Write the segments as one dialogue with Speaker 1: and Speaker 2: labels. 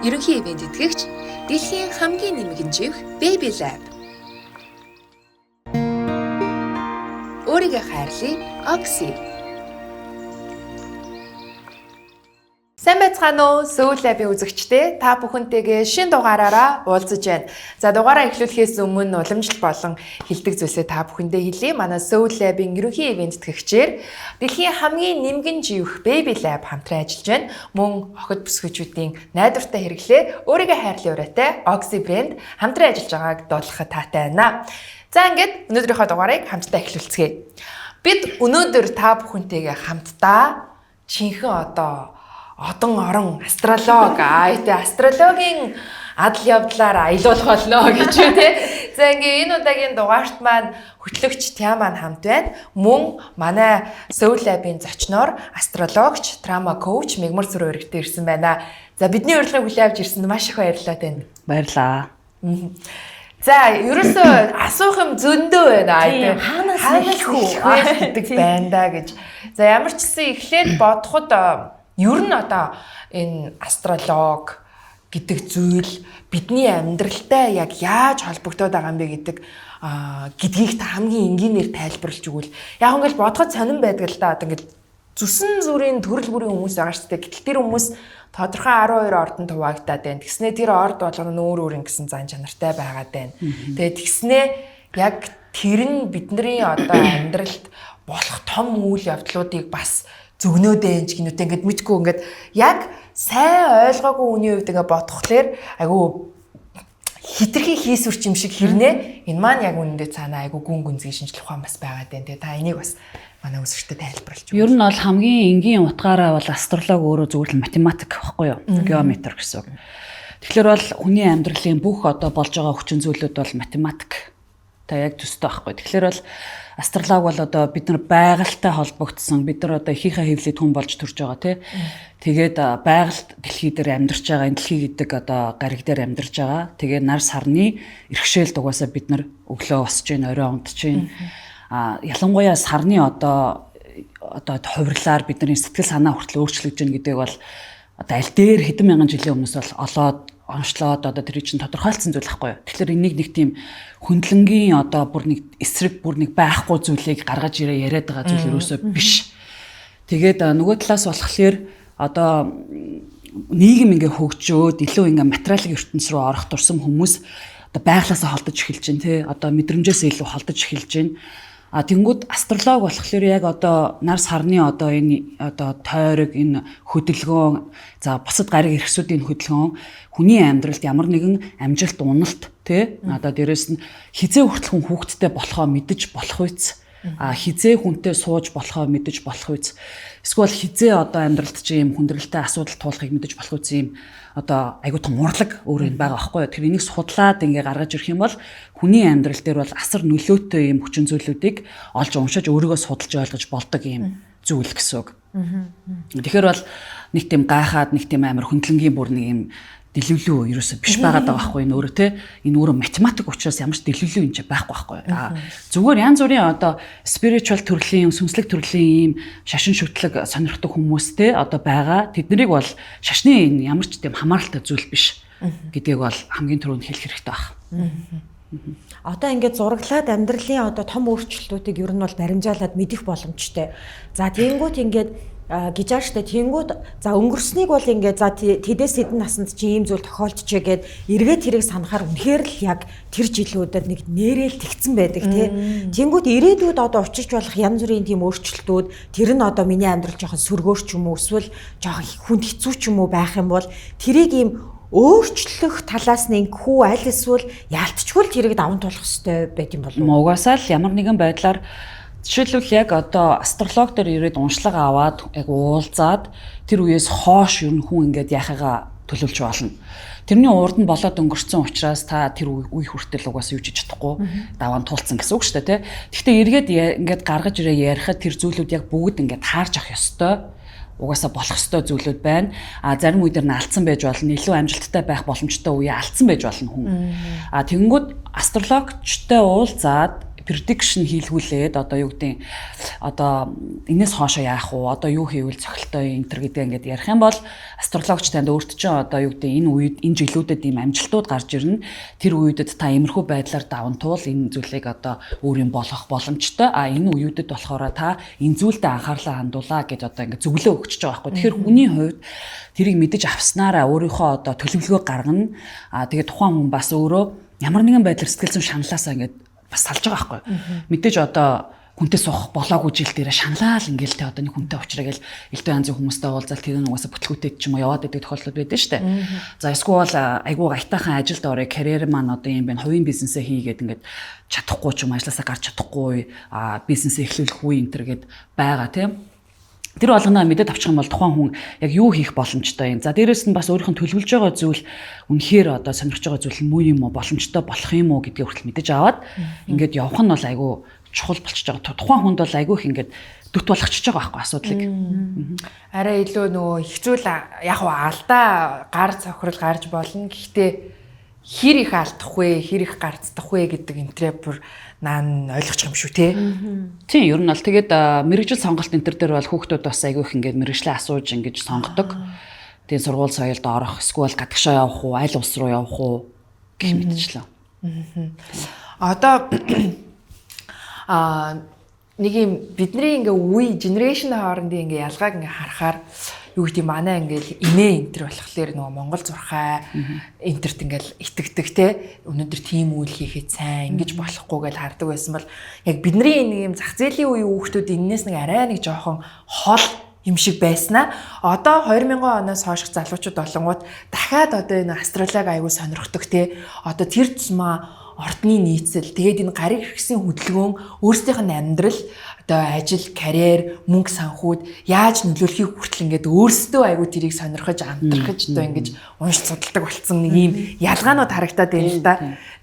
Speaker 1: ерөнхий ивент тэтгэгч дэлхийн хамгийн нэмэгэн жив Baby Lab. Өөрийгөө хайрлая, Oxy.
Speaker 2: Сайн байцгаана уу? Soul Lab-ийн үзэгчдээ та бүхэнтэйгээ шинэ дугаараараа уулзаж байна. За дугаараа эхлүүлэхээс өмнө уламжлал болон хэлдэг зүйлсээ та бүхэндээ хэлье. Манай Soul Lab-ийн ерөнхий ивент тэтгэгчээр дэлхийн хамгийн нэмгэн живх Baby Lab хамтран ажиллаж байна. Мөн охид бүсгүйчүүдийн найдвартай хэрэглээ өөрийгөө хайрлын ураатай Oxy брэнд хамтран ажиллаж байгааг дуулгахад таатай байна. За ингээд өнөөдрийнхөө дугаарыг хамтдаа эхлүүлцгээе. Бид өнөөдөр та бүхэнтэйгээ хамтдаа чинхэн одон орон астролог астрологийн адал явдлаар аялуулах болно гэж үү те. За ингээ энэ удаагийн дугаарт маань хөтлөгч Тяман хамт байна. Мөн манай Soul Lab-ийн зочноор астрологч, трама коуч Мегмар Сүрөө өргөдөө ирсэн байна. За бидний урилгыг хүлээн авч ирсэнд маш их баярлалаа танд.
Speaker 3: Баярлаа.
Speaker 2: За ерөөсөө асуух юм зөндөө байна.
Speaker 3: Хаанаас
Speaker 2: хэлэх гэдэг байна да гэж. За ямар ч гэсэн эхлээд бодоход ер нь энэ астролог гэдэг зүйл бидний амьдралтай яг яаж холбогдоод байгаа юм бэ гэдгийг та хамгийн энгийнээр тайлбарлаж өгвөл яг ингээл бодоход сонирн байдаг л да. Ингээд зүсэн зүрийн төрөл бүрийн хүмүүс байгаа шүү дээ. Гэтэл тэр хүмүүс тодорхой 12 ордонд хуваагдаад байна. Тэгснээ тэр орд болгоно өөр ингэсэн зан чанартай байгаад байна. Тэгээд тэгснээ яг тэр нь бидний амьдралд болох том үйл явдлуудыг бас зүгнөөд энэ ч гинүтэй ингээд мэдгүй ингээд яг сайн ойлгоогүй хүний хувьд ингээд бодхолоор айгу хитрхи хийсвэрч юм шиг хэрнээ энэ маань яг үнэндээ цаанаа айгу гүн гүнзгий шинжлэх ухаан бас байгаад байна. Тэгээ та энийг бас манай үзэгчдэд тайлбарлаж өгье.
Speaker 3: Ер нь бол хамгийн энгийн утгаараа бол астролог өөрөө зүгээр л математик байхгүй юу? Геометр гэсэн үг. Тэгэхээр бол хүний амьдралын бүх болж байгаа хүчин зүйлүүд бол математик. Та яг төстэй байхгүй. Тэгэхээр бол астролог бол бид нар байгальтай холбогдсон. Бид нар ихийнхээ хэвлэлд хүн болж төрж байгаа тий. Тэгээд байгальд дэлхий дээр амьдарч байгаа энэ дэлхий гэдэг гариг дээр амьдарч байгаа. Тэгээд нар сарны иргэшээлд угаасаа бид нар өглөө босч гин, орой ундж гин. Ялангуяа сарны хувирлаар бидний сэтгэл санаа хүртэл өөрчлөгдөж гин гэдэг бол аль дээр хэдэн мянган жилийн өмнөөс бол олоод онцлоод тэр чинь тодорхойлцсон зүйл байхгүй юу. Тэгэхээр энийг нэг тийм хөндлөнгийн бүр нэг эсрэг бүр нэг байхгүй зүйлийг гаргаж ирээ яриад байгаа зүйл ерөөсөө биш. Тэгээд нөгөө талаас болохоор нийгэм ингээ хөгжөөд илүү ингээ материалын ертөнц рүү орох турсан хүмүүс байглаасаа холдож эхэлж байна тий. Мэдрэмжээс илүү холдож эхэлж байна. Тэнгүүд астролог болохоор яг нар сарны энэ тойрог энэ хөдөлгөөн за бусад гариг эрхсүүдийн хөдөлгөөн хүний амьдралд ямар нэгэн амжилт уналт тий дээрээс нь хизээ хүртэл хүн хүүхдтэй болохоо мэдэж болох үйц хизээ хүнтэй сууж болохоо мэдэж болох үйц эсвэл хизээ амьдралд чи юм хүндрэлтэй асуудал туулахыг мэдэж болох үйц юм айгуу том урлаг өөрөө байгаа байхгүй юу. Тэр энийг судлаад ингээ гаргаж ирэх юм бол хүний амьдрал дээр бол асар нөлөөтэй юм хүчин зүйлүүдийг олж уншиж өөрийгөө судалж ойлгож болдог юм зүйл гэсэн үг. Тэгэхээр бол нэг тийм гайхаад нэг тийм амар хөндлөнгийн бүр нэг юм дэлгүүлүү ерөөсөө биш байгаад байгаа байхгүй энэ өөрөө те энэ өөрөө математик учраас ямар ч дэлгүүлүү юм чи байхгүй байхгүй зүгээр янз бүрийн spiritual төрлийн сүнслэг төрлийн ийм шашин шүтлэг сонирхдаг хүмүүс те байгаа тэднийг бол шашны энэ ямар ч тийм хамааралтай зүйл биш гэдгийг бол хамгийн түрүүнд хэлэх хэрэгтэй байна.
Speaker 4: Ингээд зураглаад амьдралын том өөрчлөлтүүдийг ер нь бол баримжаалаад мэдэх боломжтой. За тэгэнгүүт ингээд гэж байгаа штэ тэнгүүд за өнгөрснийг бол ингээд за тэдээс хэдэн наснд чи ийм зүйл тохиолдчихэ гэд эргээд тэрийг санахаар үнэхээр л яг тэр жилүүдэд нэг нэрэл тэгсэн байдаг тий. Тэнгүүд ирээдүйд учирч болох янз бүрийн тийм өөрчлөлтүүд тэр нь миний амьдрал жоохон сөргөөрч юм уу эсвэл жоохон хүнд хэцүү ч юм уу байх юм бол тэрийг ийм өөрчлөх талаас нь хүү аль эсвэл яалтчгүй тэрийг даван туулах хэрэгтэй байт юм болов уу?
Speaker 3: Угаасаа л ямар нэгэн байдлаар жишээлбэл яг астролог дээр ирээд уншлага аваад яг уулзаад тэр үеэс хоош ер нь хүн ингээд яхаага төлөвлөж болно. Тэрний урд нь болоод өнгөрсөн учраас та тэр үе хүртэл угаасаа юу ч чадахгүй даван туулсан гэсэн үг шүү дээ тий. Гэхдээ эргээд ингээд гаргаж ирээ ярихад тэр зүйлүүд яг бүгд ингээд таарч авах ёстой. Угаасаа болох ёстой зүйлүүд байна. Зарим үе дээр нь алдсан байж болно. Илүү амжилттай байх боломжтой үе алдсан байж болно хүн. Тэгэнгүүт астрологчтой уулзаад prediction хийлгүүлээд одоо юу гэдэг одоо энэс хоошоо яах вэ? Одоо юу хийвэл цогцолтой энэ төр гэдэг ингээд ярих юм бол астрологч танд өөрт чинь одоо юу гэдэг энэ үед энэ жилүүдэд ийм амжилтууд гарч ирнэ. Тэр үеүүдэд та иймэрхүү байдлаар даван туул энэ зүйлийг одоо өөр юм болгох боломжтой. Энэ үеүүдэд болохоор та энэ зүйлдээ анхаарлаа хандуулаа гэж одоо ингээд зөвлөө өгч байгаа байхгүй. Тэгэхээр хүний хувьд тэрийг мэдэж авснараа өөрийнхөө одоо төлөвлөгөө гаргана. Тэгээд тухайн хүн бас өөрөө ямар нэгэн байдлаар сэтгэл зүйн шаналлаасаа ингээд бас салж байгаа байхгүй. Мэдээж одоо хүнтэй суух болоогүй жил дээрээ шаналал ингээл те одоо нэг хүнтэй уулзраа гэл элдв янзын хүмүүстэй уулзал тэр нугасаа бүтлгүүтэд ч юм уу яваад байдаг тохиолдлууд байдаг шүү дээ. За эсвэл айгуу гайтайхан ажилд орё карьер маань одоо юм байна хувийн бизнесээ хийгээд ингээд чадахгүй ч юм ажилласаа гарч чадахгүй бизнесээ эхлүүлэх үе энэ төр гэд байгаа тийм. Тэр болгоноо мэдээд авчих юм бол тухайн хүн яг юу хийх боломжтой юм. За дээрэс нь бас өөрийнх нь төлөвлөж байгаа зүйл үнэхээр одоо сонирхож байгаа зүйл нь муу юм уу, боломжтой болох юм уу гэдгийг хүртэл мэдэж аваад ингээд явах нь бол айгүй чухал болчихж байгаа. Тухайн хүнд бол айгүй их ингээд дүт болгочихж байгаа байхгүй асуудлыг.
Speaker 2: Арай илүү нөгөө ихцүүл яг алдаа гар цохрол гарч болно. Гэхдээ хэр их алдах вэ, хэр их гарцдах вэ гэдэг энтрээ бүр наан ойлгочих юм шүү те.
Speaker 3: Тийм ер нь бол тэгээд мэрэгжил сонголт энэ төр дээр бол хүүхдүүд бас айгүй их ингээд мэрэгжлээ асууж ингэж сонгодог. Тэгээд сургууль соёлд орох, эсвэл гадагшаа явах уу, аль улс руу явах уу гэх мэтчлээ.
Speaker 2: Одоо нэг юм бидний ингээ үе генерашн хоорондын ингээ ялгааг ингээ харахаар юу гэдэг манай ингээл инээ энтер болохоор нөгөө Монгол зурхай энтерт ингээл итгэдэг те өнөөдөр тийм үйл хийхэд сайн ингэж болохгүй гэж хардаг байсан бол яг бидний нэг юм зах зээлийн үеийн хүүхдүүд энэс нэг арай нэг жоохон хол юм шиг байснаа одоо 2000 оноос хойш залуучууд болонгууд дахиад одоо энэ астролог аягүй сонирхдаг те одоо тэр тусмаа ордны нийцэл тэгээд энэ гариг хэрэгсийн хөдөлгөөн өөрсдийнх нь амьдрал одоо ажил, карьер, мөнгө санхүүд яаж нөлөөлөхийг хүртэл ингээд өөрсдөө аягүй тэрийг сонирхож амтрахж одоо ингэж унш судалдаг болсон нэг юм ялгаанууд харагдаад байна л да.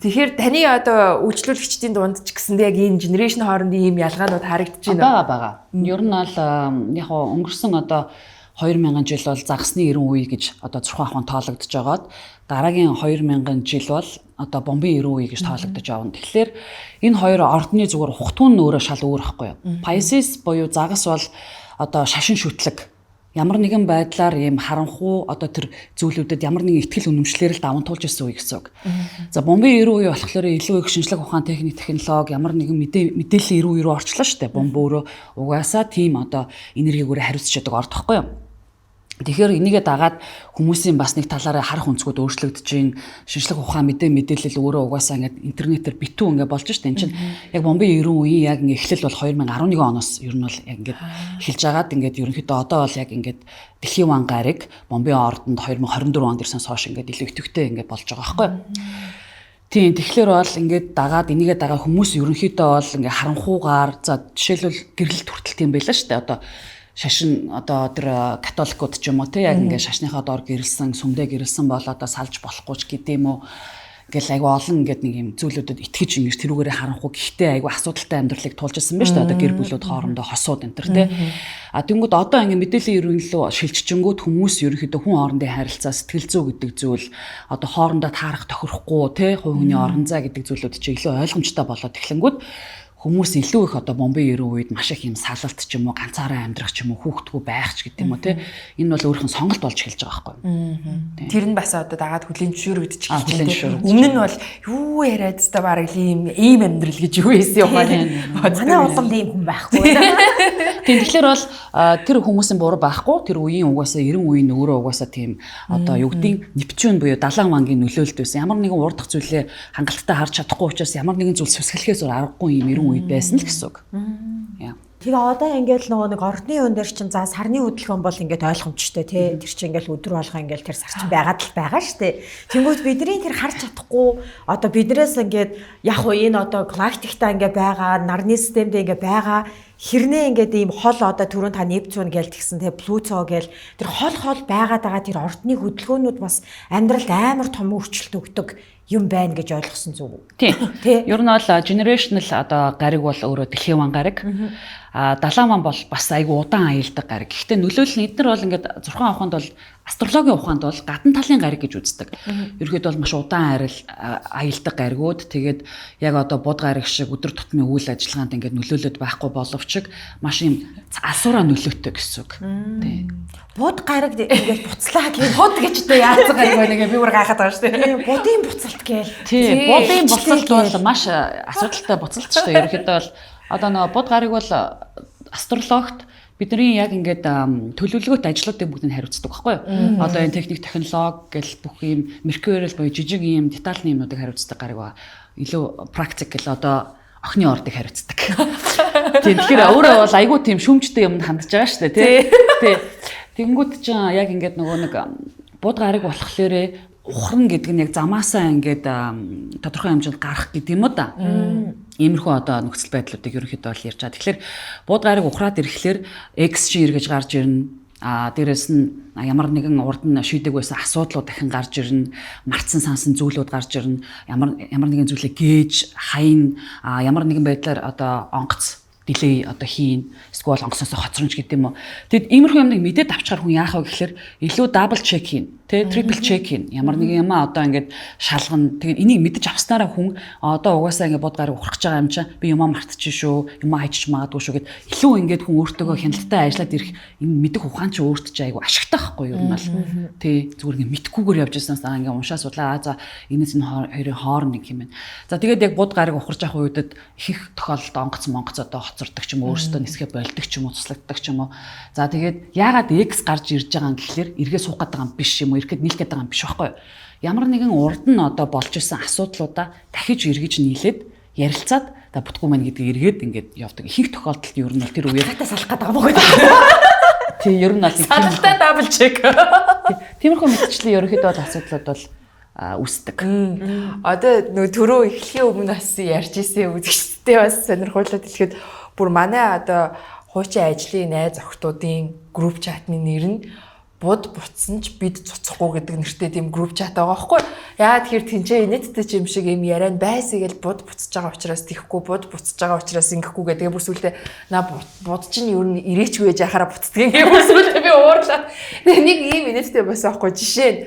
Speaker 2: Тэгэхээр таны одоо үйлчлүүлэгчдийн дунд ч гэсэндээ яг энэ генерашн хоорондын ийм ялгаанууд харагдаж байна.
Speaker 3: Бага. Ер нь бол яг өнгөрсөн одоо 2000 жил бол загасны 90 үе гэж одоо зурхай ахын тоологдож байгаад дараагийн 2000 жил бол одоо бомбын 90 үе гэж тоологдож явна. Тэгэхээр энэ хоёр ордны зүгээр хугтун нь өөрөө шал өөр байхгүй юу? Pisces буюу загас бол одоо шашин шүтлэг ямар нэгэн байдлаар ийм харанхуй одоо тэр зүйлүүдэд ямар нэгэн ихтгэл үнэмшлэр л даван туулж ирсэн үе гэсэн үг. За бомбын 90 үе болохоор илүү их шинжлэх ухаан, техник, технологи ямар нэгэн мэдээллийн 90 үе рүү орчлоо шүү дээ. Бомб өөрөө угаасаа тийм одоо энергигүүрээ хариуцж яадаг орд байхгүй юу? Тэгэхээр энийгээ дагаад хүмүүсийн бас нэг талаараа харах өнцгүүд өөрчлөгдөж гин шинжлэх ухаан мэдээлэл өөрөө угаасаа ингээд интернетээр битүү ингээд болж штэ. Энд чинь яг бомбын 90 үеийн яг ингээд эхлэл бол 2011 оноос ер нь бол яг ингээд эхэлж агаад ингээд ерөнхийдөө одоо бол яг ингээд дэлхийн ван гариг бомбын ордонд 2024 онд ирсэнээс хойш ингээд илүү идэвхтэй ингээд болж байгаа байхгүй юу? Тийм тэгэхээр бол ингээд дагаад энийгээ дагаа хүмүүс ерөнхийдөө бол ингээд харанхуугаар за жишээлбэл гэрэлт хүртэл тийм байлаа штэ. Одоо шашин одоо тэр католикууд ч юм уу те яг ингээд шашныхаа доор гэрэлсэн, сүмдээ гэрэлсэн бол одоо салж болохгүй ч гэдэг юм уу. Ингээл айгу олон ингээд нэг юм зүйлүүдэд итгэж ингэж тэрүүгээрээ харанхуй гэхдээ айгу асуудалтай амьдралыг туулжсэн байна шүү дээ. Одоо гэр бүлүүд хоорондоо хосууд энэ төр те. Тэнгүүд одоо ингээд мэдээллийн ерөнхийлөө шилжчихэнгүүд хүмүүс ерөнхийдөө хүн хоорондын харилцаа, сэтгэл зүй гэдэг зүйл одоо хоорондоо таарах тохирохгүй те хувь хүний орон зай гэдэг зүйлүүд чинь илүү ойлгомжтой болоод эхлэнгүүд хүмүүс илүү их одоо бомбын 90 үед маш их юм салалт ч юм уу ганцаараа амьдрах ч юм уу хүүхдгүү байх ч гэдэг юм уу те энэ бол өөрийнх нь сонголт болж эхэлж байгаа байхгүй.
Speaker 2: Тэр нь бас одоо дагаад хүлийн зөвшөөрөгдөж эхэлж байна. Өмнө нь бол юу яриад та бараг ийм амьдрал гэж юу хийсэн юм аа.
Speaker 4: Манай уламд ийм хүн байхгүй.
Speaker 3: Тэгэхээр бол тэр хүмүүсийн буруу байхгүй. Тэр үеийн угаасаа 90 үеийн өөрөө угаасаа тийм одоо юу гэдэг Нептун буюу далайн вангийн нөлөөлөлт байсан. Ямар нэгэн урдах зүйлээ хангалттай харж чадахгүй учраас ямар нэгэн зүйл сүсгэлэхээс аргагүй юм үед байсан л гэсэн үг.
Speaker 4: Тэгээ одоо ингээл нөгөө нэг ордны өн дээр чинь за сарны хөдөлгөөн бол ингээд ойлгомжтой тий. Тэр чинь ингээл өдөр болго ингээл тэр сар чинь байгаад л байгаа штэ. Тэнгүүд бидний тэр харж чадахгүй одоо биднээс ингээд яг уу энэ одоо галактикта ингээд байгаа, нарны системд ингээд байгаа хэрнээ ингээд ийм хол одоо түрүүн та Нептун гээл тэгсэн тий Плуто гээл тэр хол байгаад байгаа тэр ордны хөдөлгөөнүүд бас амьдралд амар том өөрчлөлт өгдөг юм байна гэж ойлгосон зүг үү?
Speaker 3: Тийм. Ер нь бол generational одоо гариг бол өөрөө дэлхийн ван гариг. Далайн ван бол бас айгу удаан аялдаг гариг. Гэхдээ нөлөөлөл нь эдгээр бол ингээд зурхан аваханд бол астрологийн ухаанд бол гадна талын гариг гэж үздэг. Ерөнхийдөө бол маш удаан аялдаг гаригууд тэгээд яг одоо буд гариг шиг өдөр тутмын үйл ажиллагаанд ингээд нөлөөлөд байхгүй боловч маш юм алсуураа нөлөөтэй гэсэн үг. Тий.
Speaker 4: Буд гариг ингээд буцлаа гэх
Speaker 2: Бод гэж тэ яасан гариг байна гэ би бүр гайхаад байгаа шүү дээ.
Speaker 4: будын буцалт гээл.
Speaker 3: Тий. Будын буцалт бол маш асуудалтай буцалт шүү дээ. Ерөнхийдөө бол одоо нөгөө буд гариг бол астрологт бидний яг ингээд төлөвлөгөөт ажлуудыг бүгдийг хариуцдаг байхгүй юу? Одоо энэ техник, технологи гэл бүх юм меркурил буюу жижиг юм детальны юмнуудыг хариуцдаг гариг ба илүү практикл одоо охины ордыг хариуцдаг. Тийм тэгэхээр өөрөө бол айгүй тийм шүмжтэй юмд хандж байгаа шүү дээ тий. Тэгэнгүүт чинь яг ингээд нөгөө нэг буд гариг болохлээрээ ухрна гэдэг нь яг замаасаа ингээд тодорхой хэмжээнд гарах гэдэг юм уу да. Иймэрхүү одоо нөхцөл байдлуудыг ерөнхийдөө бол ярьж байгаа. Тэгэхээр буд гариг ухраад ирэхлээр X шин эргэж гарч ирнэ. Дээрээс нь ямар нэгэн урд нь шийдэг байсан асуудлууд дахин гарч ирнэ. Мартсан сансан зүйлүүд гарч ирнэ. Ямар нэгэн зүйлээ гээж, хаяна, ямар нэгэн байдлаар одоо онгоц дилей одоо хийн эсвэл онгоцноос хоцромж гэдэг юм уу. Тэгэд иймэрхүү юмныг мэдээд авчаар хүн яах вэ гэхээр илүү дабл чек хийн, трипл чек хийн. Ямар нэг юм одоо ингээд шалгана. Тэгээд энийг мэдэж авснараа хүн одоо угаасаа ингээд бод гарыг ухрах гэж байгаа юм чинь би юмаа мартчих шүү, юмаа хайчих магадгүй шүү гэд илүү ингээд хүн өөртөө хяналттай ажиллаад ирэх энэ мэдэх ухаан чинь өөртөө ч айгүй ашигтай байхгүй юу юм бол. Тэ зүгээр ингээд мэдхгүйгээр явж байснаас ингээд уншаа судлаа. За энэс энэ хоёрын хоорн нэг юм байна. За тэгээд яг бод гарыг ухарж явах үедээ их тохиолдолд онгоц одоо хоцордог ч юм уу, өөрсдөө нисгээ болдог ч юм уу, туслагддаг ч юм уу. За тэгээд яагаад X гарч ирж байгаа юм гэхэлэр эргээ суух гэдэг юм биш юм уу, эргээд нийлэх гэдэг юм биш байхгүй юу? Ямар нэгэн урд нь одоо болж исэн асуудлуудаа дахиж эргэж нийлээд ярилцаад та бүтггүй мэн гэдгийг эргээд ингээд явдаг. Ихэнх тохиолдолд ер нь тэр үеэр
Speaker 4: Хатаа салах гэдэг юм уу?
Speaker 3: тий ер нь бол
Speaker 2: Салалтай дабл чек.
Speaker 3: тиймэрхүү мэдчлэн ерөнхийдөө бол асуудлууд бол үүсдэг.
Speaker 2: Одоо нөгөө түрүү эхлэхийн өмнө бас ярьж исэн үзэгчтэй бас сонирхуулаад хэлэхэд бүр манай одоо хуучин ажлын найз охтуудын групп чатны нэр нь буд буцсан ч бид цуцахгүй гэдэг нэртэй тийм групп чат байгаа байхгүй. Яагаад тэгэхээр тэнцээ инээдтэй ч юм шиг юм яриа нь байсаг л буд буцаж байгаа учраас тийхгүй буд буцаж байгаа учраас ингэхгүй гэдэг бүр сүлдээ буд чинь ер нь ирээч үеж яхаараа буцдаг юм бүр сүлдээ би уурлаа. Нэг ийм инээдтэй байсан байхгүй жишээ нь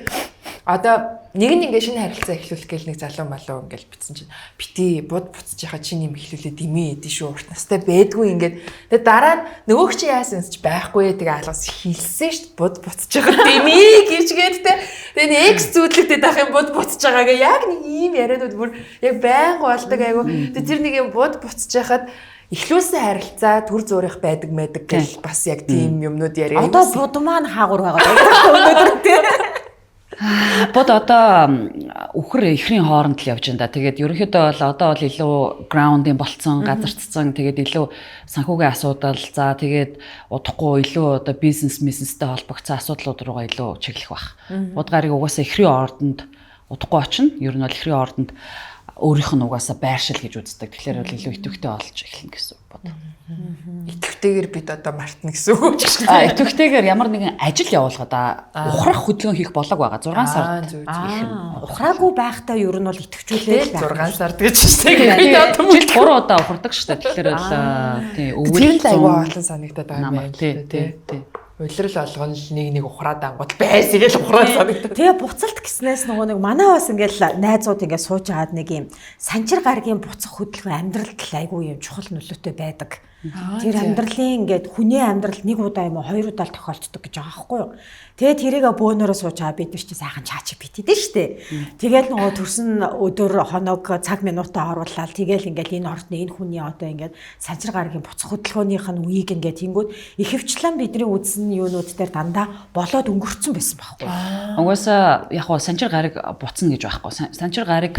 Speaker 2: одоо нэг нь ингээ шинэ харилцаа эхлүүлэх гээл нэг залуу малуу ингээл битсэн чинь бити буд буцаж яхаа чинь юм эхлүүлээ димээ эдэн шүү урт настай байдгүй ингээд тэгээ дараа нь нөгөөх чи яасан ч байхгүй тэгээ алгас хэлсэн шүү бud буцаж яхаа димээ гэрчгээд тэгээ X зүудлэгдээд ах юм буд буцаж байгаагаа яг нэг ийм яриануд бүр яг байнга болдог айгу тэгээ тэр нэг юм буд буцаж яхад эхлүүлсэн харилцаа төр зөөрих байдаг мэдэг гэл бас яг тийм юмнууд яриа.
Speaker 4: Одоо буд маань хаагур байгаа. Өнөөдөр тий.
Speaker 3: Бод одоо үхэр ихрийн хооронд л явж байна да. Тэгээд ерөнхийдөө бол одоо бол илүү граундын болцсон, газарцсан, тэгээд илүү санхүүгийн асуудал, за тэгээд удахгүй илүү одоо бизнестэй холбогдсон асуудлууд руугаа илүү чиглэх бах. Бод гарыг угаасаа ихрийн ордонд удахгүй очино. Ер нь бол ихрийн ордонд өөрийнх нь угаасаа байршил гэж үздэг. Тэгэхээр бол илүү идэвхтэй болж эхэлнэ гэсэн үг бод.
Speaker 2: Идэвхтэйгээр бид одоо мартна гэсэн үг ч
Speaker 3: гэсэн. Идэвхтэйгээр ямар нэгэн ажил явуулахад ухрах хөдөлгөөн хийх болог байгаа 6 сард.
Speaker 4: Ухраагүй байхдаа ер нь бол идэвхжүүлээд
Speaker 2: 6 сард гэж байна.
Speaker 3: Би одоо жилд 3 удаа ухардаг шүү дээ. Тэгэхээр бол тий
Speaker 2: өвөл айгүй олон санагдаад байгаа юм байна.
Speaker 3: Тий.
Speaker 2: Улирал олгоно л нэг ухраад ангууд байсаг л ухраад санагдав.
Speaker 4: Тэгээ буцалт гэснээс нөгөө нэг манай бас ингээл найзууд ингээд сууж агаад нэг юм санчир гаргийн буцах хөдөлгөөн амьдралд айгүй юм чухал нөлөөтэй байдаг. Тэр амьдралын ингээд хүний амьдрал нэг удаа юм уу хоёр удаа л тохиолддог гэж байгаа байхгүй юу. Тэгээ тэрийг бөөнөрөө сууж байгаа бид нар чи сайхан чаачиг битээд штэ. Тэгэл нөгөө төрсөн өдөр хоног цаг минутаа оруулаад тэгэл ингээд энэ ордны энэ хүний одоо ингээд санчир гаргийн буцах хөдөлгөөнийх нь үеийг ингээд тэнгүүд ихэвчлэн бидний үзсэн юунууд дээр дандаа болоод өнгөрцөн байсан байхгүй.
Speaker 3: Угаасаа яг хоо санчир гарыг буцна гэж байхгүй. Санчир гарыг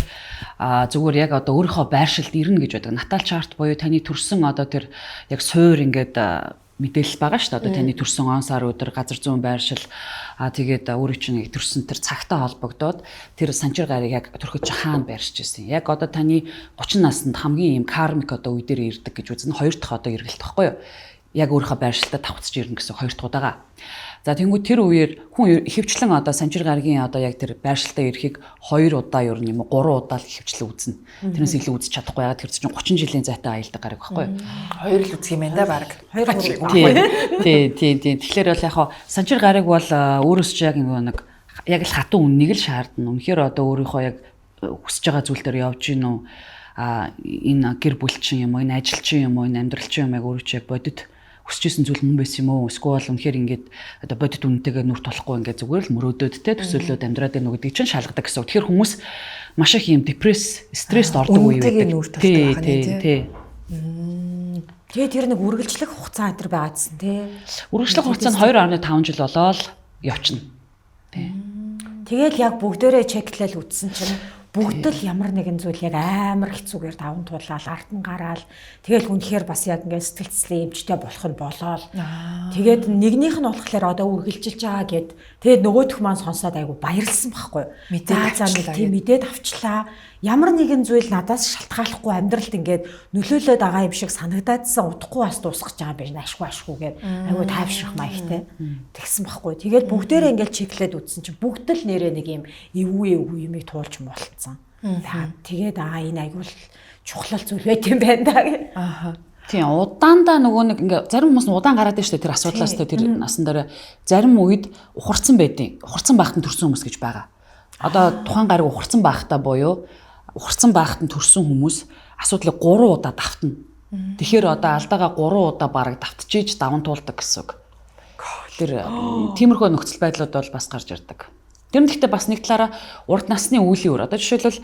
Speaker 3: зүгээр яг одоо өөрийнхөө байршилд ирнэ гэж байдаг. Натал чарт буюу таны төрсөн одоо тэр яг суур ингээд мэдээлэл байгаа шүү дээ. Одоо таны төрсөн он сар өдөр газар зүүн байршил тэгээд өөрөө чинь төрсөн тэр цагтай холбогдоод тэр санчир гарыг яг төрөхөд хаана байршиж ирсэн. Яг одоо таны 30 наснд хамгийн юм кармик одоо үе дээр ирдэг гэж үзнэ. Хоёр дахь одоо эргэлт тахгүй юу? яг өөрийнхөө байршилтаа давхцаж ирнэ гэсэн хоёр дахь удаага. За тэнгуү тэр үеэр хүн ихэвчлэн одоо Санжир гарагийн одоо яг тэр байршилтаа ирэхийг 2 удаа ер нь юм уу 3 удаа л ихэвчлэн үзнэ. Тэрнээс илүү үзэж чадахгүй ягаад тэр чинь 30 жилийн зайтай аялдаг гараг байхгүй юу?
Speaker 2: 2 л үзэх юм байна да баг.
Speaker 3: 2 тий. Тэгэхээр бол яг Санжир гараг бол өөрөөс ч яг нэг яг л хатан үннийг л шаардна. Үнэхээр одоо өөрийнхөө яг хүсэж байгаа зүйл дээр явж гин үү? Энэ гэр бүлчин юм уу, энэ ажилчин юм уу, энэ амьдралчин юм яг өөрөө ч яг бодит хүсчихсэн зүйл мөн байсан юм уу? Эсвэл үнэхээр ингээд одоо бодит үнэтэйгээ нүр толохгүй ингээд зүгээр л мөрөөдөөд те төсөөлөд амьдраад байна уу гэдгийг чинь шалгадаг гэсэн. Тэгэхээр хүмүүс маш их юм стресст ордог үе байдаг. Тий.
Speaker 4: Тэгээ тэр нэг үргэлжлэх хугацаа өдр байгаадсан тий.
Speaker 3: Үргэлжлэх хугацаа нь 2.5 жил болоод явчихна. Тий.
Speaker 4: Тэгэл яг бүгдээрээ чеклэл үтсэн чинь бүгд л ямар нэгэн зүйл яг амар хэцүүгээр даван туулаад ард нь гараал тэгэл үнэхээр бас яг ингээд сэтгэлцлийн эмчтэй болох нь болоод тэгээд нэгнийх нь болохоор одоо үргэлжилж байгаа гэд тэгээд нөгөөх маань сонсоод айгу баярлсан байхгүй. За нэг тийм мэдээд авчлаа. Ямар нэгэн зүйл надаас шалтгааллахгүй амьдралд ингээд нөлөөлөд байгаа юм шиг санагдаадсан удахгүй бас дуусгаж байгаа байж ашгүй гэд айгу тайвшрах маягтай тэгсэн байхгүй. Тэгээд бүгдээрээ ингээд чеклээд үтсэн чинь бүгд л нэрээ нэг юм эвгүй юмыг туулж муулцсан. Тэгээд энэ айгу чухал зүйл байт юм байна да.
Speaker 3: Тийм удаандаа нөгөө нэг ингээ зарим хүмүүс нь удаан гараад штэ тэр асуудлаас тэр насан дээр зарим үед ухарцсан байдیں۔ Ухарцсан байхад нь төрсэн хүмүүс гэж байгаа. Одоо тухайн гариг ухарцсан байхдаа буюу ухарцсан байхад нь төрсэн хүмүүс асуудлыг 3 удаа давтна. Тэгэхээр одоо алдаага 3 удаа бараг давтчихж даван туулдаг гэсэн үг. Тэр тиймэрхүү нөхцөл байдлууд бол бас гарч ирдэг. Тэр нь гэхдээ бас нэг талаараа урд насны үеийн өөр. Одоо жишээлбэл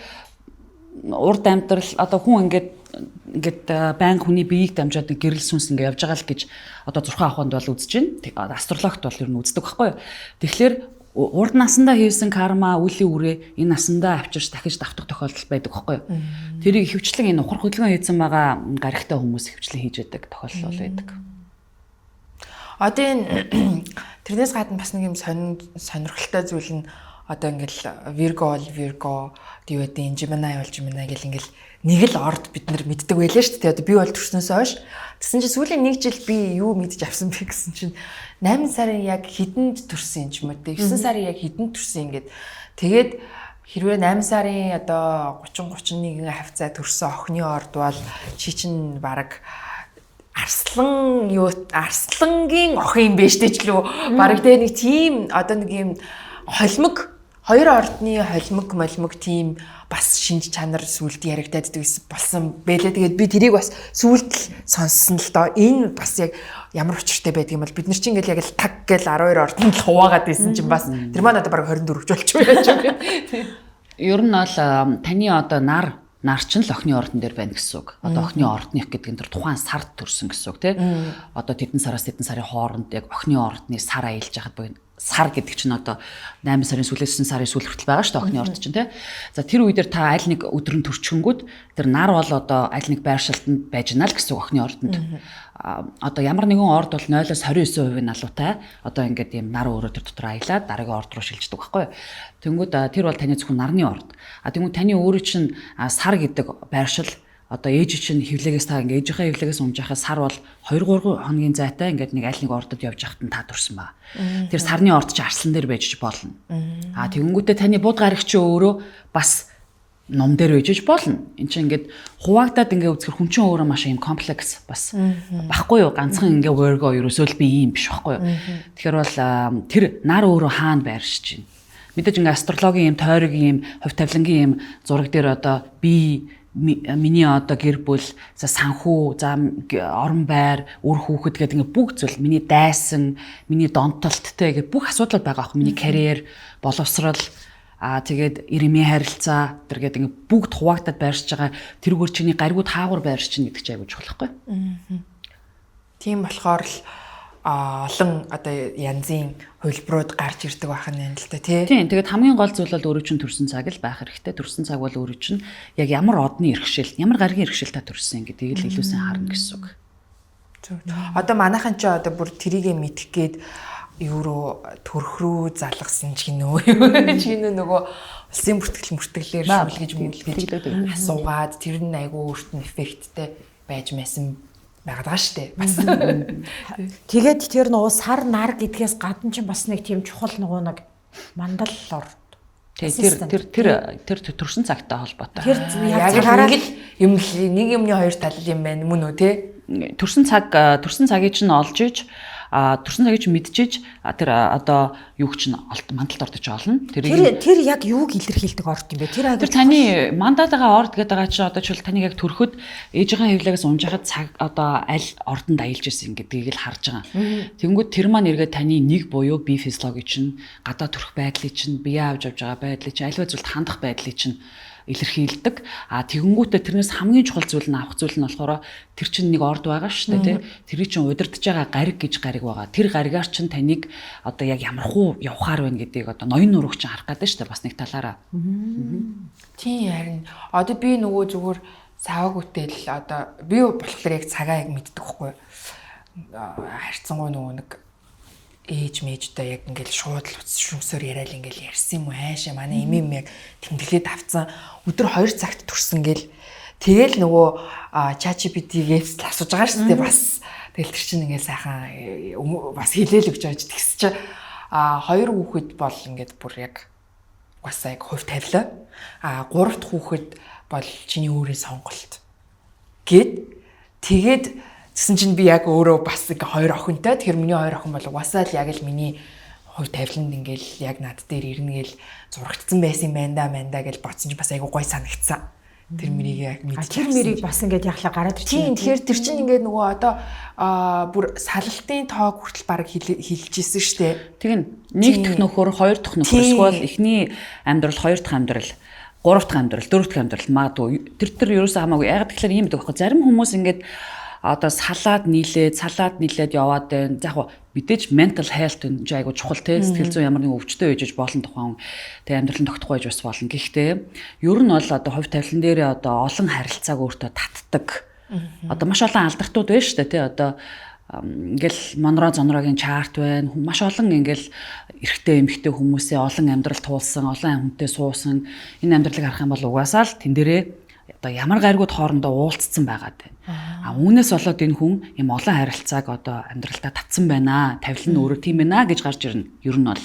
Speaker 3: урд амьдрал одоо хүн ингээд байн хүний биеийг дамжаад гэрэл сүнс ингээ явж байгаа л гэж одоо зурхаан ахуйнд бол үзэж байна. Астрологт бол ер нь үздэг байхгүй юу. Тэгэхээр урд насандаа хийсэн карма үлийн үрээ энэ насандаа авчирч дахиж давтах тохиолдол байдаг байхгүй юу. Тэрийг ихэвчлэн энэ ухар хөдөлгөөн хийсэн байгаа гаригтай хүмүүс ихэвчлэн хийж байдаг тохиолдол байдаг.
Speaker 2: Одоо энэ тэрнээс гадна бас нэг юм сонирхолтой зүйл нь одоо ингээл Virgo юу гэдэг Gemini гэл ингээл нэг л орд бид нар мэддэг байлаа шүү дээ. Одоо би бол төрснөөс хойш тэгсэн чинь сүүлийн 1 жил би юу мэдэж авсан бэ гэсэн чинь 8 сарын яг хэдэнд төрсэн юм ч юм уу те 9 сарын яг хэдэнд төрсэн ингээд тэгээд хэрвээ 8 сарын одоо 30-31 хавцаа төрсэн охины орд бол чи чин бараг арслангийн охин юм бэ штэ ч лөө бараг тэ нэг тийм одоо нэг юм холимог хоёр ордны холимог тийм бас шинж чанар сүлд яригдаад болсон байлээ. Тэгээд би тэрийг бас сүлд сонссон л доо. Энэ бас яг ямар учиртай байдаг юм бол бид нар чинь ингээл яг л таг гэл 12 ордонд л хуваагаад байсан чинь бас тэр маань одоо бараг 24 болчих байж байгаа юм.
Speaker 3: Ер нь бол таны одоо нар чинь л охины ордон дээр байна гэсэн үг. Одоо охины ордных гэдэг нь тэр тухайн сард төрсөн гэсэн үг тий. Одоо тэдэн сараас тэдэн сарын хооронд яг охины ордны сар аялж яхад буюу сар гэдэг чинь одоо 8 сарын сүүлээс 9 сарын сүүл хүртэл байгаа шүү дээ охины орд чинь тий. За тэр үе дээр та аль нэг өдөр нь төрчхөнгүүд тэр нар бол одоо аль нэг байршилтанд байж гэнэ л гэсэн охины ордонд. Одоо ямар нэгэн орд бол 0-оос 29% алуутай. Одоо ингээд юм нар өөрөө тэр дотор аялаад дараагийн орд руу шилждэг байхгүй. Тэнгүүд тэр бол таны зөвхөн нарны орд. Тэнгүүд таны өөрөө чинь сар гэдэг байршил одоо ээж чинь хевлэгээс та ингээд ээжийнхээ хевлэгээс унж яхаа сар бол 2-3 хоногийн зайтай ингээд нэг аль нэг ордод явж яхад нь та төрсэн ба. Тэр сарны орд чи арслан дээр байж болно. Тэгэнгүүтээ таны бууд гарагч чи өөрөө бас ном дээр байж болно. Энд чинь ингээд хуваагдаад ингээд үзэхэр хүн чинь өөрөө маш юм комплекс бас баггүй юу ганцхан ингээд Virgo ерөөсөө л би юм биш баггүй юу. Тэгэхээр бол тэр нар өөрөө хаана байршиж байна. Мэдээж ингээд астрологийн юм тойргийн юм хувь тавилангийн юм зураг дээр одоо би миний одоо гэр бүл за санхүү за орон байр үр хүүхэд гэдэг ингээд бүх зүйл миний дайсан миний донтолттой гэдэг бүх асуудал байгаа ах миний карьер боловсрал тэгээд ирэмийн харилцаа тэр гэдэг ингээд бүгд хуваагдаад байршиж байгаа тэрүүгээр чиний гаригууд хаагур байршиж чинь гэдэг чинь аягүй чухал байхгүй.
Speaker 2: Тийм болохоор л олон одоо янзын хөлбрүүд гарч ирдэг байх нь л та тий.
Speaker 3: Тийм тэгээд хамгийн гол зүйл бол өөрөө чинь төрсэн цаг л байх хэрэгтэй. Төрсэн цаг бол өөрөө чинь яг ямар одны иргэшил, ямар гаргийн иргэшил та төрсэн гэдгийг л илүү сайн харна гэсэн үг.
Speaker 2: Одоо манайхан ч одоо бүр тэрийгэ мэдэх гээд юу руу төрх рүү залгасан ч гинөө. Чи нөгөө улсын бүртгэлээр шүлгэж асуугаад тэр нь айгүй өөрт нь эффекттэй байж мэсэн байгаад байгаа шүү дээ. Бас.
Speaker 4: Тэгээд тэр нөгөө сар нар гэдгээс гадна ч бас нэг тийм чухал нөгөө нэг мандал ор.
Speaker 3: Тэр төрсөн цагтай холбоотой.
Speaker 4: Тэр
Speaker 2: Яг ингэж юм нэг юмны хоёр тал юм байна мөн үү те?
Speaker 3: Төрсөн цагийг чинь олж иж төрсөн цагийг чинь мэдчихэж тэр одоо юу чинь мандалд ордож олно.
Speaker 4: Тэр яг юуг илэрхийлдэг орд юм бэ? Тэр
Speaker 3: таны мандатагаа орд гэдэг байгаа чинь одоо жишээл таныг яг төрөхөд ээжийн хэвлэгээс унжихад цаг одоо аль ордонд аялж ирсэн гэдгийг л харж байгаа. Тэнгүүд тэр маань эргээд таны нэг буюу бие физиологи чинь гадаа төрөх байдлыг чинь бие авч явж байгаа байдлыг чинь аливаа зүйлд хандах байдлыг чинь илэрхийлдэг. Тэгэнгүүтээ тэрнээс хамгийн чухал зүйл нь авах зүйл нь болохоор тэр чинь нэг орд байгаа шүү дээ, тий. Тэрий чинь удирдах байгаа гариг гэж гариг байгаа. Тэр гаригаар чинь таныг одоо яг ямархуу явахаар байна гэдгийг одоо ноён нурууч чинь харах гэдэг шүү дээ бас нэг талаараа.
Speaker 2: Тийм харин одоо би нөгөө зүгээр саваагүйтэй л одоо би болохоор яг цагаа яг мэддэг байхгүй. Харьцангуй нөгөө нэг ээж мэжтэй яг ингээл шууд л шүмсээр яриад ингээл ярьсан юм уу хайшаа манай эмэм яг тэмдэглээд авцсан өдөр 2 цагт төрсөн гэл тэгэл нөгөө ChatGPT-гээс л асууж байгаа шүү дээ бас тэгэл тэр чинь ингээл сайхан бас хэлээл өгч байж тэгс чи 2 хүүхэд бол ингээд бүр яг угаасаа яг хувь тавилаа 3 дахь хүүхэд бол чиний өөрийн сонголт тэгээд тэгсэн чинь би яг өөрөө бас нэг 2 охинтой. Тэгэхээр миний 2 охин бол угаасаа л яг л миний хувь тавиланд ингээл яг над дээр ирнэгээл зурагдсан байсан юм байна да гэж бодсон чинь бас айгу гой санагдсан. Тэр мэрийг яг мэдчихсэн.
Speaker 4: Тэр мэрийг бас ингээд яхаа гараад
Speaker 2: Тийм
Speaker 4: ирчихсэн.
Speaker 2: тэгэхээр тэр чинь ингээд нөгөө одоо бүр салалтын тоог хүртэл баг хилжижсэн штэ.
Speaker 3: Тэг нэг дахь нөхөр, 2 дахь нөхөр эсвэл эхний амьдрал, 2 дахь амьдрал, 3 дахь амьдрал, 4 дахь амьдрал магадгүй тэр ерөөсөө хамаагүй. Яг тэгэхээр ийм байдаг байхгүй. Зарим хүмүүс ингээд одоо салаад нийлээд яваад байна. За яг мэдээж mental health энэ айгуу чухал те сэтгэл зүйн ямар нэг өвчтөй үйжиж болно тухайн тэг амьдрал нь тогтохгүй байж бас болно. Гэхдээ ер нь бол одоо хувь тавилан дээр одоо олон харилцааг өөртөө татдаг. Одоо маш олон алдартууд байна шүү дээ те одоо ингээл монроо-зонроогийн чарт байна. Маш олон ингээл эрэгтэй эмэгтэй хүмүүсээ олон амьдрал туулсан, олон хүнтэй суусан энэ амьдралыг харах юм бол угаасаа л тэн дээрээ одоо ямар гаригуд хоорондоо уулзсан байгаад байна. Үүнээс болоод энэ хүн юм олон харилцааг одоо амьдралтаа татсан байна. Тавилан нь өөрөө тийм байна гэж гарч ирнэ. Ер нь бол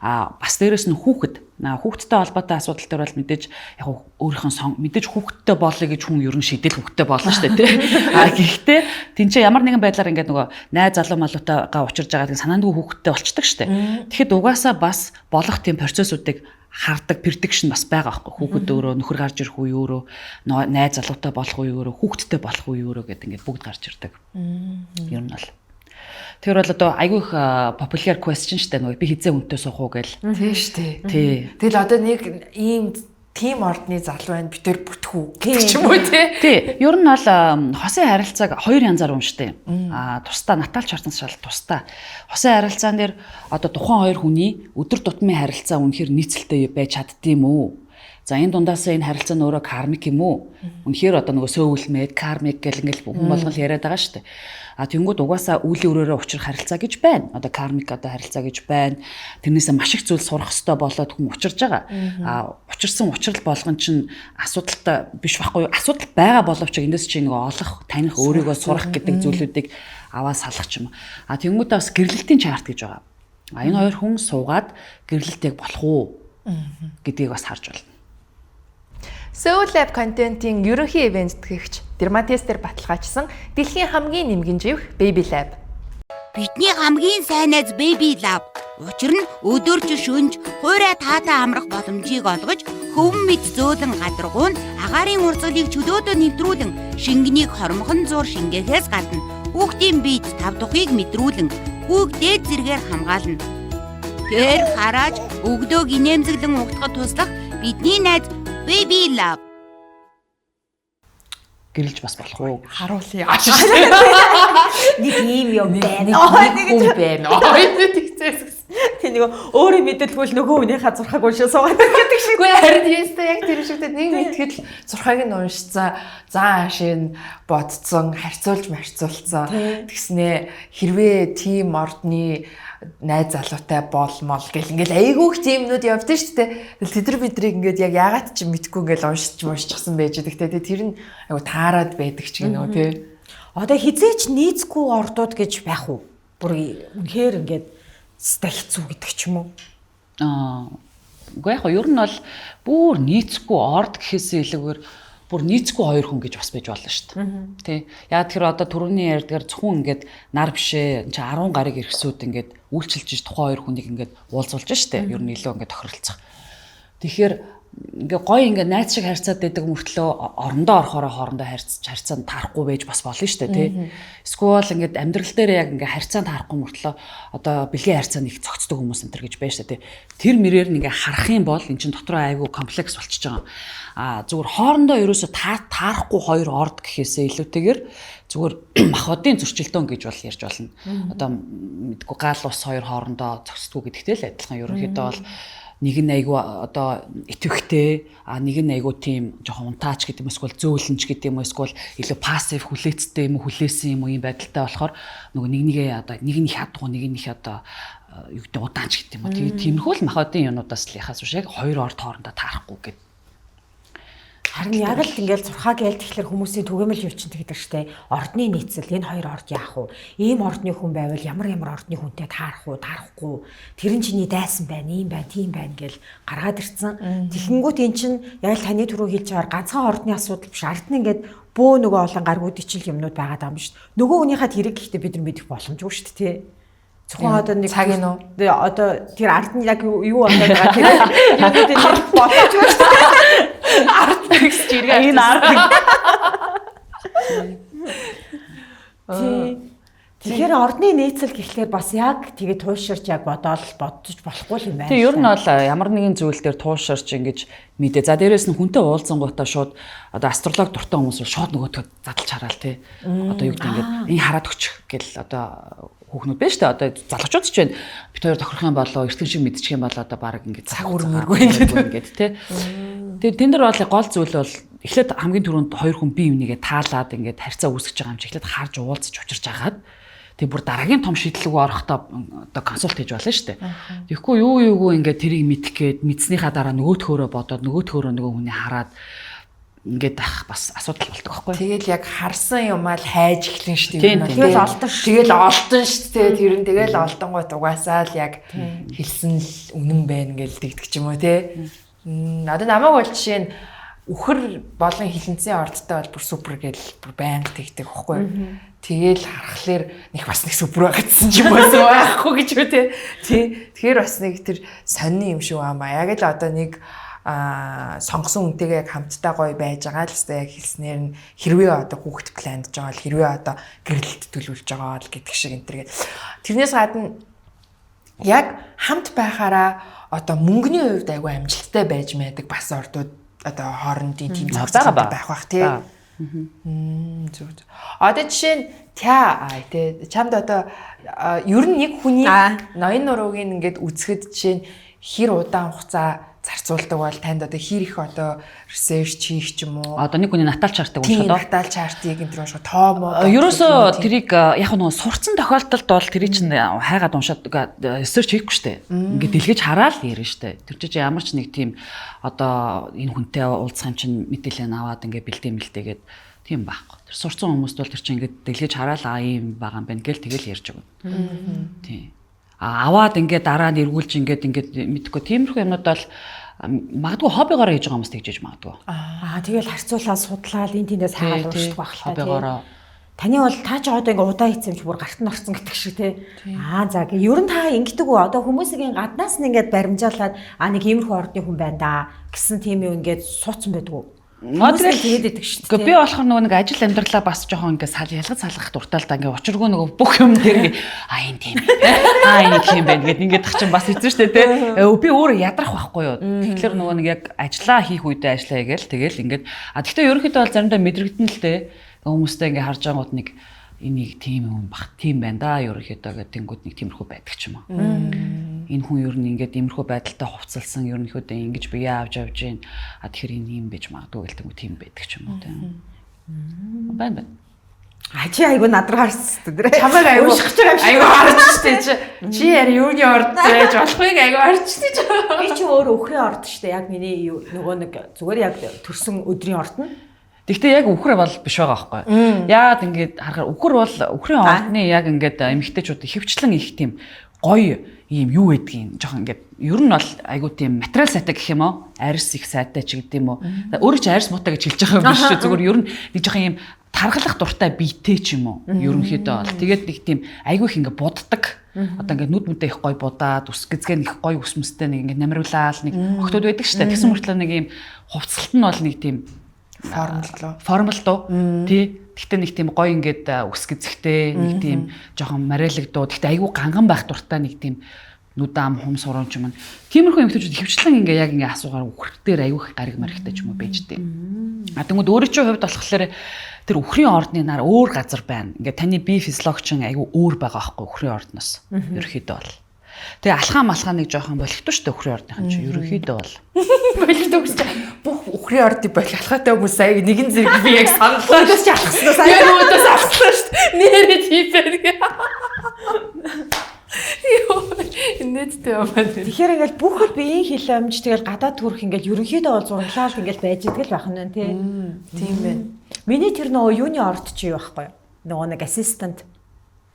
Speaker 3: бас дээрэс нь хүүхэдтэй холбоотой асуудал дээр бол мэдээж яг өөрийнхөө мэдээж хүүхэдтэй болъё гэж хүн ер нь шийдэл хүүхэдтэй болно шүү дээ тий. Гэхдээ тэнцээ ямар нэгэн байдлаар ингээд нөгөө найз залуу малуутайгаа учирж байгаа гэдэг санаандгүй хүүхэдтэй болчдөг шүү дээ. Тэгэхэд угаасаа бас болох тийм процессуудыг хардаг prediction бас байгаа байхгүй. Хүүхэд өөрөө нөхөр гарч ирэх үе өөрөө найз залуутай болох үе өөрөө хүүхэдтэй болох үе өөрөө гэдэг ингээд бүгд гарч ирдэг. Ер нь бол. Тэр бол одоо айгүй их popular question штэ нөгөө би хизээ хүнтэй суух уу гэл.
Speaker 2: Тийм штэ.
Speaker 3: Тий.
Speaker 2: Тэгэл одоо нэг ийм тим ордны залуу байна бид төр бүтэх үү гэх ч юм уу тий.
Speaker 3: Ер нь бол хосын харилцааг 2 янзаар унштай. Тусдаа Наталь Чартанс шал тусдаа. Хосын харилцаан дээр одоо тухайн 2 хүний өдөр тутмын харилцаа үнэхээр нийцэлтэй байж чаддсан уу? За энэ дундаас энэ харилцаа нь өөрөө кармик юм уу? Үнэхээр одоо нөгөө сөүлмэд кармик гэл ингээл хүн болгон л яриад байгаа шүү дээ. Тэнгүүд угаасаа үлийн өрөөрөө учрах харилцаа гэж байна. Одоо кармик одоо харилцаа гэж байна. Тэрнээсээ маш их зүйл сурах хэрэгтэй болоод хүн учирж байгаа. Учирсан учрал болгон чинь асуудалтай биш байхгүй юу? Асуудал байгаа боловч эндээс чи нөгөө олох, таних, өөрийгөө сурах гэдэг зүйлүүдийг аваа салах юм. Тэнгүүдээ бас гэрлэлтийн чарт гэж байгаа. Энэ 2 хүн суугаад гэрлэлтийг болох уу гэдгийг бас харж байна.
Speaker 2: Soul Lab контентын ерөнхий ивент тэтгэгч Дерматестер баталгаажсан дэлхийн хамгийн нэмгэн живх Baby Lab.
Speaker 5: Бидний хамгийн сайн найз Baby Lab. Учир нь өдөрж шөнж хуурай таатай амрах боломжийг олгож хөвөн мэд зөөлөн гадаргуун агаарын урсгалыг чөлөөдөө нэвтрүүлэн шингэнийг хормхон зур шингээхээс гадна хүүхдийн биед тав тухыг мэдрүүлэн хүүг дээд зэргээр хамгаална. Тэр харааж өгдөөг инээмсэглэн угтахад туслах бидний найз Baby Lab.
Speaker 3: Гэрэлж бас болох уу?
Speaker 2: Харуулъя.
Speaker 4: Нэг ийм юм байна.
Speaker 2: Нэг юм байна.
Speaker 4: Тэг нэг өөрөө мэдэлгүй л нөгөө хүнийхээ зурхаг уншиж суугаад гэдэг шиг.
Speaker 2: Үгүй харин ястаа яг тэр шигтэй нэг мэдхэд зурхаг нь уншицсан. Зан ашиг бодцсон, харьцуулсан. Тэгснээ хэрвээ тим ордны найз залуутай болмол гэл ингээл айгүйх тиймнүүд явдсан шүү дээ. Тэд нар бидрийг ингээд яг яагаад ч мэдгүй ингээл уншчихсан байж байгаа. Гэхдээ тэр нь айгу таарад байдаг ч гэнэ үү тий.
Speaker 4: Одоо хизээч нийцгүй ордууд гэж байх уу? Бүр үнэхээр ингээд хэцүү гэдэг ч юм уу?
Speaker 3: Үгүй яг ер нь бол бүр нийцгүй орд гэхээсээ илүүгээр бүр нийцгүй хоёр хүн гэж бас байж болно шүү дээ. Тий. Яг тэр одоо түрүүний ярьдгаар зөвхөн ингээд нар бишээ чи 10 гарыг иргэсүүд ингээд үйлчилж иж тухайн хоёр хүнийг ингээд уулзуулж шүү дээ. Ер нь илүү ингээд тохиролцох. Тэгэхээр ингээ гоё ингээ найз шиг харьцаад байдаг мөртлөө орондоо орохороо хоорондоо харьцаанд таарахгүй байж бас болно шүү дээ тий. Эсвэл ингээд амьдрал дээр яг ингээ харьцаанд таарахгүй мөртлөө одоо бэлгийн харьцаанд их зохицдог хүмүүс энэ төр гэж байна шүү дээ тий. Тэр мөрээр ингээ харах юм бол эн чин дотроо айгүй комплекс болчихж байгаа. Зүгээр хоорондоо ерөөсө таарахгүй хоёр орд гэхээсээ илүүтэйгээр зүгээр махбодын зөрчилдөөн гэж бол ярьж болно. Одоо мэдгүй гал ус хоёр хоорондоо зохицдгүй гэдэгтэй л адилхан ерөнхийдөө бол нэг нь айгүй одоо итгэвхтэй нэг нь айгүй тийм жоохон унтаач гэдэг юм эсвэл зөөлөнч гэдэг юм эсвэл илүү пассив хүлээцтэй юм хүлээсэн юм уу юм байдалтай болохоор нөгөө нэгнийгээ одоо нэг нь их ядгуу нэг нь их одоо юу гэдэг удаач гэдэг юм уу тиймэрхүү л махбодын юмнуудаас л яхаас биш яг хоёр орд хоорондоо таарахгүй гэдэг.
Speaker 4: Харин яг л ингээл зурхааг ялт ихлээр хүмүүсийн түгээмэл юу ч гэдэг штэ. Ордны нийцэл энэ хоёр орд яах вэ? Ийм ордны хүн байвал ямар ордны хүнтэй таарах уу, таарахгүй. Тэр нь чиний дайсан байна, ийм байна, тийм байна гэл гаргаад ирцэн. Тэгэхэнгүүт эн чин яг л таны түрүү хэлж байгаа ганцхан ордны асуудал биш. Ард нь ингээд бөө нөгөө олон гаргууд ичил юмнууд байгаад байгаа юм биш. Нөгөө хүнийхээ тэрэг гэхдээ бид нар мэдэх боломжгүй штэ тий. Зөвхөн одоо нэг
Speaker 2: цагийн уу?
Speaker 4: Одоо тэр ард нь яг юу болоод байгаа тэр юм бодож байна.
Speaker 2: Ард тэгс жиргээ.
Speaker 3: Энэ ард.
Speaker 4: Тэгэхээр ордны нийцэл гэхлээр бас яг тэгээ тууширч яг бодож болохгүй юм байна.
Speaker 3: Тэгээ ер нь бол ямар нэгэн зүйл дээр тууширч ингэж мэдээ. За дээрэс нь хүнтэй уулзсангуудаа шууд одоо астролог дуртай хүмүүс бол шууд нөгөөдгөө задлж хараал тий. Одоо юу гэдэг ингээд энэ хараад өчөх гэл одоо хүүхнүүд байна шүү дээ. Одоо залуучууд ч байна. Бид хоёр тохирох юм болоо эртэн шиг мэдчих юм болоо одоо баг ингээд цаг өрмөргүй ингээд тий. Тэгээ тэн дээр бол гол зүйл бол эхлээд хамгийн түрүүнд хоёр хүн бие бинийгээ таалаад ингээд харьцаа үүсгэж байгаа юм чи эхлээд харж уулзаж учирч агаад тэг бүр дараагийн том шийдлүүг орохдоо одоо консулт хийж болно шүү дээ. Тэгэхгүй юу ингээд тэрийг мэдэх гээд мэдснийхаа дараа нөгөөдхөөрөө бодоод нөгөө хүний хараад ингээд бас асуудал болдог байхгүй.
Speaker 2: Тэгэл яг харсан юмаа л хайж эхлэн шүү дээ.
Speaker 4: Тэгэл олдон шүү.
Speaker 2: Тэгэл олдон шүү дээ. Тэр нь тэгэл олдонгууд угаасаа л яг хэлсэн л үнэн байна гэж тэгдэг ч юм уу те. Одоо намайг бол жишээ нь үхэр болон хилэнцгийн ордтой бол бүр супер гэл бүр байнга тэгдэг байхгүй. Тэгэл харахаар нэг бас нэг супер байгацсан ч юм байхгүй гэж үү те. Тэгэхээр бас нэг тэр сонин юм шүү аамаа. Яг л одоо нэг сонгосон үнтэйгээ яг хамтдаа гоё байж байгаа л хэвээр яг хэлснээр нь хэрвээ одоо хүүхэд планд жагаал хэрвээ одоо гэрэлт төлөвлөж байгаа л гэдэг шиг энэ төргээд тэрнээс гадна яг хамт байхаараа одоо мөнгөний хувьд айгүй амжилттай байж байдаг бас ордууд одоо хоорондын тийм зохицол байх бах тий. Зөв. Одоо жишээ нь тий чамд одоо ер нь нэг хүний ноён нуруугийн ингээд үзэхэд жишээ нь хэр удаан хугацаа зарцуулдаг бол танд одоо хэр их одоо research хийх ч юм уу.
Speaker 3: Одоо нэг хүний натал чартыг уншаад
Speaker 2: одоо натал чартыг энэ уншаад тоо моо.
Speaker 3: Ерөөсөө тэрийг яг нөгөө сурцсан тохиолдолд бол тэрийг чинь хайгаад уншаад research хийхгүй штэ. Ингээд дэлгэж хараад ярина штэ. Тэр чинь ямар ч нэг тийм одоо энэ хүнтэй уулзах юм чинь мэдээлэл аваад ингээд бэлдээгээд тийм байхгүй. Тэр сурцсан хүмүүст бол тэр чинь ингээд дэлгэж хараад ийм байгаа юм байна гэл тэгэл ярьж өгнө. Тийм. Аваад ингээд дараа нь эргүүлж ингээд мэдхгүй тиймэрхүү юмнууд бол магадгүй хоббигоор хийж байгаа хүмүүс тэгжиж магадгүй.
Speaker 4: Тэгэл харьцуулаад судлаад энэ тэндээс хайгаад уушдаг байх та.
Speaker 3: Хоббигоор
Speaker 4: таны бол та ч одоо ингээд удаа хийцэн ч бүр гарт нь орсон гэдэг шиг тий. За ер нь та ингэдэг үү? Одоо хүмүүсийн гаднаас нь ингээд баримжаалаад нэг иймэрхүү ордны хүн байна да гэсэн тийм юм ингээд суудсан байдгүй.
Speaker 3: Тэгэл
Speaker 4: тэгээд идэг шүү
Speaker 3: дээ. Би болохоор нөгөө нэг ажил амьдралаа бас жоохон ингээд ялгаж салгах дуртай л да ингээд учиргүй нөгөө бүх юм дээр энэ тийм энэ тийм байна гэд ингээд тах чинь бас хэцүү шүү дээ тий. Би өөрөө ядрах байхгүй юу. Тэгэхээр нөгөө нэг яг ажиллаа хийх үедээ ажиллаа гээл тэгэл ингээд гэхдээ ерөнхийдөө бол заримдаа мэдрэгдэн л дээ. Хүмүүстэй ингээд харж байгаагууд нэг энийг тийм юм бах тийм байна да ерөнхийдөө гэдэг тэнгууд нэг тиймэрхүү байдаг ч юм уу. Энэ хүн ер нь ингээд иймэрхүү байдалтай хувцалсан ерөнхийдөө ингэж бие авч явж гин тэгэхээр энэ юм байж магадгүй гэлтэг тийм байдаг ч юм уу тийм. Байна.
Speaker 4: Чи айгу надраа харсан тэр.
Speaker 2: Чамайг айгу уншиж байгаа юм шиг. Айгу харж штэ чи яар юуны орд байж болохыг айгу харж штэ.
Speaker 4: Би чи өөр өхрийн орд штэ яг миний нөгөө нэг зүгээр яг төрсөн өдрийн орд нь.
Speaker 3: Гэхдээ яг үхэр бол биш байгаа байхгүй. Яагаад ингэж харахаар үхэр бол үхрийн ордны яг ингээд эмэгтэйчүүд ихэвчлэн их тийм гоё ийм юу гэдгийг жоохон ингээд ер нь бол айгуу тийм материал сайтай гэх юм уу? Арьс их сайтай ч гэдэг юм уу? Өөрөө ч арьс муутай гэж хэлж байгаа юм биш шүү. Зүгээр ер нь нэг жоохон ийм тархалах дуртай биетэй ч юм уу? Ерөнхийдөө бол тэгээд нэг тийм айгуу их ингээд буддаг. Одоо ингээд нүд мүдээ их гоё будаад ус гэзгээ их гоё ус мөстэй нэг ингээд намруулаад нэг охтууд байдаг шүү дээ. Тэгсэн мөртлөө нэг ийм хувцалт нь бол нэг тийм формал доо тий. Гэхдээ нэг тийм гоё ингээд ус гэзэгтэй нэг тийм жоохон марилагдуу. Гэхдээ айгүй ганган байх дуртай нэг тийм нүд ам хум сурамч юм. Тиймэрхүү эмэгтэйчүүд хөвчлэн ингээ яг ингээ асуугаар үхрэх дээр айгүй их гариг маригтай ч юм уу байж дээ. А тэгмэд өөрөө чинь хувьд болохоор тэр үхрийн ордны нар өөр газар байна. Ингээ таны бие физиологч айгүй өөр байгаа байхгүй үхрийн ордноос. Ерөнхийдөө бол. Тэгээ алхаа малхаа нэг жоохон болгохдоо шүү дээ үхрийн ордныхан чинь ерөнхийдөө бол.
Speaker 2: Болгохдоо гэж бүх үхрийн ордыг алхаатай хүмүүс сая нэгэн зэрэг би яг саналаа гэж алхаснаа сая. Яг өөдөөс алхсан шүү дээ. Нэрээ тийпэр. Инээдтэй юм байна.
Speaker 4: Тэгэхээр ингээл бүх биеийн хил амж тэгэл гадаад төрх ингээл ерөнхийдөө бол зураглаад ингээл байж идэг л байх нь тий.
Speaker 2: Тийм байна.
Speaker 4: Миний тэр нөгөө юуны орд чи юу байхгүй юу? Нөгөө нэг ассистент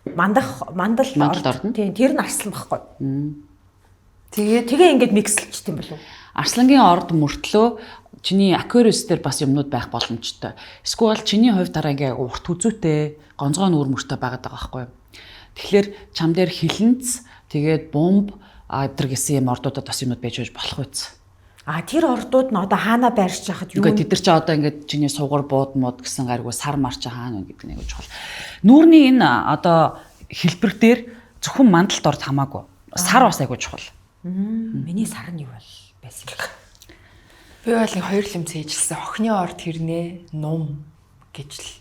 Speaker 4: мандал орд. Тийм тэр нь арслан байхгүй. Тэгээ ингээд микслчт юм болов уу?
Speaker 3: Арслангийн орд мөртлөө чиний аквариус дээр бас юмнууд байх боломжтой. Эсвэл чиний хувь дараа ингээ урт үзүүтэй, гонцгой нүүр мөртэй байгаад байгаа байхгүй юу? Тэгэхээр чам дээр хилэнц, тэгээд бомб тэр гэсэн юм ордуудад бас юмуд байж болох үз.
Speaker 4: Тэр ордууд нь одоо хаана байрч хахад юу?
Speaker 3: Ингээд тэд нар чи одоо ингээд чиний сугар бууд мод гэсэн гаргүй сар марч хаана гэдэг нэг чухал. Нүүрний энэ одоо хэлбэр дээр зөвхөн мандалт орд хамаагүй. Сар бас айгүй чухал.
Speaker 4: Миний сар нь юу байсан юм?
Speaker 2: Би бол нэг хоёр лим цээжилсэн. Охины орд хэрнээ ном гэж л.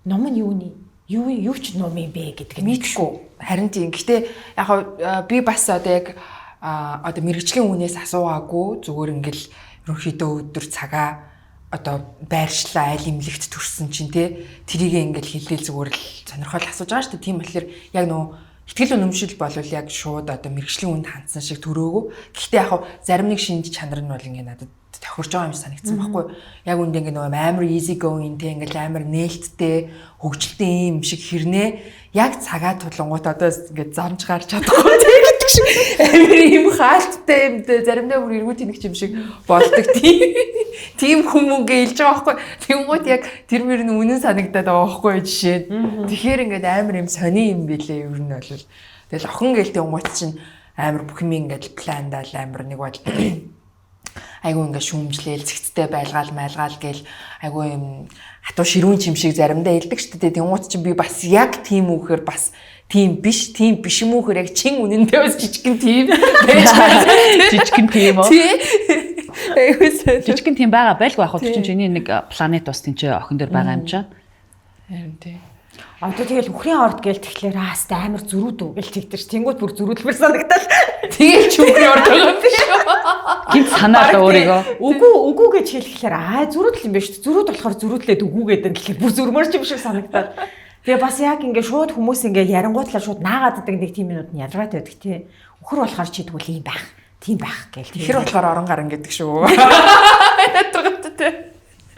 Speaker 4: Ном нь юуны? Юу ч ном юм бэ гэдэг нь
Speaker 2: мэдгүй. Харин тийм. Гэхдээ яг би бас одоо яг одоо мэрэгжлийн үнээс асуугаагүй зүгээр ингээл ерөнхийдөө өдөр цагаа одоо байршлаа айл имлэгт төрсөн чинь тэрийг ингээл хэлээл зүгээр л сонирхол асууж байгаа шүү дээ. Тийм болохоор яг нөө итгэл үнэмшил болвол яг шууд одоо мэрэгжлийн үнд хандсан шиг төрөөгөө. Гэхдээ яг зарим нэг шинж чанар нь бол ингээ надад тохирж байгаа юм санагдсан байхгүй. Яг үндэ ингээ нөгөө амар easy going ингээл амар нээлттэй хөгжилтэй юм шиг хэрнээ яг цагаа тулангууд одоо ингээ замж гарч чадахгүй гэдэг шиг амар юм хаалттай юм заримдаа бүр эргүү тэнэг юм шиг болдог тийм хүмүүнгээ илж байгаа байхгүй. Тэнгууд яг тэр мөр нь үнэн санагдаад байгаа байхгүй жишээ. Тэгэхээр ингээ амар юм сони юм билээ ер нь бол. Тэгэл охин гэлтэй хүмүүс чинь амар бүх юм ингээ пландаал амар нэг бол айгу ингээ шүүмжлээл зэгцтэй байлгаал майлгаал гээл айгу юм хатуу ширүүн чим шиг заримдаа хэлдэг шүү дээ. Тэнгууд чинь би бас яг тийм үхээр бас тийм биш юм үхээр яг чин үнэндээ бас жижигэн тийм байж байгаа.
Speaker 3: Жижигэн тийм үү?
Speaker 2: Айгу
Speaker 3: жижигэн тийм байгаа байлгүй яг хөө чинь чиний нэг планет бас тийм ч охин дээр байгаа юм чаа.
Speaker 2: Харин тийм.
Speaker 4: Одоо тэгэл үхрийн орд гээл тэгэхээр хааст амар зөрүүд үү гээл тэгдэж тэнгууд бүр зөрүүлмэр санагдал.
Speaker 2: Тэгэл ч үхрийн орд байгаа юм биш үү?
Speaker 3: Гинт санаад өөрийгөө
Speaker 4: Үгүй гэж хэлэхээр зөрүүдл юм байна шүү дээ. Зөрүүд болохоор зөрүүдлээд үгүй гэдэг нь тэгэхээр бүр зөрмөр ч юм шиг санагдаад. Тэгээ бас яг ингээ шууд хүмүүс ингээ ярангуудлаа шууд наагаад идэг нэг тийм минут нь ялгаад байдаг тий. Үхэр болохоор чи тэгвэл юм байх. Тийм байх гээл.
Speaker 2: Тэгэхээр болохоор орон гарan гэдэг шүү.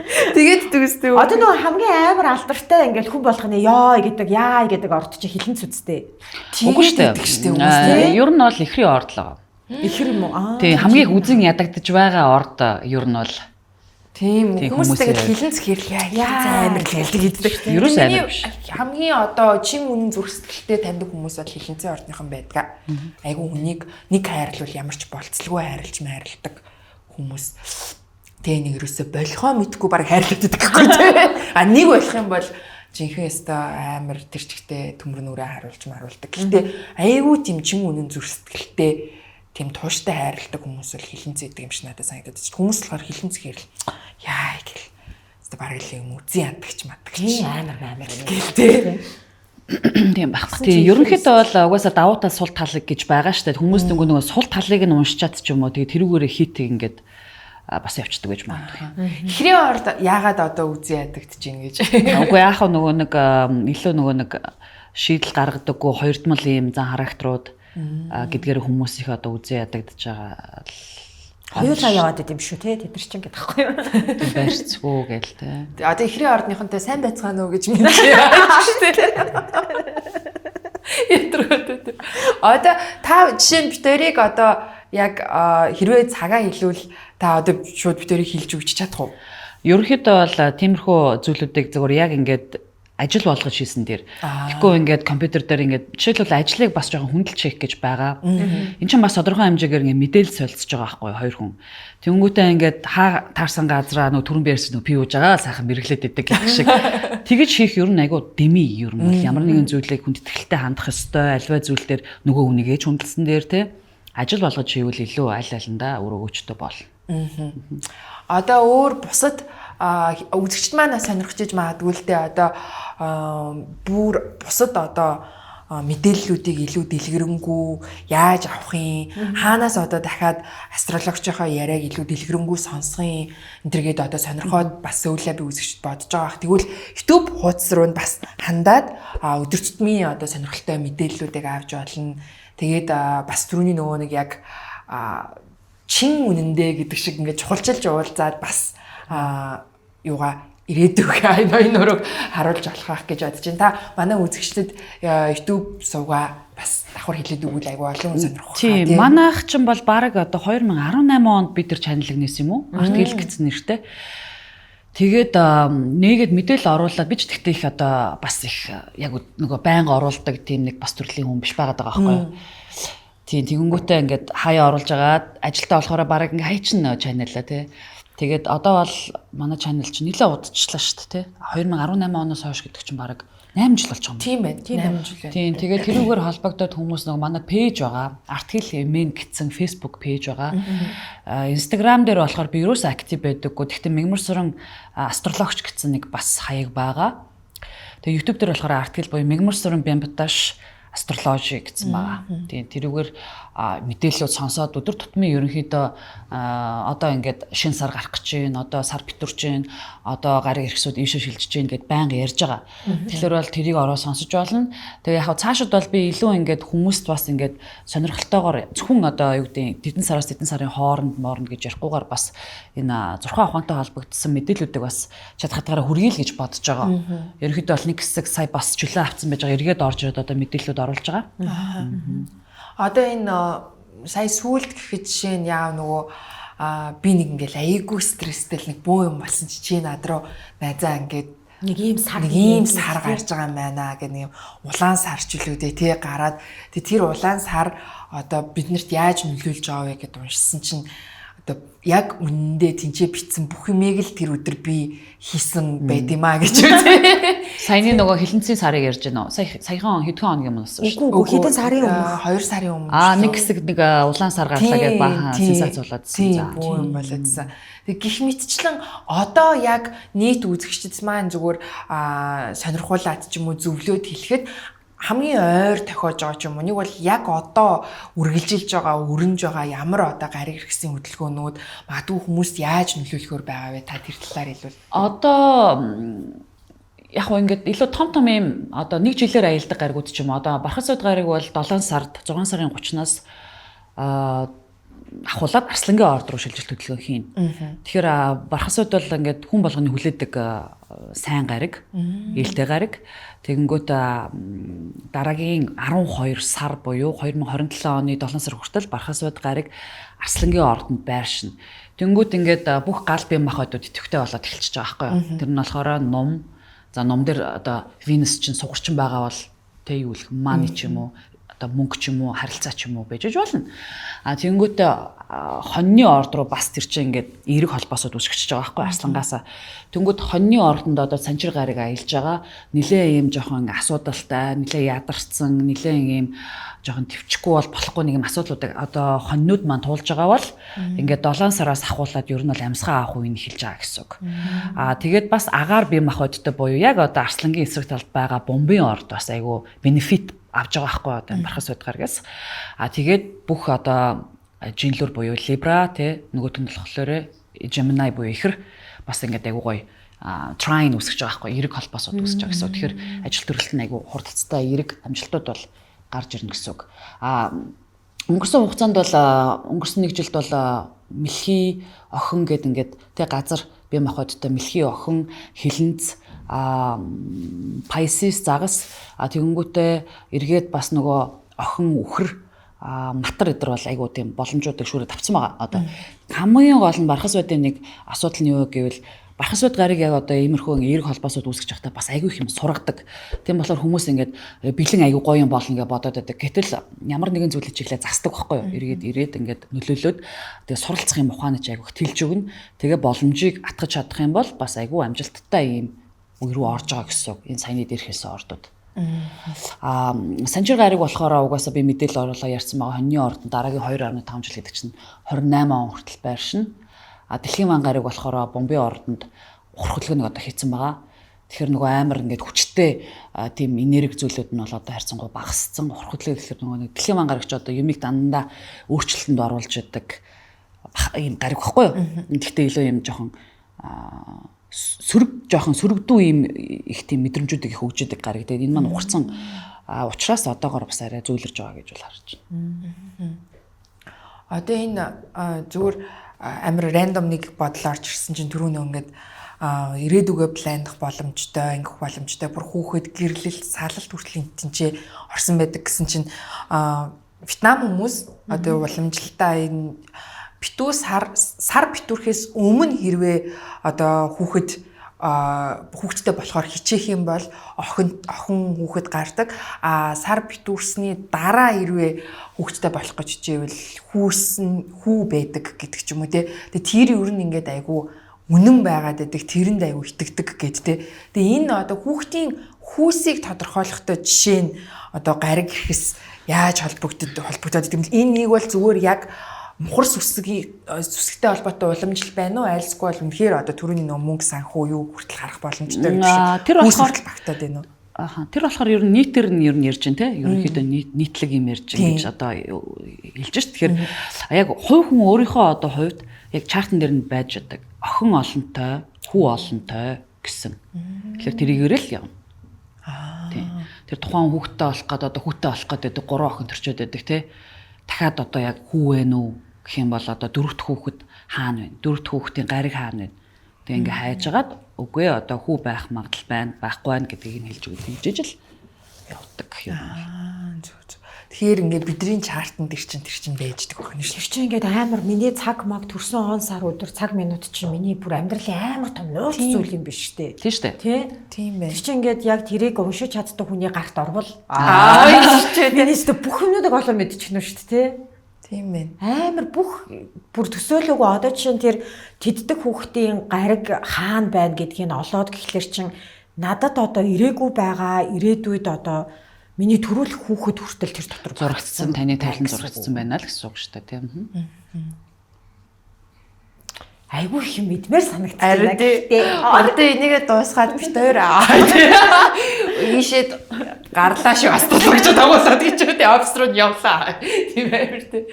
Speaker 2: Тэгээд дүгстэй.
Speaker 4: Одоо нөгөө хамгийн амар алдартай ингээл хүн болгоны яа гэдэг орд чи хилэн зүцтэй.
Speaker 3: Үгүй шүү дээ. Ер нь бол ихрийн орд л байгаа.
Speaker 4: Ихэр юм уу?
Speaker 3: Тий, хамгийн их үзэн ядагдж байгаа орд ер нь бол
Speaker 2: тийм хүмүүстэй хилэнц хэрэг амар хэлдэг иддэг.
Speaker 3: Ерөөс амар биш.
Speaker 2: Хамгийн одоо чин үнэн зүрхсэтгэлтэй таньдаг хүмүүс бол хилэнцэн ордныхан байдаг. Айгу хүнийг нэг хайрлуул ямар ч болцлгүй хайрлж майрладаг хүмүүс. Тэгээ нэг юусоо болохоо мэдхгүй баг хайрлаад байдаг гэхгүй тий. Нэг болох юм бол жинхэнэ өстө амар тэр чигтээ төмөр нүрээ харуулж маруулдаг. Гэхдээ айгу тийм чин үнэн зүрхсэтгэлтэй тийм тууштай хайрладаг хүмүүс бол хилэнц идэг юм шиг надад санагдаад байна. Хүмүүс болохоор хилэнц хэрэл яа гэл. Өстө баг л юм үзэн ядагч мадагч.
Speaker 4: Амар
Speaker 2: гэлтэй.
Speaker 3: Тийм байх. Тийм ерөнхийдөө бол угаасаа давуу тал сул талыг гэж байгаа шүү дээ. Хүмүүс нөгөө сул талыг нь уншчаад ч юм уу тэгээ тэрүүгээрээ хитийг ингээд бас явцдаг гэж магадгүй.
Speaker 2: Ихрийн орд яагаад одоо үзэн ядагч чинь гэж.
Speaker 3: Үгүй яахаа нөгөө нэг илүү нөгөө нэг шийдэл гаргадаггүй хоёрдмал ийм зан характерууд гэдгээр хүмүүс их одоо үзэн ядагдж байгаа.
Speaker 4: Хоёулаа яваад идэм шүү те тэд нар ч ингэдэг байхгүй юу?
Speaker 3: Барьцгүй гээл те.
Speaker 2: Одоо ихрийн ордныхонтой сайн байцгаана уу гэж мэдээ. Ятрууд. Одоо та жишээ нь битэрийг одоо яг хэрвээ цагаа хэлвэл та одоо шууд битэрийг хэлж өгч чадах уу?
Speaker 3: Ерөнхийдөө бол тиймэрхүү зүйлүүдийг зөвхөн яг ингээд ажил болгож хийсэн дээр. Тэгэхгүй ингээд компьютер дээр ингээд жишээлбэл ажлыг бас жоохон хүндэлж хийх гэж байгаа. Энд чинь бас тодорхой хэмжээгээр ингээд мэдээлэл солилцож байгаа байхгүй хоёр хүн. Тэнгүүтээ ингээд таарсан газраа нөө түрэн бэрсэн нөө пиууж байгаа сайхан мэрэглээд идэг гэх шиг. Тэгэж хийх ер нь айгу дэми ер нь ямар нэгэн зүйлийг хүндэтгэлтэй хандах ёстой. Альва зүйл дээр нөгөө хүнийг ээж хүндэлсэн дээр те ажил болгож хийвэл илүү аль алиндаа өрөөгөөчтэй бол.
Speaker 2: Одоо өөр бусад үзэгчд маань сонирхож иж магадгүй л дээ одоо бүр бусад одоо мэдээллүүдийг илүү дэлгэрэнгүй яаж авах юм хаанаас одоо дахиад астрологичийнхоо яриаг илүү дэлгэрэнгүй сонсох юм энтергээд одоо сонирхоод бас өглөө би үзэгчд бодож байгаа. Тэгвэл YouTube хуудас руу нь бас хандаад өдөр тутмын одоо сонирхолтой мэдээллүүдийг авч болно. Тэгээд бас түрүүний нөгөө нэг яг чин үнэндээ гэдэг шиг ингээд чухалчилж уулзаад бас юугаа ирээдүйг энэ нурыг харуулж болох гэж бодож байна. Та манай үзэгчдэд YouTube суугаа бас давхар хэлээд өгвөл айгүй олон хүн сонирхох.
Speaker 3: Тийм, манайх ч бол баг одоо 2018 онд бид нар чаналыг нээсэн юм уу? Артгил гэсэн нэртэй. Тэгээд нэгэд мэдээлэл оруулаад би ч тэгтээ их одоо бас их яг нөгөө байнга оруулдаг тийм нэг бас төрлийн хүн биш байгаад байгаа байхгүй юу? Тийм тэгэнгүүтээ ингээд хаяа оруулж агаад ажилдаа болохоор баг ингээ хайчин чаналаа тий. Тэгээд одоо бол манай чанал чинь нэлээд удажчлаа шүү дээ тий. 2018 оноос хойш гэдэг чинь баг 8 жил болж байгаа юм.
Speaker 2: Тийм байна. 8 жил байна.
Speaker 3: Тийм тэгээд тэрүүгээр холбогдоод хүмүүс нэг манай пэйж байгаа. Артгил Эмэн гэсэн Facebook пэйж байгаа. Instagram дээр болохоор би юус актив байдаггүй. Гэхдээ Мегмарсуран астрологч гэсэн нэг бас хаяг байгаа. Тэгээд YouTube дээр болохоор Артгил буюу Мегмарсуран Бямбаташ астрологи гэсэн байгаа. Тийм тэрүүгээр мэдээлэлүүд сонсоод өдөр тутмын ерөнхийдөө одоо ингээд шин сар гарах гэж байна. Одоо сар битүрч байна. Одоо гарын эрхсүүд ийшээ шилжиж байна гэд байнга ярьж байгаа. Тэгэхээр бол тэрийг ороо сонсож болно. Тэгээ яг цаашид бол би илүү ингээд хүмүүст бас ингээд сонирхолтойгоор зөвхөн одоо юу гэдэг тэдэн сараас тэдэн сарын хооронд гэж ярихгүйгээр бас энэ зурхаан ухаантай холбогдсон мэдээллүүдийг бас чадхатаараа хүргэе л гэж бодож байгаа. Ерөнхийдөө бол нэг хэсэг сая бас чөлөө авцсан байж байгаа. Эргээд орж ирээд одоо мэдээллүүд оруулж байгаа.
Speaker 2: Одоо энэ сая сүүлд гэхэд жишээ нь яав нөгөө би нэг ингээл аяйгүй стресстэй л нэг бөө юм болсон чи над руу найзаа ингээд нэг ийм сар гарч байгаа юм байна гэх нэг улаан сар ч үлүүдээ тий гараад тэр улаан сар одоо биднэрт яаж нөлөөлж байгаа вэ гэдээ уншсан чинь одоо яг үнэндээ тэнцээ битсэн бүх юмыг л тэр өдөр би хийсэн байд юм а гэж үү.
Speaker 3: Саяны нөгөө хилэнцгийн сарыг ярьж байна уу? Саяхан хэдхэн хоногийн өмнө болсон шүү.
Speaker 4: Үгүй хэдэн сарын өмнө
Speaker 2: 2 сарын өмнө.
Speaker 3: Нэг хэсэг нэг улаан сар гарлаа гэж баахан сенсацуулаадсан.
Speaker 2: Тийм бүү юм болоодсан. Тэг гих мэтчлэн одоо яг нийт үзэгчдэс маань зүгээр сонирхуулаад ч юм уу зөвлөөд хэлэхэд хамгийн ойр тохиож байгаа ч юм уу. Нэг бол яг одоо үргэлжилж байгаа, өрнөж байгаа ямар одоо гариг хэрэгсийн хөдөлгөөнүүд магадгүй хүмүүст яаж нөлөөлөхөөр байгаа вэ? Та тэр талаар хэлвэл.
Speaker 3: Одоо яг гоо ингээд илүү том юм одоо нэг жилээр аялдаг гаригууд ч юм уу. Одоо Бархасууд гариг бол 7 сард 6 сарын 30-наас ахуулаад Арслангийн орд руу шилжилт хөдөлгөөн хийн. Тэгэхээр Бархасууд бол ингээд хүн болгоны хүлээдэг сайн гариг, ээлтэй гариг. Тэгэнгүүт дараагийн 12 сар буюу 2027 оны 7 сар хүртэл Бархасууд гариг Арслангийн ордонд байршина. Тэгэнгүүт ингээд бүх гал бие махбодууд идэвхтэй болоод эхэлчихэж байгаа байхгүй юу? Тэр нь болохоор ном. За ном дээр одоо Венус чинь сугарчин байгаа бол тэ юу л мани ч юм уу одоо мөнгө ч юм уу харилцаа ч юм уу байж болно. Тэгэнгүүт хоньны орд руу бас тэр чинь ингээд эерэг холбоосод үсгэж байгаа байхгүй Арслангаас. Тэнгүүд хоньны ордонд одоо санчир гарыг аялж байгаа. Нилээ юм жоохон асуудалтай, нилээ ядарсан, нилээ юм жоохон төвчгүй бол болохгүй нэг юм асуудлуудыг одоо хоньнууд маань туулж байгаа бол ингээд 7 сараас ахуулаад ер нь бол амьсгаа авах үеийг эхэлж байгаа гэсэн үг. Тэгээд бас агаар бие махбодтой буюу яг одоо Арслангийн эсрэг талд байгаа бомбын орд бас айгүй бенефит авч байгаа байхгүй одоо Бархасууд гаргаас. Тэгээд бүх одоо жинлүр буюу Libra тэ нөгөөт нь болохоор Gemini буюу ихэр бас ингээд айгүй гоё trine үсгэж байгаа байхгүй эерэг холбоосод үсгэж байгаа гэсэн. Тэгэхээр ажил төрөлт нь айгүй хурдцтай эерэг амжилтууд бол гарч ирнэ гэсэн үг. Өнгөрсөн хугацаанд бол өнгөрсөн нэг жилд бол мэлхий охин гэд ингээд тэг газар бие махбодтой мэлхий охин хилэнц Pisces загас тэгэнгүүтээ эргээд бас нөгөө охин үхэр матар эдэр бол айгуу тийм боломжуудыг шүүрээ тавцсан байгаа. Одоо хамгийн гол нь бархас байдын нэг асуудал нь юу гэвэл бархас бод гарыг яг одоо иймэрхүү эерэг холбоосод үүсгэж явахдаа бас айгүй их юм сургадаг. Тийм болохоор хүмүүс ингээд бэлэн айгүй гоё юм болно гэж бодоод байдаг. Гэтэл ямар нэгэн зүйлийг чиглээ засдаг байхгүй юу? Ирээд ингээд нөлөөлөөд тэгээ суралцах юм ухааны ч айгүй тэлж өгнө. Тэгээ боломжийг атгаж чадах юм бол бас айгүй амжилттай ийм үг рүү орж байгаа гэсэн үг. Энэ саяны дээр хэлсэн ордууд. Санжир гариг болохоор угаасаа би мэдээлэл оруулаа ярьсан байгаа. Хоньны ордон дараагийн 2.5 жил гэдэг чинь 28 он хүртэл байршина. Дэлхийн ван гариг болохоор бомбын ордонд ухрахлыг нэг одоо хийцэн байгаа. Тэгэхээр нөгөө амар ингээд хүчтэй тийм энерги зүйлүүд нь бол одоо харьцангуй багассан. Ухрахлыг гэхээр нөгөө нэг дэлхийн ван гарагч одоо юмыг дандаа өөрчлөлтөнд оруулж яадаг ийм гариг багхгүй юу. Гэхдээ илүү юм жоохон жоохон сөрөгдүү ийм их тийм мэдрэмжүүдийг их өгж яадаг гариг. Тэгээд энэ маань ухарсан учраас одоогоор бас арай зөөлрж байгаа гэж бол харж байна.
Speaker 2: Одоо энэ зүгээр амар рандом нэг бодол орж ирсэн чинь түрүүний ингээд ирээдүгөө пландах боломжтой, ингэх боломжтой, бүр хүүхэд гэрлэлт, салалт хүртэл тэнцээ орсон байдаг гэсэн чинь Вьетнам хүмүүс одоо уламжлалтаа энэ битүү сар битүүрхээс өмнө хэрвээ одоо хүүхэдтэй болохоор хичээх юм бол охин хүүхэд гардаг. Сар битүүрсний дараа хэрвээ хүүхэдтэй болох гэж хичээвэл хүү байдаг гэдэг ч юм уу те. Тэгээ тэр ер нь ингээд айгүй үнэн байгаад байдаг. Тэрэнд айгүй итгэдэг гэд те. Тэгээ энэ одоо хүүхдийн хүүсийг тодорхойлохдоо жишээ нь одоо гариг ирэхс яаж холбогдоод гэдэг юм. Энэ нэг бол зүгээр яг мухар сүсгтэй холбоотой уламжлал байна уу? Айлсгүй бол үнэхээр одоо түрүүний нөө мөнгө санхүү юу хүртэл харах боломжтой гэж.
Speaker 3: Тэр болохоор
Speaker 2: багтаад байна уу?
Speaker 3: Тэр болохоор ер нь нийтээр нь ер нь ярьж байна те. Ерөнхийдөө нийтлэг юм ярьж байна гэж одоо хэлж шít. Тэгэхээр яг хувь хүн өөрийнхөө одоо хувьд яг чартан дээр нь байж байдаг. Охин олонтой, хүү олонтой гэсэн. Тэгэхээр тэрийгээр л явна. Тийм. Тэр тухайн хүүхдтэй болох гээд одоо хүүтэй болох гээд 3 охин төрчөөд байдаг те. Дахиад одоо яг хүү вэ нү гэх юм бол одоо 4-р хүүхэд хаана вэ? 4-р хүүхдийн гариг хаана вэ? Тэг ингээ хайжгаад үгүй одоо хүү байх магадлал байна, байхгүй байна гэдгийг нь хэлж өгөх хэмжээж л явдаг юм.
Speaker 2: Тэгэхээр ингээ бидний чартанд тэр чин байждаг байна шүү.
Speaker 4: Тэр чинь ингээд амар миний цаг маг төрсөн он сар өдөр цаг минут чинь миний бүр амьдралын амар том нууц зүйл юм биш үү?
Speaker 3: Тийм шүү дээ.
Speaker 2: Тийм байна.
Speaker 4: Тэр чинь ингээд яг тэрийг уншиж чаддаг хүний гарт орвол
Speaker 2: тийм
Speaker 4: шүү дээ бүх юмнуудыг олон мэдчихнэ шүү дээ.
Speaker 2: Тийм байна.
Speaker 4: Амар бүр төсөөлөөгүй одоо чинь тэр тэддэг хүүхдийн гариг хаана байна гэдгийг олоод гэхлээр чинь надад одоо ирээгүй байгаа ирээдүйд одоо миний төрүүлэх хүүхэд хүртэл тэр дотор
Speaker 3: зурагдсан таны тайлан зурагдсан байна л гэсэн үг шүү дээ тийм.
Speaker 4: Айгүй их юм мэдмээр санагдчихлаа
Speaker 2: гэхдээ одоо энийгээ дуусгаад бит өөр ийшээд гарлаа шүү астуулаа гэж тавуулаад гэж үү офис руу явлаа. Тийм амар тий.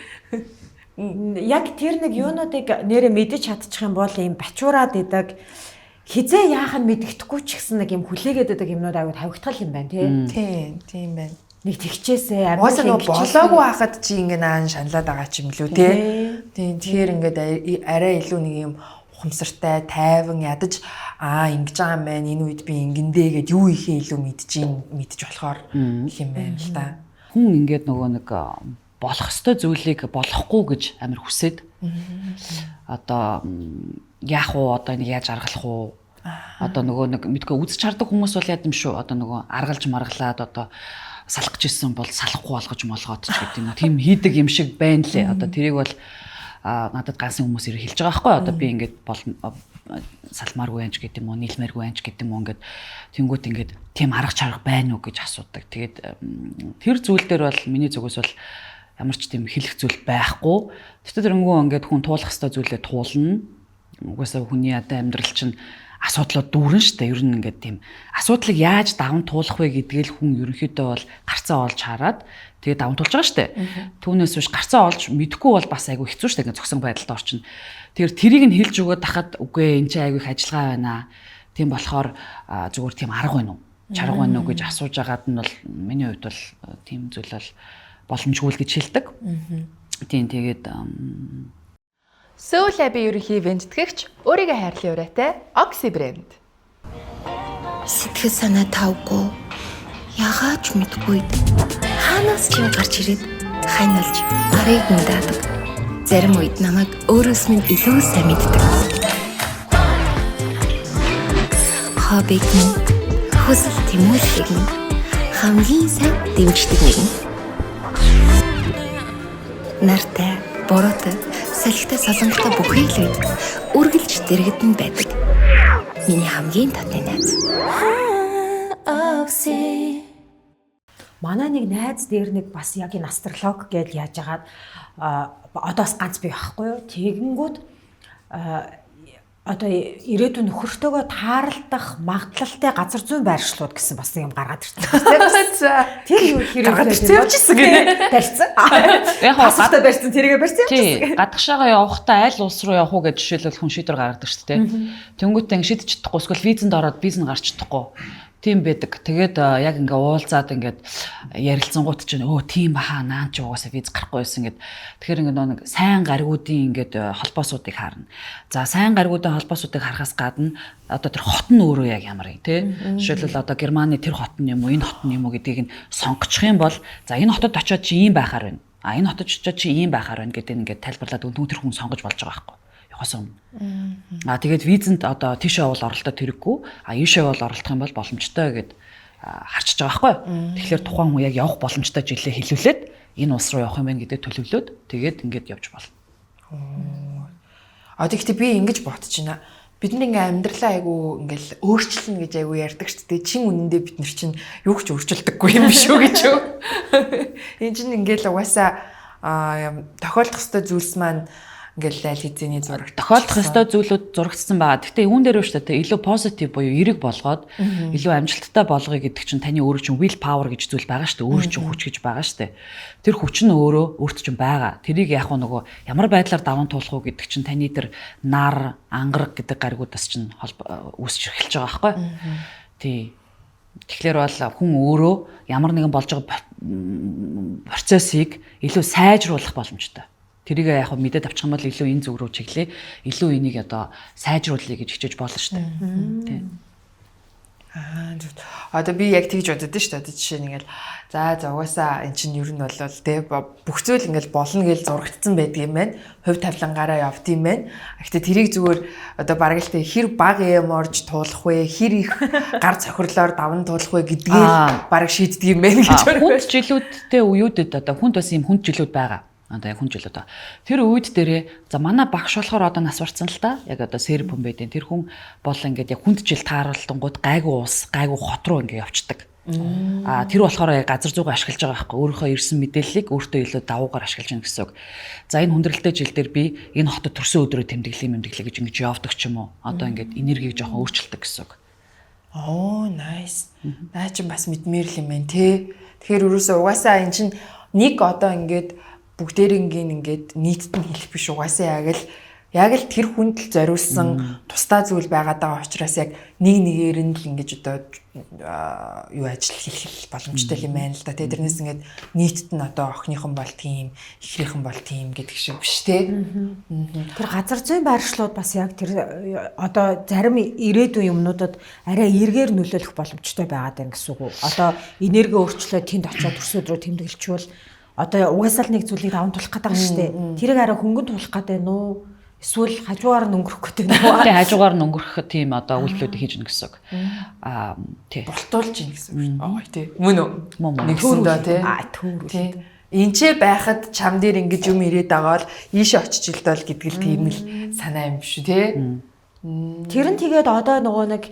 Speaker 4: Яг тэр нэг юунуудыг нэрэ мэдэж чадчих юм бол юм бачуураад идэг хизээ яах нь мэддэхгүй ч гэсэн нэг юм хүлээгээд байдаг юмнууд аягүй тавигдтал юм байна тий.
Speaker 2: Тийм байна.
Speaker 4: Нэг тэгчээсээ
Speaker 2: Уусаа нөгөө болоогүй хахад чи ингээ наан шаналаад байгаа ч юм лүү тий. Тийм тэгэхээр ингээд арай илүү нэг юм ухамсартай, тайван ядаж ингэж байгаа юм байна. Энэ үед би ингэндээ гэд юу ихээ илүү мэдж болохоор их юм байна л да.
Speaker 3: Хүн ингээд нөгөө нэг болох ёстой зүйлийг болохгүй гэж амар хүсээд одоо яах вэ? Одоо нэг яаж аргалах вэ? Одоо нөгөө нэг мэдгүй үзэж хардаг хүмүүс бол яд юм шүү. Одоо нөгөө аргалж маргалаад одоо салах гэж ирсэн бол салахгүй болгож молгоод ч гэдэг юм. Тийм хийдэг юм шиг байна лээ. Одоо тэрийг бол надад ганцхан хүмүүс ирээ хэлж байгаа байхгүй. Одоо би ингээд салмааргүй анч гэдэг юм уу, нийлмээргүй анч гэдэг юм уу ингээд тэнгуут ингээд тийм арга чарга байна уу гэж асуудаг. Тэгээд тэр зүйл дээр бол миний зүгээс бол ямар ч тийм хэлэх зүйл байхгүй. Тэгтээ тэрнгүү ингээд хүн туулах хэвээр зүйлээ туулна. Угаасаа хүний одоо амьдрал чинь асуудлууд дүүрэн штэ. Ер нь ингээд тийм асуудлыг яаж даван туулах вэ гэдгээл хүн ерөнхийдөө бол гарцаа олж хараад тэгээ даван туулж байгаа штэ. Түүнээс биш гарцаа олж мэдэхгүй бол бас айгүй хэцүү штэ. Ингээд зөксөн байдалд орчин. Тэгэхээр тэрийг нь хэлж өгөөд тахад үгүй энэ чинь айгүй их ажиллагаа байна. Тийм болохоор зүгээр тийм арга байна уу? Чарга байна уу гэж асууж агаад нь бол миний хувьд бол тийм зүйл бол боломжгүй л гэж хэлдэг. Тийм тэгээд
Speaker 2: Soul Lab-ийн ерөнхий венжтгэгч өөрийгөө хайрлын ураатай Oxy брэнд.
Speaker 1: Сэтгэл санаа тавгүй. Ягаад ч мэдгүй. Хаанаас ч юм гарч ирээд хань олж барыг мэдээдэг. Зарим үед намайг өөрөөс минь илүү сайн мэддэг. Хоббиг минь хүсэл тэмүүлхийг минь хамгийн сайн дэмждэг нэг. Нартай, бороотой, салхитай солонготой бүхий л үед үргэлж дэрэгдэн байдаг. Миний хамгийн татны найз.
Speaker 4: Манай нэг найз дээр нэг бас яг энэ астролог гэж яаж агаад одоос ганц бий байхгүй юу? Тэгэнгүүт одоо ирээдүйн нөхөртөөгөө тааралдах магадлалтай газар зүйн байршлууд гэсэн бас юм гаргаад ирсэн. Тэр юу хэрэглээд
Speaker 2: явчихсан гэнэ.
Speaker 4: барьсан.
Speaker 3: Яг
Speaker 4: хастай барьсан, тэрийгэ барьсан
Speaker 3: явчихсан. Гадагшаага явахдаа аль улс руу явах уу гэж жишээлбэл хүн шийдвэр гаргадаг шүү дээ. Тэнгүүтээ шийдэж чадахгүй эсвэл визэнд ороод виз нь гарч чадахгүй. Тийм байдаг. Тэгээд яг ингээ уулзаад ингээд ярилцсангууд чинь тийм баха наан ч угаасаа виз гарахгүй байсан гэд. Тэгэхээр ингээ нэг сайн гаригуудын ингээд холбоосуудыг харна. За сайн гаригуудын холбоосуудыг харахаас гадна одоо тэр хот нь өөрөө яг ямар юм те. Жишээлбэл одоо Германы тэр хот нь юм уу, энэ хот нь юм уу гэдгийг нь сонгочих юм бол за энэ хотод очиод чи ийм байхаар байна. Энэ хотод очиод чи ийм байхаар байна гэдэг ингээд тайлбарлаад өнөө тэр хүн сонгож болж байгаа байхгүй. Тэгээд визэнд одоо тийшээ бол оролтоо тэрэггүй, ийшээ бол оролдох юм бол боломжтой гэд харчиж байгаа байхгүй. Тэгэхээр тухайн хүн яг явах боломжтой жилээ хэлүүлээд энэ улс руу явах юм байна гэдэг төлөвлөөд тэгээд ингээд явж болно.
Speaker 2: Тэгэхдээ би ингэж бодож байна. Бид нэг ингээм амьдралаа айгу ингээл өөрчлөн гэж айгу ярьдаг шүү дээ. Чин үнэндээ бид нар чинь юу ч өөрчилдөггүй юм биш үү гэж юу. Энэ чинь ингээл угаасаа тохиолдох ёстой зүйлс маань ингээл аль хэзээний зураг
Speaker 3: тохиолдох ёстой зүйлүүд зурагдсан байгаа. Гэхдээ үүн дээр шүү дээ илүү позитив буюу эерэг болгоод илүү амжилттай болгоё гэдэг чинь таны өөрөө чинь will power гэж зүйл байгаа шүү дээ. Өөрөө чинь хүч гэж байгаа шүү дээ. Тэр хүч нь өөрөө өөрт чинь байгаа. Тэрийг яг нөгөө ямар байдлаар даван туулах уу гэдэг чинь таны тэр нар, ангараг гэдэг гаригуудаас чинь үүсч эхэлж байгаа байхгүй. Тий. Тэгэхээр бол хүн өөрөө ямар нэгэн болж байгаа процессыг илүү сайжруулах боломжтой. Тэрийг яг мэдээд авчих юм бол илүү энэ зүг рүү чиглээ. Илүү энийг одоо сайжруулъя гэж хичээж болно шүү дээ. Тийм.
Speaker 2: Одоо би яг тэгж бодод шүү дээ. Одоо жишээ нь ингээл за угаасаа эн чинь ер нь бол те бүх зүйл ингээл болно гэж зурагдсан байдаг юм байна. Хувь тавилангаараа явд юм байна. Гэхдээ тэрийг зүгээр одоо бараг л те хэр баг юм орж туулах вэ? Хэр их гар цохирлоор даван туулах вэ гэдгийг бараг шийддэг юм байна гэж байна.
Speaker 3: Хүнд жилүүдтэй үеүүдэд одоо хүнд бас юм хүнд жилүүд байгаа. Одоо яг хүн жил одоо тэр үед дээрээ за манай багш болохоор одоо нас барцсан л та яг одоо сэрб хүн байдیں۔ Тэр хүн бол ингээд яг хүнд жил тааралтангууд гайгүй ус гайгүй хот руу ингээд явцдаг. Тэр болохоор яг газар зүйн ашиглаж байгаа байхгүй. Өөрийнхөө ирсэн мэдээллийг өөртөө илүү давуугаар ашиглаж гэнэ гэсэн үг. За энэ хүндрэлтэй жил дээр би энэ хотод төрсөн өдрөө тэмдэглэе гэж ингэж явдаг ч юм уу. Одоо ингээд энергийг жоохон өөрчилдөг гэсэн үг.
Speaker 2: Nice. Наа чи бас мэдмээр л юм байна те. Тэгэхээр өрөөсөө угаасаа эн чин нэг одоо ингээд бүгдээрингийн ингээд нийтэд нь хэлэх биш угаасаа яг л тэр хүнд л зориулсан тусдаа зүйл байгаад байгаа учраас яг нэгээр нь л ингэж одоо юу ажил хийх боломжтой юм байна л да. Тэрнээс ингээд нийтэд нь одоо охиныхон бол тийм, эхнийхэн бол тийм гэдэг шиг биш те.
Speaker 4: Тэр газар зүйн байршлууд бас яг тэр одоо зарим ирээдүйн юмнуудад арай эргээр нөлөөлөх боломжтой байгаад байна гэсэн үг. Одоо энерги өөрчлөлт тэнд очиод төрсөдрөө тэмдэглэчвэл одоо угаасаа л нэг зүйлийг даван тулах гэдэг шүү дээ. Тэрийг арай хөнгөн тулах гэдэг нь үү? Эсвэл хажуугаар нь өнгөрөх гэдэг нь үү?
Speaker 3: Тэ хажуугаар нь өнгөрөх тийм одоо үйлдэлүүдийг хийж гэнэ гэсэн үг. Тий.
Speaker 2: Болтуулж гэнэ гэсэн үг. Тий. Мөн үү?
Speaker 3: Нэгсэндээ
Speaker 2: тий. Тий. Энчээ байхад чам дээр ингэж юм ирээд байгаа бол ийшээ очиж илдээл гэдэг л тийм л санаа юм шүү тий.
Speaker 4: Тэр нь тэгээд одоо нөгөө нэг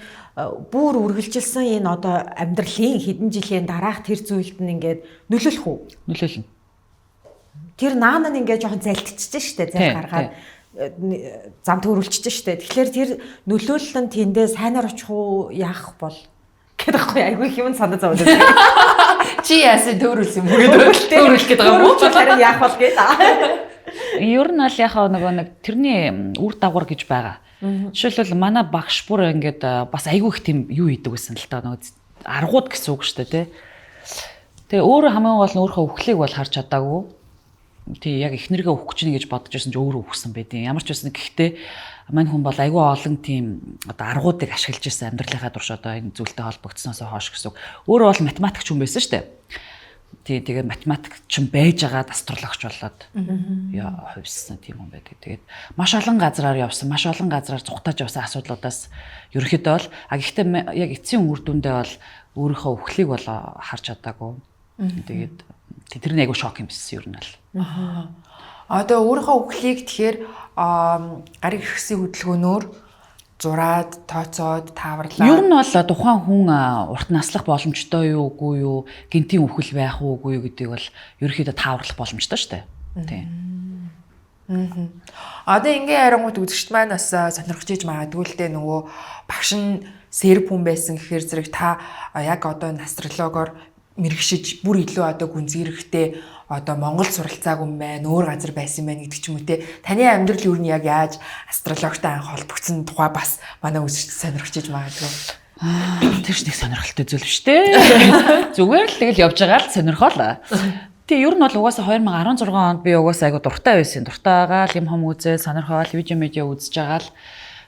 Speaker 4: бүр үргэлжилсэн энэ одоо амьдралын хэдэн жилийн дараах тэр зүйлд нь ингээд нөлөөлөх үү?
Speaker 3: Нөлөөлнө.
Speaker 4: Тэр наан нь ингээд жоохон залтчихжээ штэ зал гаргаад зам төрүүлчихжээ штэ. Тэгэхээр тэр нөлөөлөл нь тэндээ сайнаар очих уу яах бол гэдэгхгүй айгүй юм санаа зовоод байна.
Speaker 2: Чи яасан төрүүлсэн юм гээд төрүүлэх гээд байгаа юм уу?
Speaker 4: Харин яах бол гээд.
Speaker 3: Ер нь бол яхаа нэг тэрний үр дагавар гэж байгаа. Жишээлбэл манай багш бүр ингээд бас айгүй их тийм юу хийдэг гэсэн л та нэг аргууд гэсэн үг шүү дээ тий. Тэгээ өөрөө хамгийн гол нь өөрийнхөө өхлийг бол харж чадаагүй. тий яг эхнэргээ өгөх гэж гэж бодож байсан ч өөрөө өгсөн байдیں۔ Ямар ч байсан гэхдээ мань хүн бол айгүй олон тийм одоо аргуудыг ашиглаж байсан амьдралынхаа турш одоо энэ зүйлтэй холбогдсноос хойш гэсэн. Өөрөө бол математикч хүн байсан шүү дээ. Тий тэгээд математикч байж байгаад астрологч болоод хувьссан тийм хүн байдаг. Тэгээд маш олон газраар явсан, маш олон газраар зүхтааж явсан асуудлуудаас ерөөхдөө бол гэхдээ яг эцсийн үр дүндээ бол өөрийнхөө өхлийг бол харж чадаагүй. Тэгээд тэрний айгүй шок юм байсан ер нь бол.
Speaker 2: Одоо өөрийнхөө өхлийг тэгэхээр гариг иргэсийн хөдөлгөөнөөр зураад, тооцоод, тааварлаа.
Speaker 3: Ер нь бол тухайн хүн урт наслах боломжтой юу үгүй юу, гинтийн өхөл байх уугүй юу гэдгийг бол ерөөхдөө тааварлах боломжтой шүү дээ. Тийм.
Speaker 2: Одоо ингээ ярангууд үзэгчд маань бас сонирхож иж магадгүй л дээ нөгөө багш нь серб хүн байсан гэхээр зэрэг та яг одоо астрологоор мэрэгшиж бүр илүү одоо гүнзгийрэхтэй одоо Монгол суралцаагүй юм байна, өөр газар байсан юм байна гэдэг ч юм уу те. Таны амьдрал юу нь яг яаж астрологтой анх холбогдсон тухай бас манай үзэгчд сонирхож иж магадгүй.
Speaker 3: Тэр ч нэг сонирхолтой зүйл биш те. Зүгээр л тэгэл явж байгаа л сонирхолоо. Тэг ер нь бол угаасаа 2016 онд би угаасаа айгу дуртай байсан. Дуртайгаа л юм хам үзээ, сонирхоод видео үзэж байгаа л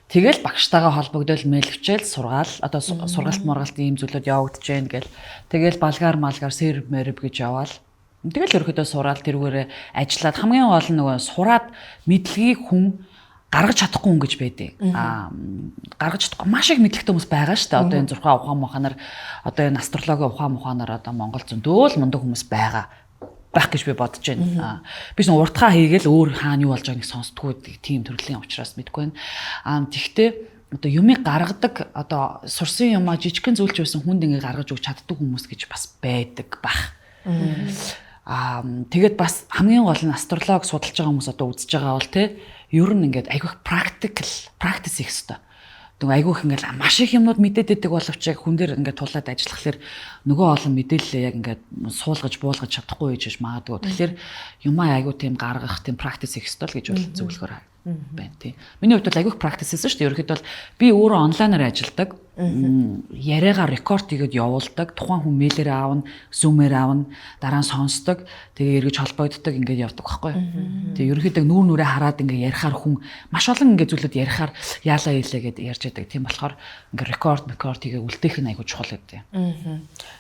Speaker 3: тэгэл багштайгаа холбогдол мэйл хичээл сургаал одоо сургалт мургалт ийм зүйлүүд явагдаж байна гэл тэгэл балгаар малгаар серв мэрв гэж яваал тэгэл ерөөхдөө сураал тэрүүгээрээ ажиллаад хамгийн гол нь нөгөө сураад мэдлэгийг хүн гаргаж чадахгүй хүн гэж байдیں۔ Гаргаж чадахгүй маш их мэдлэгтэй хүмүүс байгаа шүү дээ. Одоо энэ зурхаа ухаан муханаар одоо энэ астрологи ухаан муханаар одоо Монгол зөндөөл мундаг хүмүүс байгаа байх гэж би бодож байна. Би ч уртгаа хийгээл өөр хаана юу болж байгааг сонсдгоо тийм төрлийн учраас мэдгүй байна. Тэгвэл одоо юмыг гаргадаг одоо сурсан юмаа жижигхэн зүйлч байсан хүнд ингээ гаргаж өгч чаддаг хүмүүс гэж бас байдаг бах. Тэгээд бас хамгийн гол нь астролог судалж байгаа хүмүүс одоо үзэж байгаа бол те ер нь ингээд айгүйх practice их хэвээр. Тэгвэл айгүйх ингээд маш их юмнууд мэдээд байдаг боловч яг хүн дээр ингээд тулаад ажиллахлаэр нөгөө олон мэдээлэлээ яг ингээд суулгаж буулгаж чадахгүй гэж магадгүй. Тэгэхээр юмаа айгүй тийм гаргах тийм practice их хэвээр гэж бол зөвлөхөр байна тийм. Миний хувьд бол айгүйх practice шүү дээ. Ерөнхийдөө бол би өөрөө онлайнаар ажилладаг. Яриагаа рекорд хийгээд явуулдаг. Тухайн хүн мэйлээр аавна, зумээр аавна, дараа нь сонсдог. Тэгээ эргэж холбогддог ингээд явдаг байхгүй. Тэгээ ерөнхийдөө нүүр нүрээ хараад ингээд ярихаар хүн маш олон ингээд зүйлүүд ярихаар яалаа хийлээ гэдээ ярьж байдаг. Тийм болохоор ингээд рекорд хийгээ үлдээх нь айгүй чухал гэдэг.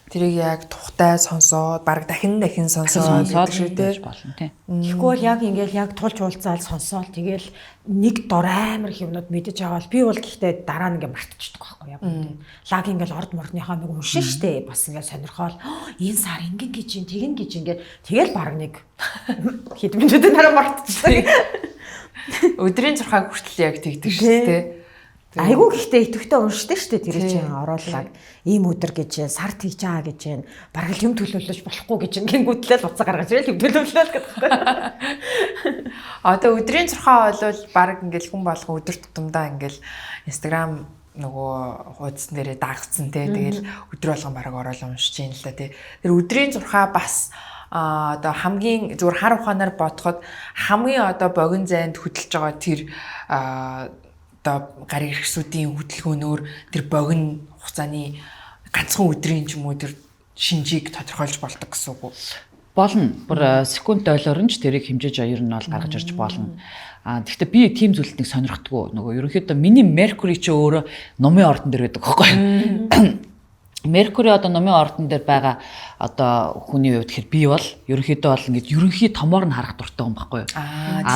Speaker 2: Тэрийг яг тухтай сонсоод баг дахин сонсоод
Speaker 3: шүү дээ болно тийм.
Speaker 4: Тэгэхгүй бол яг ингээд яг тулж уулзаал сонсоол тэгэл нэг дор амар их юмнууд мэдэж аваад би бол гэхдээ дараа нь ингээд мартчихдаг байхгүй яг үнэ. Лаг ингээд орд мордныхаа нэг уншин штэ бас ингээд сонирхоол энэ сар ингэн гэж юм тэгэн гэж ингээд тэгэл баг нэг хэд минутын дараа мартчихсан.
Speaker 2: Өдрийн 6 хүртэл яг тэгдэг шүү дээ.
Speaker 4: Айгуу гэхдээ идэвхтэй уншдаг шүү дээ тэр чинь оруулаад ийм өдөр гэж сар тийж байгаа гэж байна. Бараг л юм төлөвлөж болохгүй гэж гингүүтлээ л уцаа гаргаж ирэл юм төлөвлөл гэдэг байхгүй.
Speaker 2: Одоо өдрийн 6 бол бараг ингээл хүн болгон өдөр тутамдаа ингээл Instagram нөгөө хуудсан дээрээ дагцсан те тэгэл өдөр болгон бараг ороод уншиж юм л да те. Тэр өдрийн 6 бас одоо хамгийн зүгээр хар ухаанаар бодоход хамгийн одоо богино зайд хөдөлж байгаа тэр одоо гариг иргэсүүдийн хөдөлгөөнөөр тэр богино хугацааны ганцхан өдрийн ч юм уу тэр шинжийг тодорхойлж болдог гэсэн үг үү?
Speaker 3: Болно. Бүр секунд ойлорон ч тэрийг хэмжиж ер нь бол гаргаж ирж болно. Гэхдээ би тийм зүйлд нэг сонирхдаггүй. Нөгөө ерөнхийдөө миний Mercury ч өөрөө номын ордон дээр байдаг байхгүй. Mercury одоо номын ордон дээр байгаа одоо хүний хувьд тэгэхээр би бол ерөнхийдөө бол ингэж ерөнхий томоор нь харах дуртай хүн байхгүй юу.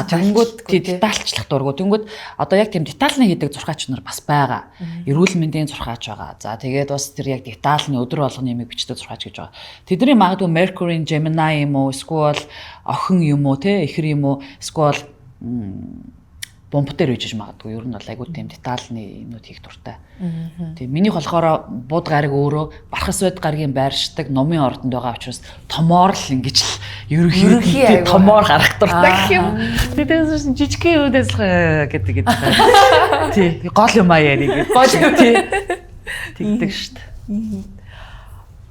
Speaker 3: Тэнгүүд детальчлах дургу. Тэнгүүд одоо яг тийм детальны хийдэг зурхаач нар бас байгаа. Эрүүл мэндийн зурхаач байгаа. За тэгээд бас тэр яг детальны өдөр болгоны юмыг бичдэг зурхаач гэж байгаа. Тэдний магадгүй Mercury, Gemini юм уу, эсвэл охин юм уу, те эхэр юм уу, эсвэл бомбтер үйж магадгүй ер нь бол айгуу тийм детальны юмнууд хийх дуртай. Тийм миний болохоор бууд гариг өөрөө бархас бод гаригийн байршдаг номын ордонд байгаа учраас томоор л ингэж л ерөнхий томоор гарах дуртай гэх юм. Тэгээд жижигхэн үдээс гэдэг. Тий гол юм аа яриг. Гол тий. Тэгдэг шүү дээ.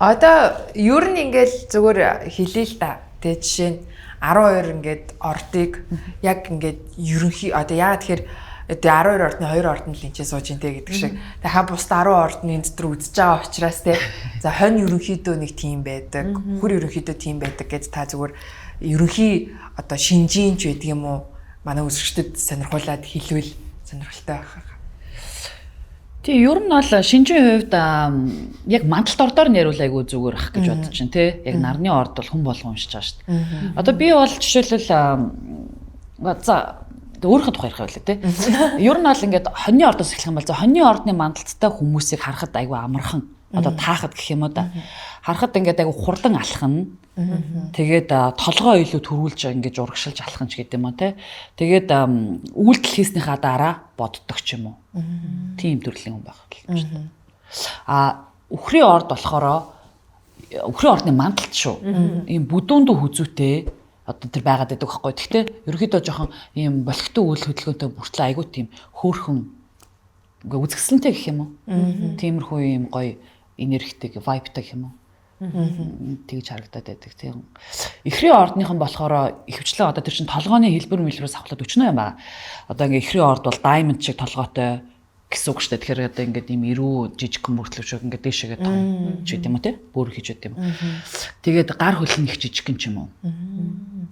Speaker 2: Одоо ер нь ингээл зүгээр хэлээ л да. Тэгээ жишээ нь 12 ингээд ордыг яг ингээд ерөнхий одоо яагаад тэгэхээр 12 ордны 2 ордонд л энэ сууж ин тэ гэдэг шиг. Тэгээ ха бус 10 ордны энэ дотор үзэж байгаа учраас те. За хонь ерөнхийдөө нэг тим байдаг. Хөр ерөнхийдөө тим байдаг гэж та зүгээр ерөнхий одоо шинжийн ч байдаг юм уу? Манай үзэгчдэд сонирхуулаад хэлвэл сонирхолтой байх.
Speaker 3: Тий, ер нь бол шинжийн хувьд яг мандалт ордоор нэруул айгүй зүгээр ах гэж бодож чинь тий. Яг нарны орд бол хүн болгон уншиж байгаа шүү дээ. Одоо би бол жишээлбэл за өөрийнхөө тухай ярих байлаа тий. Ер нь бол ингээд хоньны ордоос эхлэх юм бол за хоньны ордны мандалттай хүмүүсийг харахад айгүй амархан. Одоо таахад гэх юм уу да. Харахад ингээд айгүй хурдан алхана. Тэгээд толгоо илүү төрүүлж ингэж урагшилж алхах ч гэдэг юм уу те. Тэгээд үйлдэл хийснийхаа дараа боддог ч юм уу. Тийм төрлийн хүн байх юм шүү дээ. Үхрийн орд болохоор үхрийн ордны мандалт шүү. Ийм бүдүүндүү хүзүүтэй одоо тэр байгаад байдаг байхгүй. Гэхдээ ерөөхдөө жоохон ийм болохтой үйл хөдөлгөөнтэй бүртлээ айгүй тийм хөөрхөн ингээ үзэсгэлэнтэй гэх юм уу. Тиймэрхүү ийм гоё энергитэй вайбтай гэх юм уу. Тэгж харагдаад байдаг тийм. Ихрийн ордныхан болохоор ихэвчлэн одоо тэр чин толгойн хэлбэр мэлбэрээс авахлаад өчнөө юм байна. Одоо ингээ ихрийн орд бол diamond шиг толгойтой гэсэн үг шүү дээ. Тэгэхээр одоо ингээд ийм эрүү жижиг мөртлөв шиг ингээд дээшээгээ том ч гэдэм юм те. Бүр хийж гэдэм юм. Тэгээд гар хөл нь их жижиг юм уу.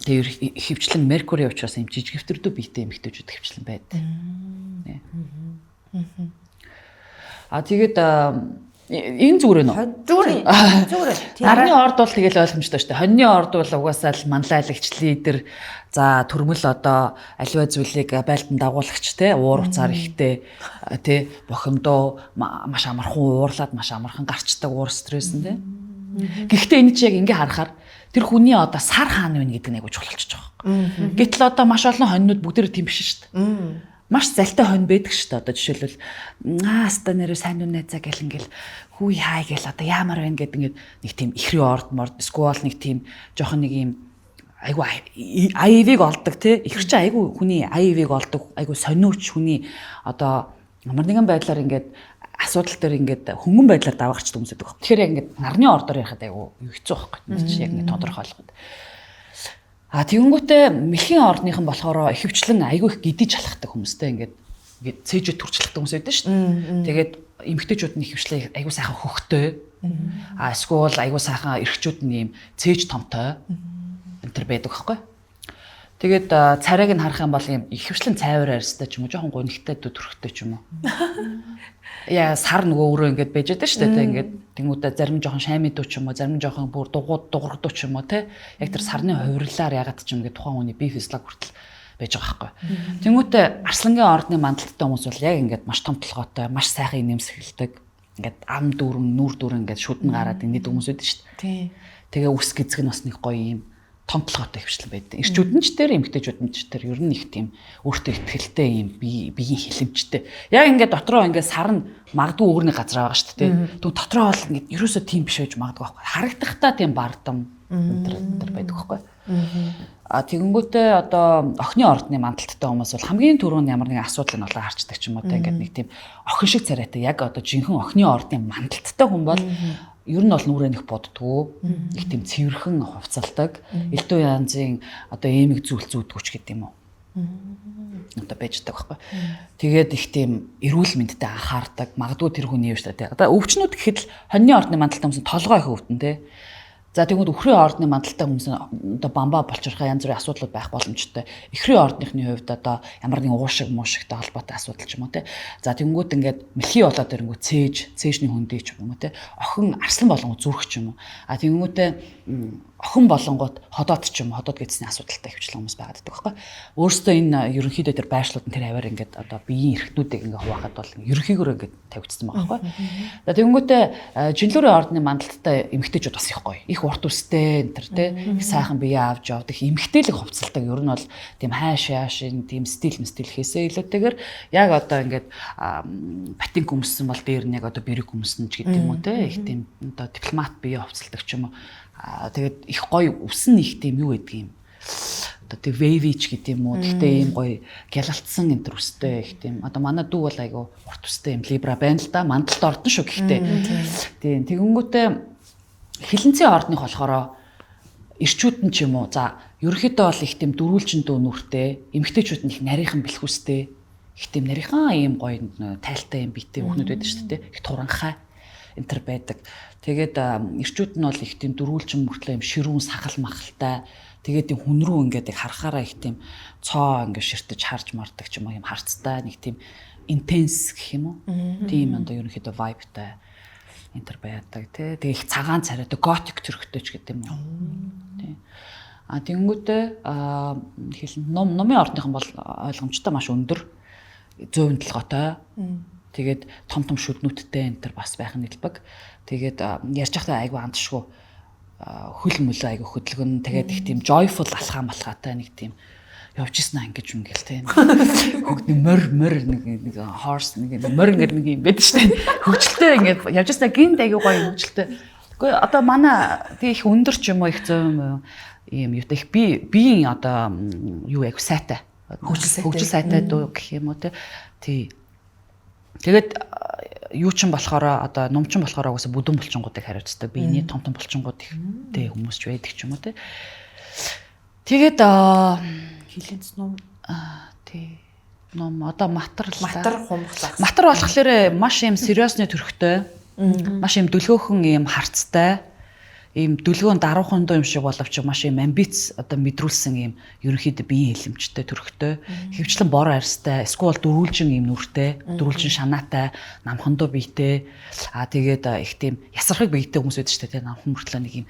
Speaker 3: Тэгээд ихэвчлэн Mercury учраас ийм жижиг хэвтэрдүү биетэй эмэгтэйчүүд ихэвчлэн байдаг. Тэгээд энэ зүгээр нөө. Зүгээр. Нарны орд бол тэгэл ойлгомжтой шүү дээ. Хоньны орд бол угаасаа л манлайлагч лидер за төрмөл одоо аливаа зүйлийг байлдан дагуулагч те уур уцаар ихтэй те бохимдоо маш амархан уурлаад маш амархан гарчдаг уур стресс нь те. Гэхдээ энэ чи яг ингээ харахаар тэр хүний одоо сар хаана вэ гэдэг нь айгуу чухал болчихж байгаа. Гэтэл одоо маш олон хоньнууд бүгдээр тийм биш шүү дээ. Маш залтай хонь байдаг шүү дээ. Одоо жишээлбэл аста нэрээ сайн уу найзаа гэл ингээл хүй хай гэл одоо яамаар байна гэдэг ингээд нэг тийм ихрийн орд морд сквал нэг тийм жоохон нэг юм айгу АИВ-ийг олдог тий. Ихэр чи айгу хүний АИВ-ийг олдог айгу сониуч хүний одоо ямар нэгэн байдлаар ингээд асуудал дээр ингээд хөнгөн байдлаар даваагчдаг хүмүүс байдаг. Тэгэхээр яг ингээд нарны ордоор ярихад айгу хэцүү байхгүй. Чи яг нэг тодорхойлоход. Тэгэнгүүтээ мэлхийн ордныхан болохоор ихэвчлэн айгүй их гидэж алхахдаг хүмүүстэй ингээд цээжэд төрчлөхтэй хүмүүс байдаг шүү дээ. Тэгээд эмэгтэйчүүд нь ихэвчлэн айгүй сайхан хөхтэй. Эсвэл айгүй сайхан эрэгчүүд нь ийм цээж томтой энэ төр байдаг байхгүй. Тэгээд царайг нь харах юм бол ийм ихэвчлэн цайвар арьстай ч юм уу жоохон гонигтай төрхтэй ч юм уу. Яа сар нөгөө өөрөө ингээд байж байгаа шүү дээ. Ингээд тэнгуудаа зарим жоохон шаймидуу ч юм уу, зарим жоохон бүр дугуйдуу ч юм уу те. Яг тэр сарны хувирлаар ягаад ч юм ингээд тухайн хүний бие физиологи хүртэл байж байгаа байхгүй. Тэнгуудаа арслангийн ордны мандалттай хүмүүс бол яг ингээд маш том толгойтой, маш сайхан нэмсгэлдэг. Ингээд ам дүүрэн, нүр дүүрэн ингээд шүдэн гараад ингээд хүмүүс үүдэн шүү дээ. Тэгээ үс гизэг нь бас нэг гоё юм том толгойтой хөвчлэн байдаг. Ирчүүд нь ч тэр эмгтээчүүд нь ч тэр ер нь их тийм өөртөө ихтгэлтэй юм биеийн хилэмжтэй. Яг ингээд дотроо ингээд сар нь магадгүй өөрний газар байгаа шүү дээ. Тэгвэл дотроо бол ингээд ерөөсөө тийм биш байж магадгүй байхгүй. Харагдахтаа тийм бардам энэ байдаг байхгүй. Тэгэнгүүтээ одоо охины ордны мандалттай хүмүүс бол хамгийн түрүүнд ямар нэгэн асуудал нь болоо харцдаг ч юм уу те ингээд нэг тийм охин шиг царайтай яг одоо жинхэнэ охины ордны мандалттай хүн бол ер нь бол нүрээ нэх боддгоо их тийм цэвэрхэн хувцалдаг элдв янзын одоо эмэг зүйл зүүдгүүч гэдэг юм уу одоо байждаг байхгүй. Тэгээд их тийм эрүүл мэндэд анхаардаг магадгүй тэр хүний юм шүү дээ. Одоо өвчнүүд гэхэд л хоньны ордны мандалттай хүмүүс толгой их өвдөн те. За тэгвэл үхрийн ордны мандалтай хүмүүс одоо бамбаа болчихрохоо янз бүрийн асуудлууд байх боломжтой. Ихрийн ордныхны хувьд одоо ямар нэгэн уушиг муушигтай холбоотой асуудал ч юм уу те. За тэгэнгүүт ингээд мэлхий болоод ирэнгүүт цээжний хөндөө ч юм уу те. Охин арслан болонгот зүрх ч юм уу. Тэгэнгүүтээ охин болонгот ходоод ч юм ходоод гэдсний асуудалтай хөвчлэн хүмүүс байгаад байдаг байхгүй. Өөрөөсөө энэ ерөнхийдөө тэр байршлууд нь тэр аваар ингээд одоо биеийн эрхтнүүдийг ингээд хуваахад бол ерөнхийгөө ингээд тавигдсан байгаа байхгүй. За тэгэнгүүтээ жинлүүрийн ордны мандалттай эмэгтэйчүүд бас их гоё. Их урт үстэй энэ төр те. Их сайхан бие авч явдаг эмэгтэйлэг хувцалдаг. Ер нь бол тийм хайшаашин тийм стил хийсээ илүүтэйгээр яг одоо ингээд патинг өмссөн бол дээр нь яг одоо бэрэг өмсөн ч гэдэг юм уу те. Их тийм одоо дипломат бие хувцалдаг ч юм уу. Тэгээд их гоё үсэн их тийм юу гэдэг юм. Одоо тэг вэвич гэдэг юм уу. Тэгтээ ийм гоё гялалтсан энэ төр үстэй их тийм. Одоо манай дүү бол айгу урт үстэй юм либра байна л да. Мандалт ордон шүү гэхдээ. Тийм тэгэнгүүтээ хилэнцгийн ордных болохоор ирчүүд нь ч юм уу. За ерөөхдөө бол их тийм дөрүүлжин дүү нүртэй. Эмэгтэйчүүд нь их нарийнхан бэлхүүстэй. Их тийм нарийнхан ийм гоё тайлтай юм биетэй хүүхнүүд байдаг шүү дээ. Их туранхай энэ төр байдаг. Тэгээд ирчүүд нь бол их тийм дөрүүлжин мөртлөө юм ширүүн сахал махалтай Тэгээд юм хүн рүү ингээд харахаараа их тийм цоо ингээд ширтэж харж мардаг ч юм уу юм харцтай нэг тийм intense гэх юм уу. Тийм одоо ерөнхийдөө vibeтай энтер байдаг тий. Тэгээ их цагаан царайтай готик төрхтэй ч гэдэг юм уу. Тий. Тэнгүүтээ номын ордынхан бол ойлгомжтой маш өндөр 100 толгойтой. Тэгээд том шүднүүдтэй энтер бас байх нь хэлбэг. Тэгээд ярьж байхдаа айгүй андшгүй хөл мөлөө айгүй хөдөлгөн. Тэгээд их тийм joyful алхам балхаатай нэг тийм явж ирсэн ангиж үнгэл те. Хөгд мөр нэг horse нэг мөр ингээд нэг юм байдаг шүү дээ. Хөвчлөлтэй ингээд явж ирсэн гинт айгүй гоё хөвчлөлтэй. Гэхдээ одоо манай тийм их өндөр ч юм уу их зөм юм юу их биеийн одоо юу айгүй сайтай. Хөгжил сайтай дуу гэх юм уу те. Тий. Тэгээд юу ч юм болохоор одоо ном ч юм болохоор угаасаа бүдүүн булчингуудыг хариуцдаг. Биений том булчингууд ихтэй хүмүүс ч байдаг ч юм уу те. Тэгээд
Speaker 4: хилэнц ном
Speaker 3: тий ном одоо матар
Speaker 2: хумхлаа.
Speaker 3: Матар болохоор маш юм сериосны төрхтэй. Маш юм дүлгөөхөн юм харцтай. Ийм дүлгөөн даруухан дуу юм шиг боловч маш юм амбиц одоо мэдрүүлсэн юм ерөнхийдөө биеийн хэлэмжтэй төрхтэй. Хөвчлэн бор арьстай, эсвэл дөрвөлжин юм нүртэй, дөрвөлжин шанаатай, намхан дуу биетэй. Тэгээд их тийм ясархаг биетэй хүмүүс байдаг шүү дээ. Намхан мөртлөө нэг юм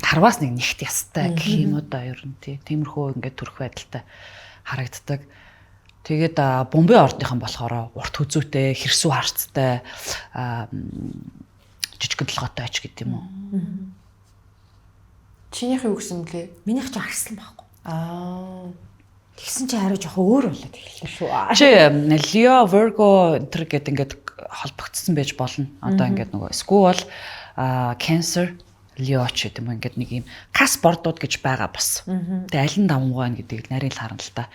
Speaker 3: харваас нэг нэгт ястай гэх юм уу да ер нь тиймэрхүү ингээд төрх байдалтай харагддаг. Тэгээд бомбын ордынхан болохоор урт хүзүүтэй, хэрсүү харцтай жижиг толгойтой ач гэдэг юм уу.
Speaker 2: Чинийх юу гэсэн блэ?
Speaker 4: Минийх ч арслан байхгүй. Тэгсэн чи хараа жоохон өөр болоод эхэлсэн шүү.
Speaker 3: Чи Leo Virgo энэ гэдэг ингээд холбогдсон байж болно. Одоо ингээд нөгөө school Cancer Leo ч гэдэг юм ингээд нэг юм кас бордууд гэж байгаа бас. Тэгээ аль нь давмгаа гэдгийг нарийн л харна л та.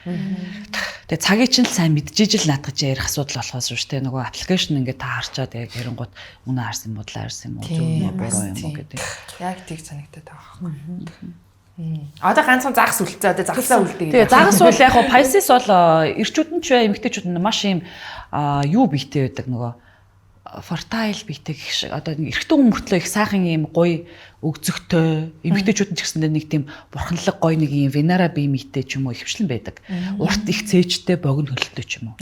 Speaker 3: Тэгээ цагийг чинь л сайн мэдчихэж л наатгаж ярих асуудал болохоос шүү дээ. Нөгөө аппликейшн ингээд та харчаад яг хэрэнгууд үнэ харсан юм уу, харсан юм уу, зөв юм уу, буруу юм уу гэдэг.
Speaker 2: Яг тийг санагдаад байгаа байхгүй. Одоо ганцхан загас үлдээ. Одоо загасаа үлдээ.
Speaker 3: Тэгээ загас бол яг хоо Pisces бол эрчүүд нь ч бай, эмэгтэйчүүд нь маш юм юу бийтэй байдаг нөгөө fertile бийтэй гэх шиг одоо эрэгтэй хүн мөртлөө их сайхан юм гоё өгзөгтэй эмэгтэйчүүд нь ч гэсэндээ нэг тийм бурханлаг гоё нэг юм Венера бие мийтэй ч юм уу ихвчлэн байдаг. Урт их цээжтэй богино хөлтэй ч юм уу.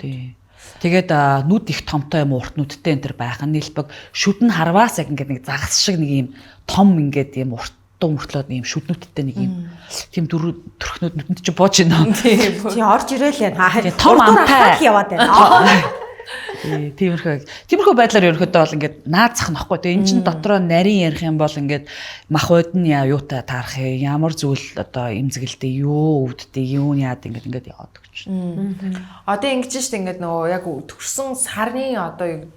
Speaker 3: Тий. Тэгээд нүд их томтой юм урт нүдтэй энэ төр байх нь нэлбэг шүдэн харваас яг ингээд нэг загас шиг нэг юм том ингээд юм урт мөртлөө ийм шүднүүдтэй нэг юм тийм төрхнүүд нүдэнд чи бууж байна.
Speaker 4: Тий орж ирээл яа.
Speaker 3: Том амтай
Speaker 4: яваад байна.
Speaker 3: Тиймэрхүү байдлаар ерөнхийдөө бол ингээд наацах нөхгүй. Тэгээ эн чинь дотроо нарийн ярих юм бол ингээд мах бод нь юутай таарах ямар зүйл одоо эмзэгэлтэй юу өвддөй юу яад ингээд яваад гэж.
Speaker 2: Одоо ингэж штэ ингээд нөгөө яг төрсөн сарны одоо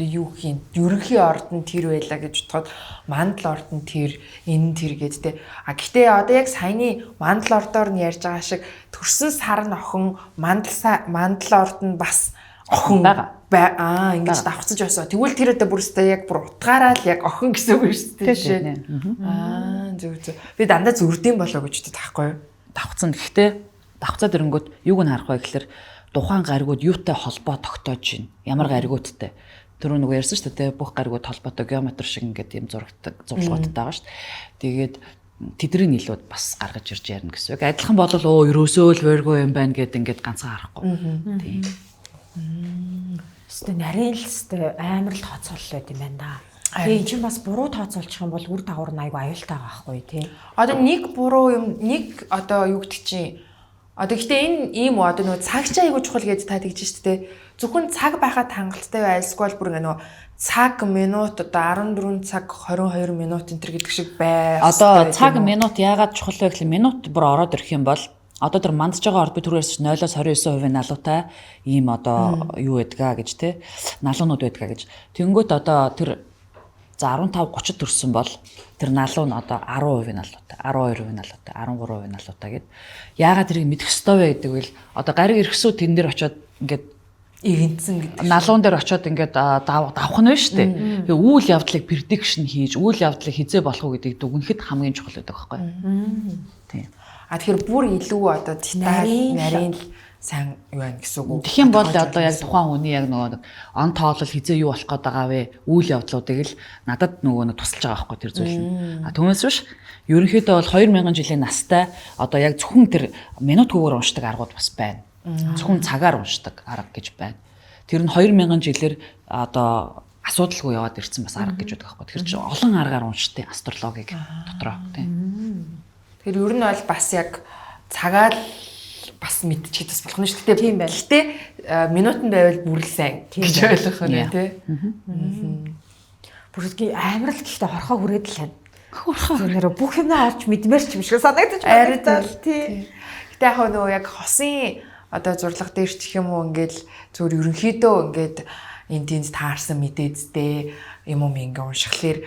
Speaker 2: юу хийн ерөнхий ордон тэр байлаа гэж бодоход мандал ордон тэр энэ тэр гэдэг те. Гэхдээ одоо яг саяны мандал ордоор нь ярьж байгаа шиг төрсөн сар нь охин мандал ордон бас охин байгаа. Ингэж давхцаж байсан. Тэгвэл тэр өдөө бүрстэй яг бүр утгаараа л яг охин гэсэн үг шүү дээ. Жишээ. Зөв. Би дандаа зүрдэм болоо гэж боддог таахгүй юу?
Speaker 3: Давхцсан. Гэхдээ давхцаад ирэнгүүт юуг нь харах вэ гэхээр тухайн гаригууд юутай холбоо тогтоож байна. Ямар гаригуудтай. Тэр нөгөө ярьсан шүү дээ. Бүх гаригууд холбоотой геометр шиг ингээд юм зурлагуудтай байгаа шүү дээ. Тэгээд тэдний нийлүүд бас гаргаж ирж ярина гэсэн үг. Адилхан болол ерөөсөө л Virgo юм байна гэд ингээд ганцхан харахгүй. Тийм.
Speaker 4: Өстө нарийн л өстө амар л тооцооллоо юм байна да. Тэгээ чинь бас буруу тооцоолчих юм бол үр дагавар нь айгу аюултай байгаа байхгүй тий.
Speaker 2: Одоо нэг буруу юм нэг одоо юу гэдэг чинь одоо гэхдээ энэ ийм одоо нөгөө цагч айгу чухал гэж та тэгж шүү дээ. Зөвхөн цаг байхад хангалттай айлсгүй бүр нөгөө цаг минут одоо 14 цаг 22 минут энэ төр гэдэг шиг бай.
Speaker 3: Одоо цаг минут яагаад чухал вэ гэхэл минут бүр ороод ирэх юм бол одоо тэр мандж байгаа орд би түрүүс 0-оос 29% налуутай ийм одоо юу байдгаа гэж те налуунууд байдгаа гэж. Тэнгүүт одоо тэр за 15-30 төрсөн бол тэр налуу нь одоо 10% налуутай, 12% налуутай, 13% налуутай гэд. Яагаад тэрийг мэдэх ёстой вэ гэдэг вэ? Одоо гариг ирэхсүү тэн дээр очиод ингээд
Speaker 2: игэнцэн гэдэг.
Speaker 3: Налуун дээр очиод ингээд давах нь шүү дээ. Тэгээ үйл явдлыг prediction хийж, үйл явдлыг хизээ болох уу гэдгийг дүгнэхэд хамгийн чухал байдаг байхгүй юу? Тийм.
Speaker 2: Тэгэхээр бүр илүү одоо нарийн сайн юу байна гэсэн үг.
Speaker 3: Тэгэх юм бол одоо яг тухайн хүний яг нөгөө он тоолол хизээ юу болох гээд байгаа вэ? Үйл явдлуудыг л надад нөгөө тусалж байгаа байхгүй тэр зүйл нь. Түүнээс биш ерөнхийдөө бол 2000 жилийн настай одоо яг зөвхөн тэр минутгүйгээр уншдаг аргууд бас байна. Зөвхөн цагаар уншдаг арга гэж байна. Тэр нь 2000 жилээр одоо асуудалгүй яваад ирсэн бас арга гэж байдаг байхгүй. Тэр чинь олон аргаар уншдаг астрологиг дотроо тийм.
Speaker 2: Тэр ер нь бол бас яг цагаал бас мэдчихэж бас болох нь шүү дээ. Тийм байна. Гэхдээ минутанд байвал бүр л сайн гэж ойлгох нь тийм.
Speaker 4: Бүрдгийн амар л гэхдээ хорхоо хүрээд л байна. Нэр бүх юмнаа олж мэдмээр ч юм шиг санагдаж
Speaker 2: байна. Тийм. Гэтэ яг нөгөө яг хосын одоо зурлага дээр ч гэх юм уу ингээл зөвөр ерөнхийдөө ингээд энэ тэнд таарсан мэдээдтэй юм ингээ уншихлаэр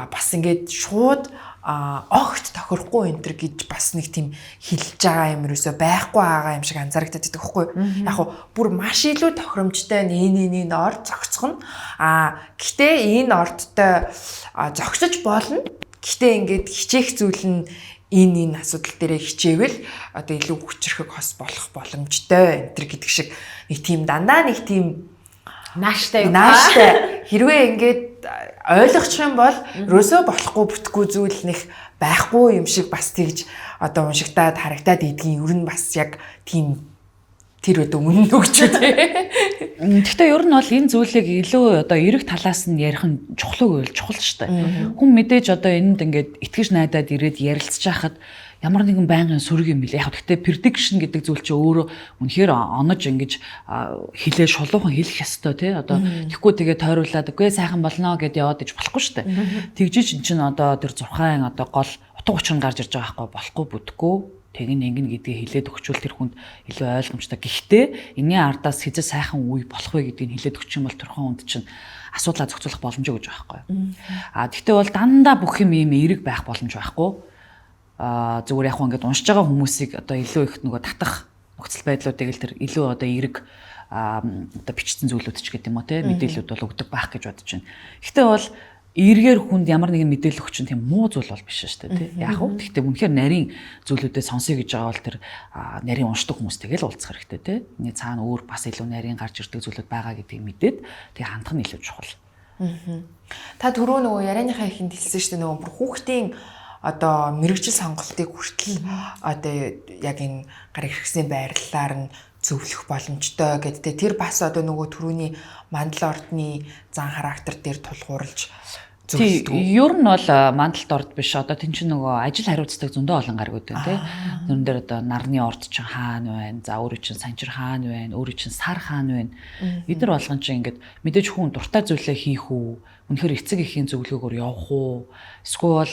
Speaker 2: бас ингээд шууд огт тохирохгүй энэ төр гэж бас нэг тийм хилж байгаа юм ерөөсөй байхгүй байгаа юм шиг анзаарэгдээд байдаг байхгүй яг хуу бүр маш илүү тохиромжтой энэ орд зогцох нь гэхдээ энэ ордтой зогсож болно гэхдээ ингээд хичээх зүйл нь энэ асуудал дээр хичээвэл одоо илүү хүчрхэг хос болох боломжтой энэ төр гэдэг шиг нэг тийм дандаа нэг тийм нааштай хэрвээ ингээд ойлгочих юм бол ерөөсөө болохгүй бүтггүй зүйл нэх байхгүй юм шиг бас тэгж одоо уншигтаад харагдаад идгийн ер нь бас яг тийм тэр өдөө үнэн өгчөө тий.
Speaker 3: Гэхдээ ер нь бол энэ зүйлийг илүү одоо эрэг талаас нь ярих нь чухал шүү дээ. Хүн мэдээж одоо энэнд ингээд итгэж найдаад ирээд ярилцж байхад ямар нэгэн байнгын сүрэг юм билээ. Яг гэхдээ prediction гэдэг зүйл чинь өөрөө үнэхээр онож ингэж хилээ шулуухан хэлэх ёстой тий. Одоо тэгэхгүй тэгээ тойруулаад үгүй сайхан болно гэд яваад иж болохгүй шүү дээ. Тэгжиж эн чинь одоо тэр 6 одоо гол утга учир нь гарч ирж байгаа байхгүй болохгүй бүдггүй тэгин ингэн гэдгийг хэлээд өгчүүл тэр хүнд илүү ойлгомжтой. Гэхдээ энэний ардаас хязгаар сайхан үе болох вэ гэдгийг хэлээд өгчих юм бол тэрхэн хүнд чинь асуудлаа зохицуулах боломжтой гэж байгаа байхгүй. Тэгтээ бол дандаа бүх юм ийм эерэг байх боломж байхгүй. Зүгээр яг ингээд уншиж байгаа хүмүүсийг одоо илүү их нөгөө татах нөхцөл байдлуудыг л тэр илүү одоо эерэг одоо бичсэн зүйлүүд ч гэдэг юм уу те мэдээлэлүүд бол өгдөг байх гэж бодож байна. Гэхдээ бол эргээр хүнд ямар нэгэн мэдээлэл өгч тийм муу зүйл бол биш шүү дээ тий. Яг уу гэхдээ үнэхээр нарийн зүйлүүдээ сонсъё гэж байгаа бол тэр нарийн уншдаг хүмүүстэйгээ л уулзах хэрэгтэй тий. Ингээ цаана өөр бас илүү нарийн гарч ирдэг зүйлүүд байгаа гэдгийг мэдээд тэг хандах нь илүү чухал.
Speaker 2: Та түрүү нөгөө ярианыхаа ихэнд хэлсэн шүү дээ нөгөө бүр хүүхдийн одоо мэрэгжил сонголтыг хүртэл одоо яг энэ гар хэрэгсний байрлалаар нь зөвлөх боломжтой гэдэгтэй тэр бас одоо нөгөө түрүүний мандал ордны зан характер дээр тулгуурлаж зөвлөдөг.
Speaker 3: Ер нь бол мандалд орд биш одоо тэн чинь нөгөө ажил хариуцдаг зөндөө олон гариг үүдэн тий. Нүрэн дээр одоо нарны орд чинь хаана байна? За өөрөө чинь санчир хаана байна? Өөрөө чинь сар хаана байна? Эдгээр болгон чинь ингээд мэдээж хүн дуртай зүйлээ хийх үү? Үнэхээр эцэг эхийн зөвлөгөөгөөр явах уу? Эсвэл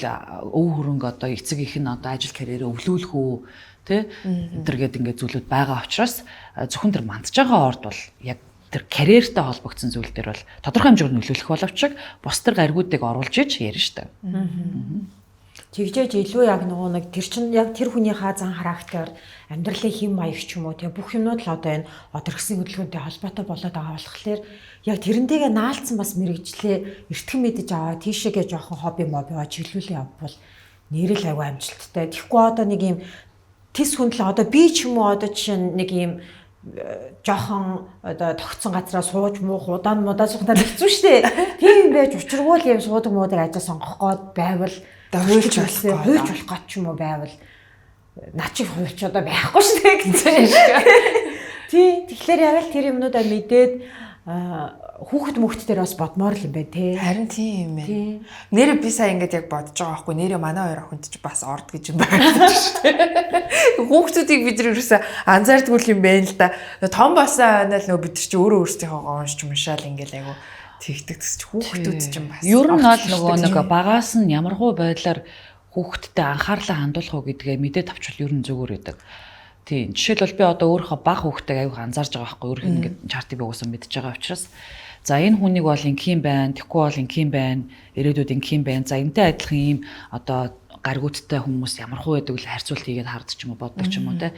Speaker 3: өв хөрөнгө одоо эцэг их нь одоо ажил карьерээ өвлүүлэх үү? Тэ энтергээд ингээд зүйлүүд байгаа учраас зөвхөн тэр мандж байгаа орд бол яг тэр карьертэй холбогдсон зүйл дээр бол тодорхой хэмжээгээр нөлөөлөх боловч бус тэр гаригуудыг оруулж иж ярина штэ.
Speaker 4: Тэгжээж илүү яг нөгөө нэг тэр чин яг тэр хүний зан характер амьдралын хэм маяг ч юм уу тийм бүх юмнууд л одоо энэ одорхсын хөдөлгөөнтэй холбоотой болоод байгаа болохоор яг тэрнтэйгээ наалцсан бас мэрэгчлээ эртхэн мэдэж аваа тийшээгээ жоохон хобби мобио чиглүүлээ явбал нэрэл аягүй амжилттай. Тэгэхгүй одоо нэг юм тис хүндлээ одоо би ч юм уу одоо жишээ нэг юм жоохон одоо тогтсон газараа сууж муух удаан мудаа сухтаа хэцүү шттэ. Тийм байж учиргүй л юм суудаг муудаг ажил сонгох гээд байвал хуйлж болох гэж ч юм уу байвал наа чи хуйлч одоо байхгүй шттэ гэсэн шиг. Тий тэгэхээр яг л тэр юмнуудаа мэдээд хүүхэд мөхтдөр бас бодмоор л юм байна те.
Speaker 2: Харин тийм ээ. Нэрээ би сая ингэж яг бодож байгаа байхгүй. Нэрээ манай хоёр охинд ч бас орд гэж юм байна шүү дээ. Хүүхдүүдийг бид ерөөсөө анзаардгүй юм байна л да. Том болсон онол нөгөө бид чи өөрөө өөрсдийнхөө уншиж уншаал ингээл айгу тэгдэг ч хүүхдүүд ч юм бас.
Speaker 3: Ер нь бол нөгөө нэг багаас нь ямархуу байдлаар хүүхдтэй анхаарлаа хандуулах уу гэдгээ мэдээд авчвал ер нь зүгээр байдаг. Тийм. Жишээлбэл би одоо өөрийнхөө баг хүүхдтэйг аяг анзаарж байгаа байхгүй. Өөрийнх нь ингээд чартыг угсаа мэдж байгаа учраас за энэ хүнийг бол ингийн байна, тэгэхгүй бол ингийн байна, ирээдүйд ингийн байна. За энтэй адилхан ийм одоо гаргуудтай хүмүүс ямархуу байдаг л харьцуулт хийгээд хардж ч юм уу боддог ч юм уу те.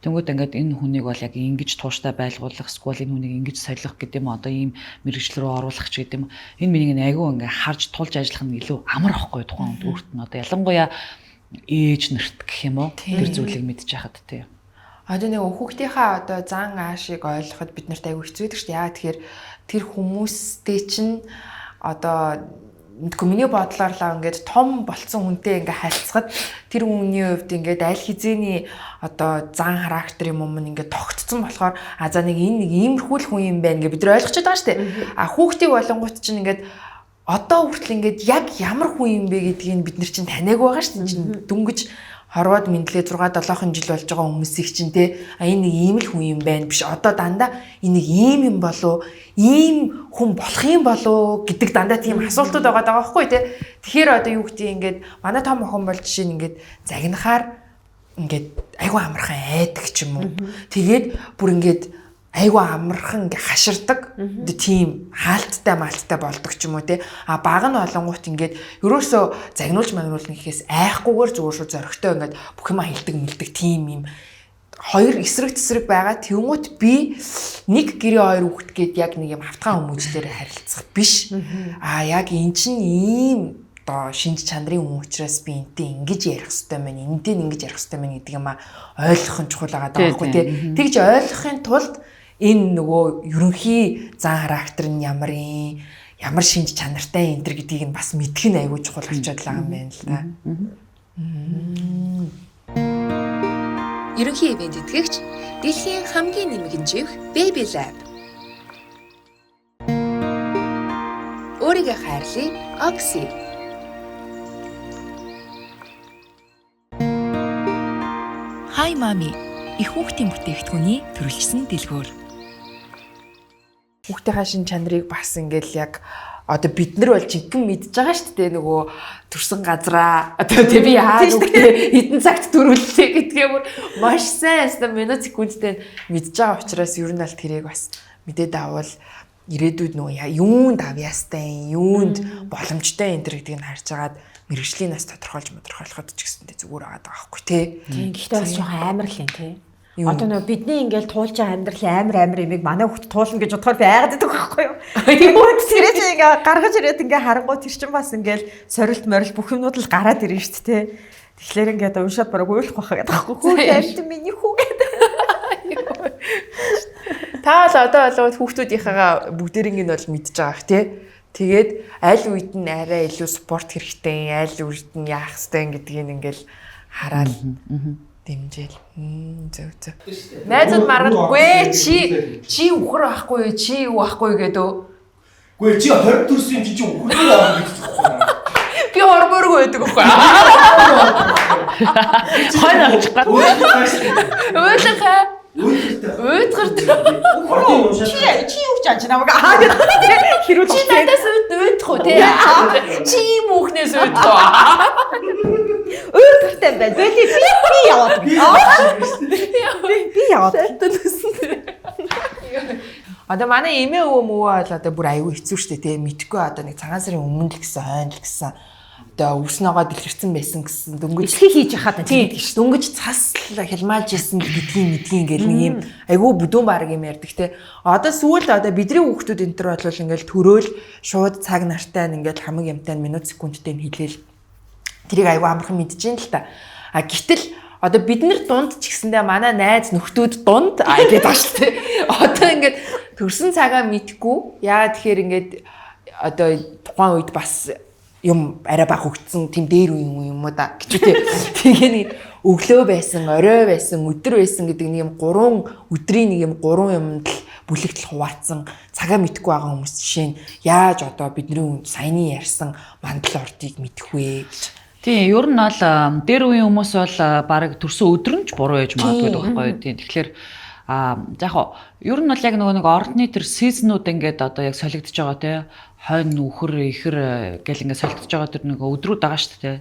Speaker 3: Тэнгүүд ингээд энэ хүнийг бол яг ингэж тууштай байлгуулах, эсвэл энэ хүнийг ингэж солих гэдэг юм одоо ийм мэрэгчлэл рүү оруулах ч гэдэг юм. Энэ миний айгүй ингээд харж тулж ажиллах нь илүү амар ахгүй тухайн үед өөрт нь одоо ялангуяа ээж нэрт гэх юм уу тэр зүйлийг мэдчих хаад те.
Speaker 2: Одоо нэг хүүхдийнхаа одоо зан аашийг ойлгоход бид нарт аягүй хэцүү байдаг шүү дээ. Яагаад тэгэхээр тэр хүмүүстэй чинь одоо миний бодлоор л ингээд том болцсон хүнтэй ингээд харьцахад тэр хүний хувьд ингээд аль хизээний одоо зан характер юм ингээд тогтцсон болохоор за нэг энэ нэг иймэрхүү л хүн юм байна гэж бид нар ойлгочиход байгаа шүү дээ. Хүүхдийг болонгууд чинь ингээд одоо хүртэл ингээд яг ямар хүн юм бэ гэдгийг бид нар чинь таниаг байгаа шүү дээ. Дүнгэж хорвоод мэдлээ 6-7 жил болж байгаа хүмүүсийг чинь те энэ нэг ийм л хүн юм байна биш одоо дандаа энэ нэг ийм юм болов ийм хүн болох юм болов гэдэг дандаа тийм асуултууд байгаа байхгүй те. Тэгэхээр одоо юу гэдэг ингээд манай том охин бол жишээ нь ингээд загнахаар ингээд айгүй амархан айдаг ч юм уу. Тэгээд бүр ингээд айгүй амархан ингээ хаширдаг тийм хаалттай малттай болдог ч юм уу те. Баг нь олонгууд ингээд ерөөсөө загнуулж магнуулна гэхээс айхгүйгээр зүгээр шүү зөрөгтэй ингээд бүх юм хилдэг мэлдэг тийм юм хоёр эсрэг тесрэг байгаа. Тэнгуут би нэг гэрээ хоёр хүүхэд гээд яг нэг юм автгаан хүмүүжлээр харилцах биш. Яг эн чинь ийм одоо шинж чанарын хүн учраас би энтэй ингэж ярих хэрэгтэй байна. Энтэй ингэж ярих хэрэгтэй байна гэдэг юм ойлгох нь чухал байгаа байхгүй те. Тэгж ойлгохын тулд энэ нөгөө ерөнхий зан характер нь ямар шинж чанартай энэ төр гэдгийг нь бас мэдэх нь аягүй чухал болчиход байгаа юм байна л да.
Speaker 1: Ерөнхий ивент итгэгч дэлхийн хамгийн нэмэгэн живх Baby Lab. Өөрийгөө хайрлая Oxy. Hi Mommy. Их хүүхдийн бүтээгдэхүүний төрөлжсөн дэлгүүр.
Speaker 2: Хүүхдийнхаа шин чанарыг бас ингээл яг одоо бид нар бол жинхэнэ мэдж байгаа шүү дээ нөгөө төрсэн газраа одоо тэг би яа үгтэй хэдэн цагт төрүүллээ гэдгээ бүр маш сайн өстө минут секундтэй мэдж байгаа учраас ер нь аль тэрийг бас мэдээд авал ирээдүйд нөгөө юунд авьяастай юунд боломжтой энэ төр гэдгийг нь харж агаад мэрэгжлийн нас тодорхойлоход ч гэсэндээ зүгээр байгаа байхгүй тий.
Speaker 4: Гэхдээ бас жоохон амар л юм тий. Одоо нөө бидний ингээл туулж байгаа амьдралын амар имийг манай хүүхд туулна гэж бодохоор би айгаад байдаг байхгүй юу. Тэгмүүд тэрэж ингээ гаргаж ирээд ингээ харангуй тэр чинь бас ингээл сорилт морил бүх юмнууд л гараад ирнэ шүү дээ. Тэгэхээр ингээ уншаад бараг уйлах байхаа гэдэг байхгүй юу. Хөөе миний хүү гэдэг.
Speaker 2: Та л одоо болоод хүүхдүүдийнхээ бүгдэрийг нь бол мэдж байгаа х тий. Тэгээд аль үед нь арай илүү спорт хэрэгтэй, аль үед нь яах хэрэгтэй гэдгийг ингээл хараад дэмжээл. Зөв. Найзууд маргалгүй чи үхэр байхгүй чи юу байхгүй гэдэг.
Speaker 6: Гүй чи 20 төрсөн чи үхэр аа гэж байна.
Speaker 2: Би ормооргүй байдаг байхгүй. Хойно авчих гад. Ойлхоо. Уйдгарт.
Speaker 4: Чи юу ч анч намайг хэрүү
Speaker 2: чи надаас уйдах уу те. Чи мөхнөөс уйдах уу.
Speaker 4: Уйдгартай байна. Би яваад. Би яваад.
Speaker 2: Одоо манай эмээ өвөө мөвөө бол одоо бүр аюу хэцүү шттэ те. Мэдхгүй одоо нэг цагаан сарын өмнө л гэсэн хойно л гэсэн. Одоо өвснөгөө дэлгэрсэн байсан гэсэн дөнгөж
Speaker 4: ичхий хийж яхаад
Speaker 2: тийм гэж дөнгөж цас хялмааж исэн гэдгийг ингээл нэг юм айгүй бүдүүн баг юм ярьдаг те. Одоо сүүлд одоо бидний хүүхдүүд энэ төр бол ингээл төрөөл шууд цаг нартай ингээл хамаг юмтай минут секундтэй хэлээл тэрийг айгүй амархан мэдчихээн л та. Гэтэл одоо бид нар дунд ч гэсэндээ манай найз нөхдүүд дунд гэдэг байна шүү дээ. Одоо ингээд төрсэн цагаа мэдгүй яагаад тэгэхээр ингээд одоо тухайн үед бас юм арай баг хөгцсөн тийм дээр үе юм уу да гэж үү. Тэгээ нэг өглөө байсан, орой байсан, өдөр байсан гэдэг нэг юм 3 өдрийн нэг юм 3 юмд л бүлэгдэл хуваацсан цагаа мэдгүй байгаа хүмүүс жишээ нь яаж одоо бидний саяны ярьсан мандал ордыг мэдэх вэ гэж.
Speaker 3: Тийм, ер нь бол дээр үеийн хүмүүс бол баг төрсөн өдөр нь ч буруу яж магадгүй байхгүй тийм. Тэгэхээр яг ер нь бол яг нэг ордны тэр сизнүүд ингээд одоо яг солигдож байгаа те хойно үхэр ихэр гэл ингээд солигдож байгаа тэр нэг өдрүүд байгаа шүү дээ.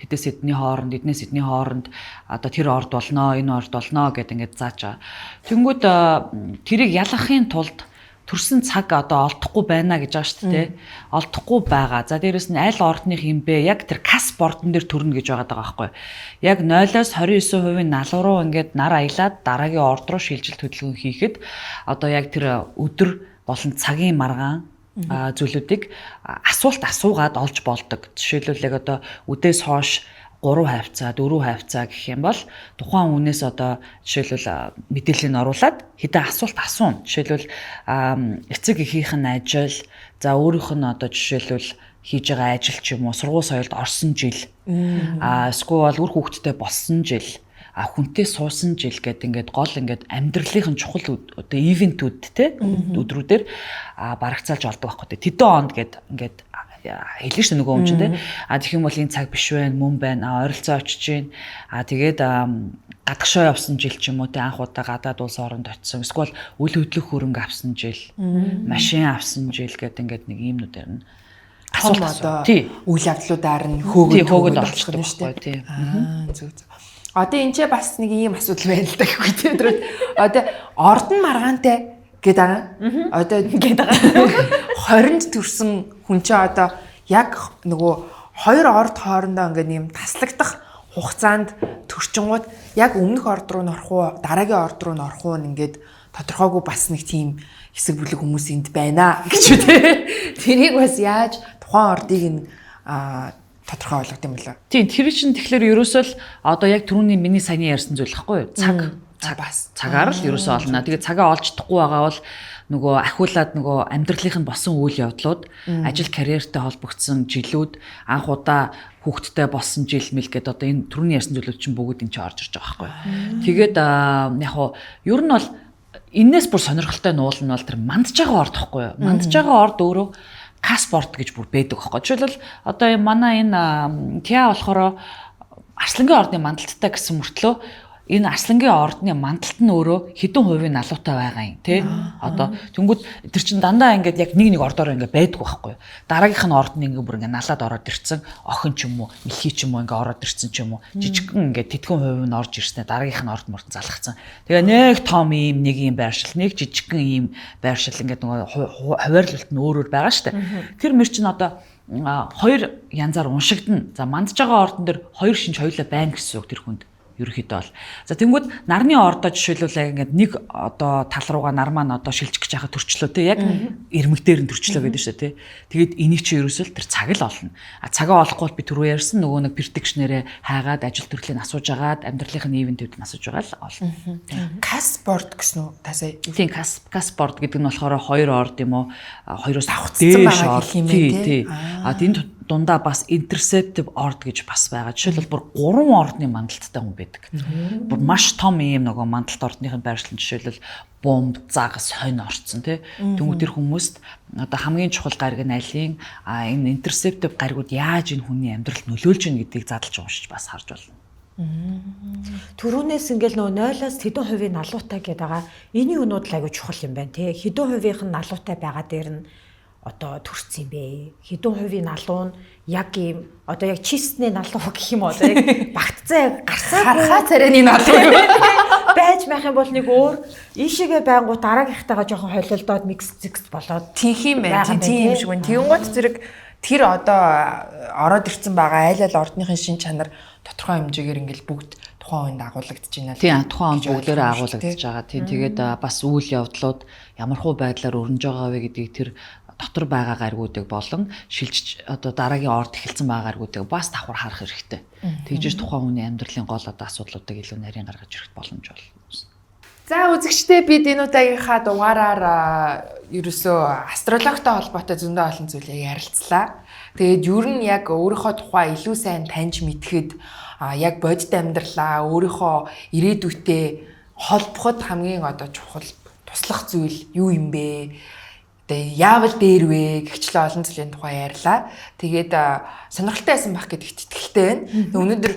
Speaker 3: Тэдээс эдний хооронд одоо тэр орд болно, энэ орд болно гэд ингээд зааж байгаа. Тэнгүүд тэрийг ялгахын тулд төрсэн цаг одоо олдохгүй байна гэж байгаа шүү дээ. Олдохгүй байгаа. За дээрэс нь аль ордных юм бэ? Яг тэр кас бордон дээр төрнө гэж байгаа байхгүй. Яг 0-оос 29% налуу руу ингээд нар аялаад дараагийн орд руу шилжилт хөдөлгөөн хийхэд одоо яг тэр өдөр болон цагийн маргаан зүйлүүдийг асуулт асуугаад олж болдог. Жишээлбэл яг одоо үдээс хойш 3 хавцаа, 4 хавцаа гэх юм бол тухайн хүнээс одоо жишээлбэл мэдээллийг оруулаад хэдэн асуулт асууна. Жишээлбэл эцэг эхийнх нь ажил, за өөрийнх нь одоо жишээлбэл хийж байгаа ажил ч юм уу, сургууль соёлд орсон жил, эсвэл үр хүүхэдтэй болсон жил, хүнтэй суусан жил гэдэг ингээд гол ингээд амьдралын чухал одоо ивентүүд те өдрүүдээр барагцаалж олдог байхгүй. Тэдэн онд ингээд хэлнэ шүү нөгөө юм чинь те. Тэгэх юм бол энэ цаг биш байна, мөн байна. Ойролцоо очиж гин. Тэгээд гадагшаа явсан жил ч юм уу те, анх удаа гадаад улс оронд очисон. Эсвэл үл хөдлөх хөрөнгө авсан жил, машин авсан жил гэдэг ингээд нэг иймнүүдээр нь
Speaker 2: асуулт одоо үйл явдлуудаар нь хөөгд
Speaker 3: олчдаг шүү дээ.
Speaker 2: Зөв. Одоо энэ ч бас нэг ийм асуудал байна л да гэхгүй тийм. Одоо ордон маргаантай гэдэг байгаа. Одоо гэдэг байгаа. 20-нд төрсэн хүн чинь одоо яг нөгөө хоёр орд хоорондоо ингээд ийм таслагдах хугацаанд төрчингууд яг өмнөх орд руу норох уу, дараагийн орд руу норох уу ингээд тодорхойгүй бас нэг тийм хэсэг бүлэг хүмүүс энд байна гэж үү те. Тэрийг бас яаж тухайн ордыг нь тодорхой болгох юм болоо.
Speaker 3: Тийм, тэр чинь тэгэхээр ерөөсөө л одоо яг түрүүний миний саяны ярьсан зүйл байхгүй юу? Цагаар л ерөөсөө олно. Тэгээд цагаа олж чадахгүй байгаа бол нөгөө ахиулаад нөгөө амьдралынх нь босон үйл явдлууд, ажил карьертэй холбогдсон жилүүд, анх удаа хүүхэдтэй болсон жил мэл гэдэг одоо энэ түрүүний ярьсан зүйлүүд чинь бүгд энэ чинь орж ирж байгаа байхгүй юу? Тэгээд яг хоо ер нь бол энээс бүр сонирхолтой нуул нь бол тэр мандж байгаа орд байхгүй юу? Мандж байгаа орд өөрөө каспорт гэж бүр байдаг байхгүй. Жишээлбэл одоо манай энэ Тиа болохоор Арслангийн ордны мандалттай гэсэн мөртлөө энэ Арслангийн ордны мандалт нь өөрөө хэдэн хувийн налуутай байгаа юм тий. Одоо тэнгууд тэр чин дандаа ингээд яг нэг ордоор ингээд байдгүй байхгүй. Дараагийнх нь орд нь ингээд бүр ингээд налаад ороод ирсэн охин ч юм уу, мэлхий ч юм уу ингээд ороод ирсэн ч юм уу. Жижигхэн ингээд тэтгэн хувийн орж ирснээр дараагийнх нь орд мөрт залгацсан. Тэгээ нэг том ийм нэг ийм байршил, нэг жижигхэн ийм байршил ингээд нөгөө хуваарлалт нь өөрөөр байгаа штэ. Тэр мөр чин одоо хоёр янзаар уншигдана. За мандж байгаа ордон дээр хоёр шинж хоёулаа байна гэсэн үг тэр хүнд. Ерөнхийдөө бол. За тэнгууд нарны ордоо жишээлбэл ингээд нэг одоо тал руугаа нар маань одоо шилжих гэж яхад төрчлөө те яг ирмэг дээр нь төрчлөө гэдэг шүү те. Тэгээд энийг чи ерөөсөл тэр цаг л олно. Цагаа олохгүй би түрүү ярьсан нөгөө нэг пердикшнэрээ хайгаад ажил төрлийг асууж агаад амьдралынх нь ивентүүд нь асууж байгаа л олно.
Speaker 2: Каспорт гэсэн үү? Тасаа.
Speaker 3: Тийм каспорт гэдэг нь болохоор хоёр орд юм уу? Хоёроос
Speaker 2: давхцсан байгаа гэх юм
Speaker 3: тий. Тэнд дундаа бас interceptive орд гэж бас байгаа. Жишээлбэл бүр 3 ордны мандалттай хүн байдаг. Бүр маш том юм нөгөө мандалт ордныхын байршлын жишээлбэл бомб, загас, хонь орцсон тий. Тэнгүүт тэр хүмүүст одоо хамгийн чухал гариг нь алин энэ interceptive гаригууд яаж энэ хүний амьдралд нөлөөлж ийн гэдгийг задлж уншиж бас харж байна.
Speaker 4: Төрүүнээс ингээл нөгөө 0-аас хэдэн хувийн налуутай гэдэг байгаа. Эний өнүүд л аягүй чухал юм байна тий. Хэдэн хувийнх нь налуутай байгаа дээр нь одоо төрсөн юм бэ? Хэдэн хувийн налуу нь яг ийм одоо яг чистний налуу гэх юм уу? Одоо яг багтцаа гарсаа
Speaker 2: харахаа царайны налуу
Speaker 4: байж байх юм бол нэг өөр ийшээгээ байнгут дараагийнхтайгаа жоохон холилдоод микс болоод
Speaker 2: тийх юм байна. Тийм шиг байна. Тэнгууд зэрэг тэр одоо ороод ирсэн байгаа айл ордныхын шин чанар тодорхой хэмжээгээр ингээл бүгд тухайн үед агуулгадж байна.
Speaker 3: Тийм, тухайн үед бүгдээрээ агуулгадж байгаа. Тийм, тэгээд бас үйл явдлууд ямархуу байдлаар өрнөж байгаа вэ гэдгийг тэр дотор байгаа гаригуудыг болон шилжиж одоо дараагийн орд эхэлсэн байгаа гаригуудыг бас давхар харах хэрэгтэй. Тэгжиж тухайн хүний амьдралын гол одоо асуудлуудыг илүү нарийн гаргаж ирэх боломж болно.
Speaker 2: За үзэгчдээ бид энэ удаагийнхаа дугаараар ерөөсөө астрологитой холбоотой зөндөө олон зүйлийг ярилцлаа. Тэгээд ер нь яг өөрийнхөө тухай илүү сайн таньж мэдхэд яг бодит амьдралаа өөрийнхөө ирээдүйтэй холбоход хамгийн одоо чухал туслах зүйл юу юм бэ? Тэгээ яавал дээр вэ гихчлээ олон зүйлийн тухай ярьлаа. Тэгээд сонирхолтой байсан байх гэдэгт итгэлтэй байна. Өнөөдөр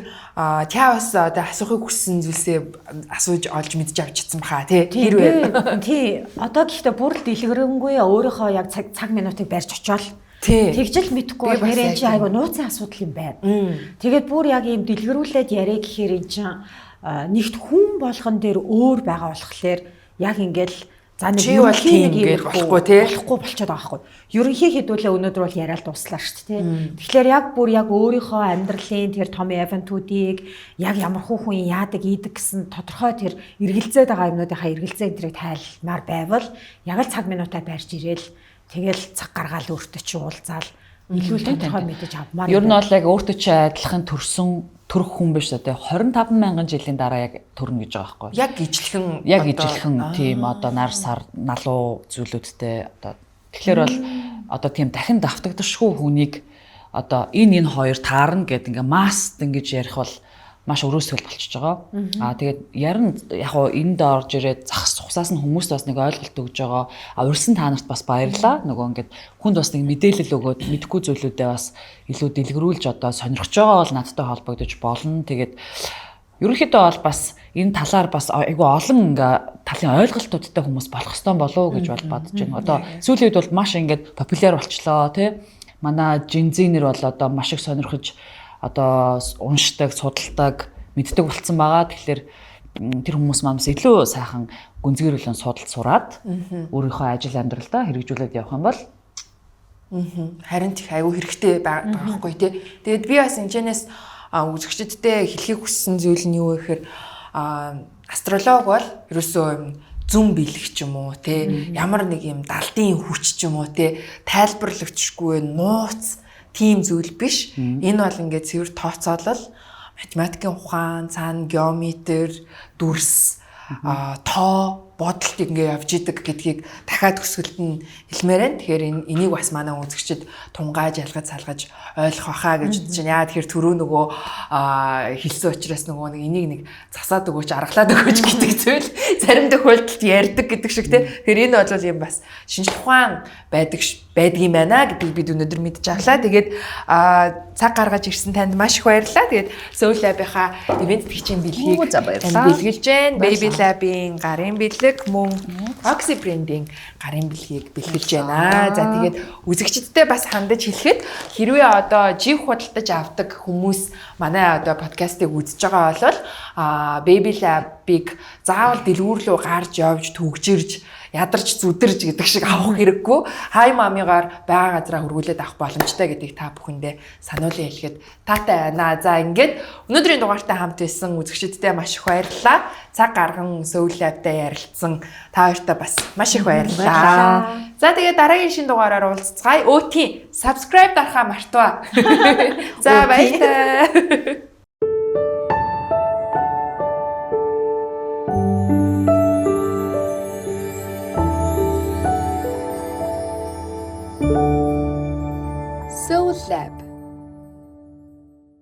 Speaker 2: Тиавас одоо асуухыг хүссэн зүйлсээ асууж олж мэдж авчихсан баха тий. Тэр вэ?
Speaker 4: Тий. Одоо гэхдээ бүр л дэлгэрэнгүй өөрийнхөө яг цаг минутыг барьж очиол. Тэгжэл мэдхгүй бол нэрэн чи айгу нууцын асуудал юм байна. Тэгээд бүр яг ийм дэлгэрүүлээд яриа гэхээр эн чинь нэгт хүн болгон дээр өөр байгаа болохоор яг ингээл за нэг
Speaker 2: ерөнхий болохгүй тий.
Speaker 4: Болохгүй болчиход байгаа байхгүй. Ерөнхий хэдүүлээ өнөөдөр бол яриад дуслаа шүү дээ тий. Тэгэхээр яг бүр яг өөрийнхөө амьдралын тэр том эвентүүдийг яг ямар хүн яадаг ийдэг гэсэн тодорхой тэр эргэлзээд байгаа юмнуудынхаа эргэлзээ энтрийг тайлмаар байвал яг л цаг минутаа барьж ирээл тэгэл цаг гаргаал өөртөө чи уулзаал илүү тодорхой мэдэж авмаар.
Speaker 3: Ер нь бол яг өөртөө чи адилхан төрөх хүн биш үү? 25,000 жилийн дараа яг төрнө гэж байгаа байхгүй юу?
Speaker 2: Яг ижилхэн
Speaker 3: тийм одоо нар сар налуу зүйлүүдтэй одоо тэгэхээр бол одоо тийм дахин давтагдшгүй хүнийг одоо энэ хоёр таарна гэдэг ингээ масс ингэж ярих бол маш өрөөсгөл болчихж байгаа. Тэгээд ярин яг хуу энд орж ирээд зах сухсаас нь хүмүүст бас нэг ойлголт өгж байгаа. Урьсан та нарт бас баярлаа. Нөгөө ингээд хүнд бас нэг мэдээлэл өгөөд мэдхгүй зүйлүүдээ бас илүү дэлгэрүүлж одоо сонирхож байгаа бол надтай холбогдож болно. Тэгээд ерөнхийдөө бол бас энэ талаар бас айгүй олон ингээ талын ойлголтуудтай хүмүүс болох ёстой болов уу гэж бол бодож байна. Одоо сүүлийн үед бол маш ингээд популяр болчлоо тий. Манай жинзинер бол одоо маш их сонирхож одоо уншдаг, судалдаг, мэддэг болцсон байгаа. Тэгэхээр тэр хүмүүс маань илүү сайхан гүнзгийрүүлэн судалж сураад өөрийнхөө ажил амьдралдаа хэрэгжүүлээд явах юм бол
Speaker 2: харин их айгүй хэрэгтэй байгаа байхгүй тий. Тэгээд би бас энэчнээс үзэгчдтэй хэлхийг хүссэн зүйл нь юу вэ гэхээр астролог бол ерөөсөө зүн бэлэг ч юм уу тий ямар нэг юм далдын хүч ч юм уу тий тайлбарлагчгүй нууц тийм зүйл биш. Энэ бол ингээд цэвэр тооцоолол, математикийн ухаан, цаана геометр, дүрс, тоо, бодолт ингээ явж идэг гэдгийг дахиад төсгөлд нь хэлмээр байна. Тэгэхээр энийг бас манай үзэгчид тунгааж, ялгаж, салгаж ойлгох байхаа гэж бодож байна. Яа тэгэхээр түрүү нөгөө хэлсэн учраас нөгөө нэг энийг нэг засаад өгөөч, аргалаад өгөөч гэдэг зүйл зарим тохиолдолд ярьдаг гэдэг шиг тий. Тэгэхээр энэ бол юм бас шинжлэх ухаан байдгийм байна гэдгийг бид өнөөдөр мэдж авлаа. Тэгээд цаг гаргаж ирсэн танд маш их баярлалаа. Тэгээд Soul Lab-ийнхаа ивент тгчийн бэлгийг бэлгэлж байна. Baby Lab-ийн гарын бэлэг мөн Oxy Brand-ийн гарын бэлгийг бэлгэлж байна. За тэгээд үзэгчдтэй бас хандаж хэлэхэд хэрвээ одоо жив худалдаж авдаг хүмүүс манай одоо подкастыг үзэж байгаа бол Baby Lab-ыг заавал дэлгүүр рүү гарч явж түгжирж ядарч зүдэрж гэдэг шиг авах хэрэггүй. Хай мамигаар байгаа газараа хөргүүлээд авах боломжтой гэдгийг та бүхэндээ сануулъя хэлэхэд таатай байна. За ингээд өнөөдрийн дугаартай хамт байсан үзэгчдтэй маш их баярлалаа. Цаг гарган Soul Lab-тай ярилцсан та хоёртай бас маш их баярлалаа. За тэгээд дараагийн шинэ дугаараар уулзцгаая. Тийм subscribe дарахаа мартваа. За баярлалаа.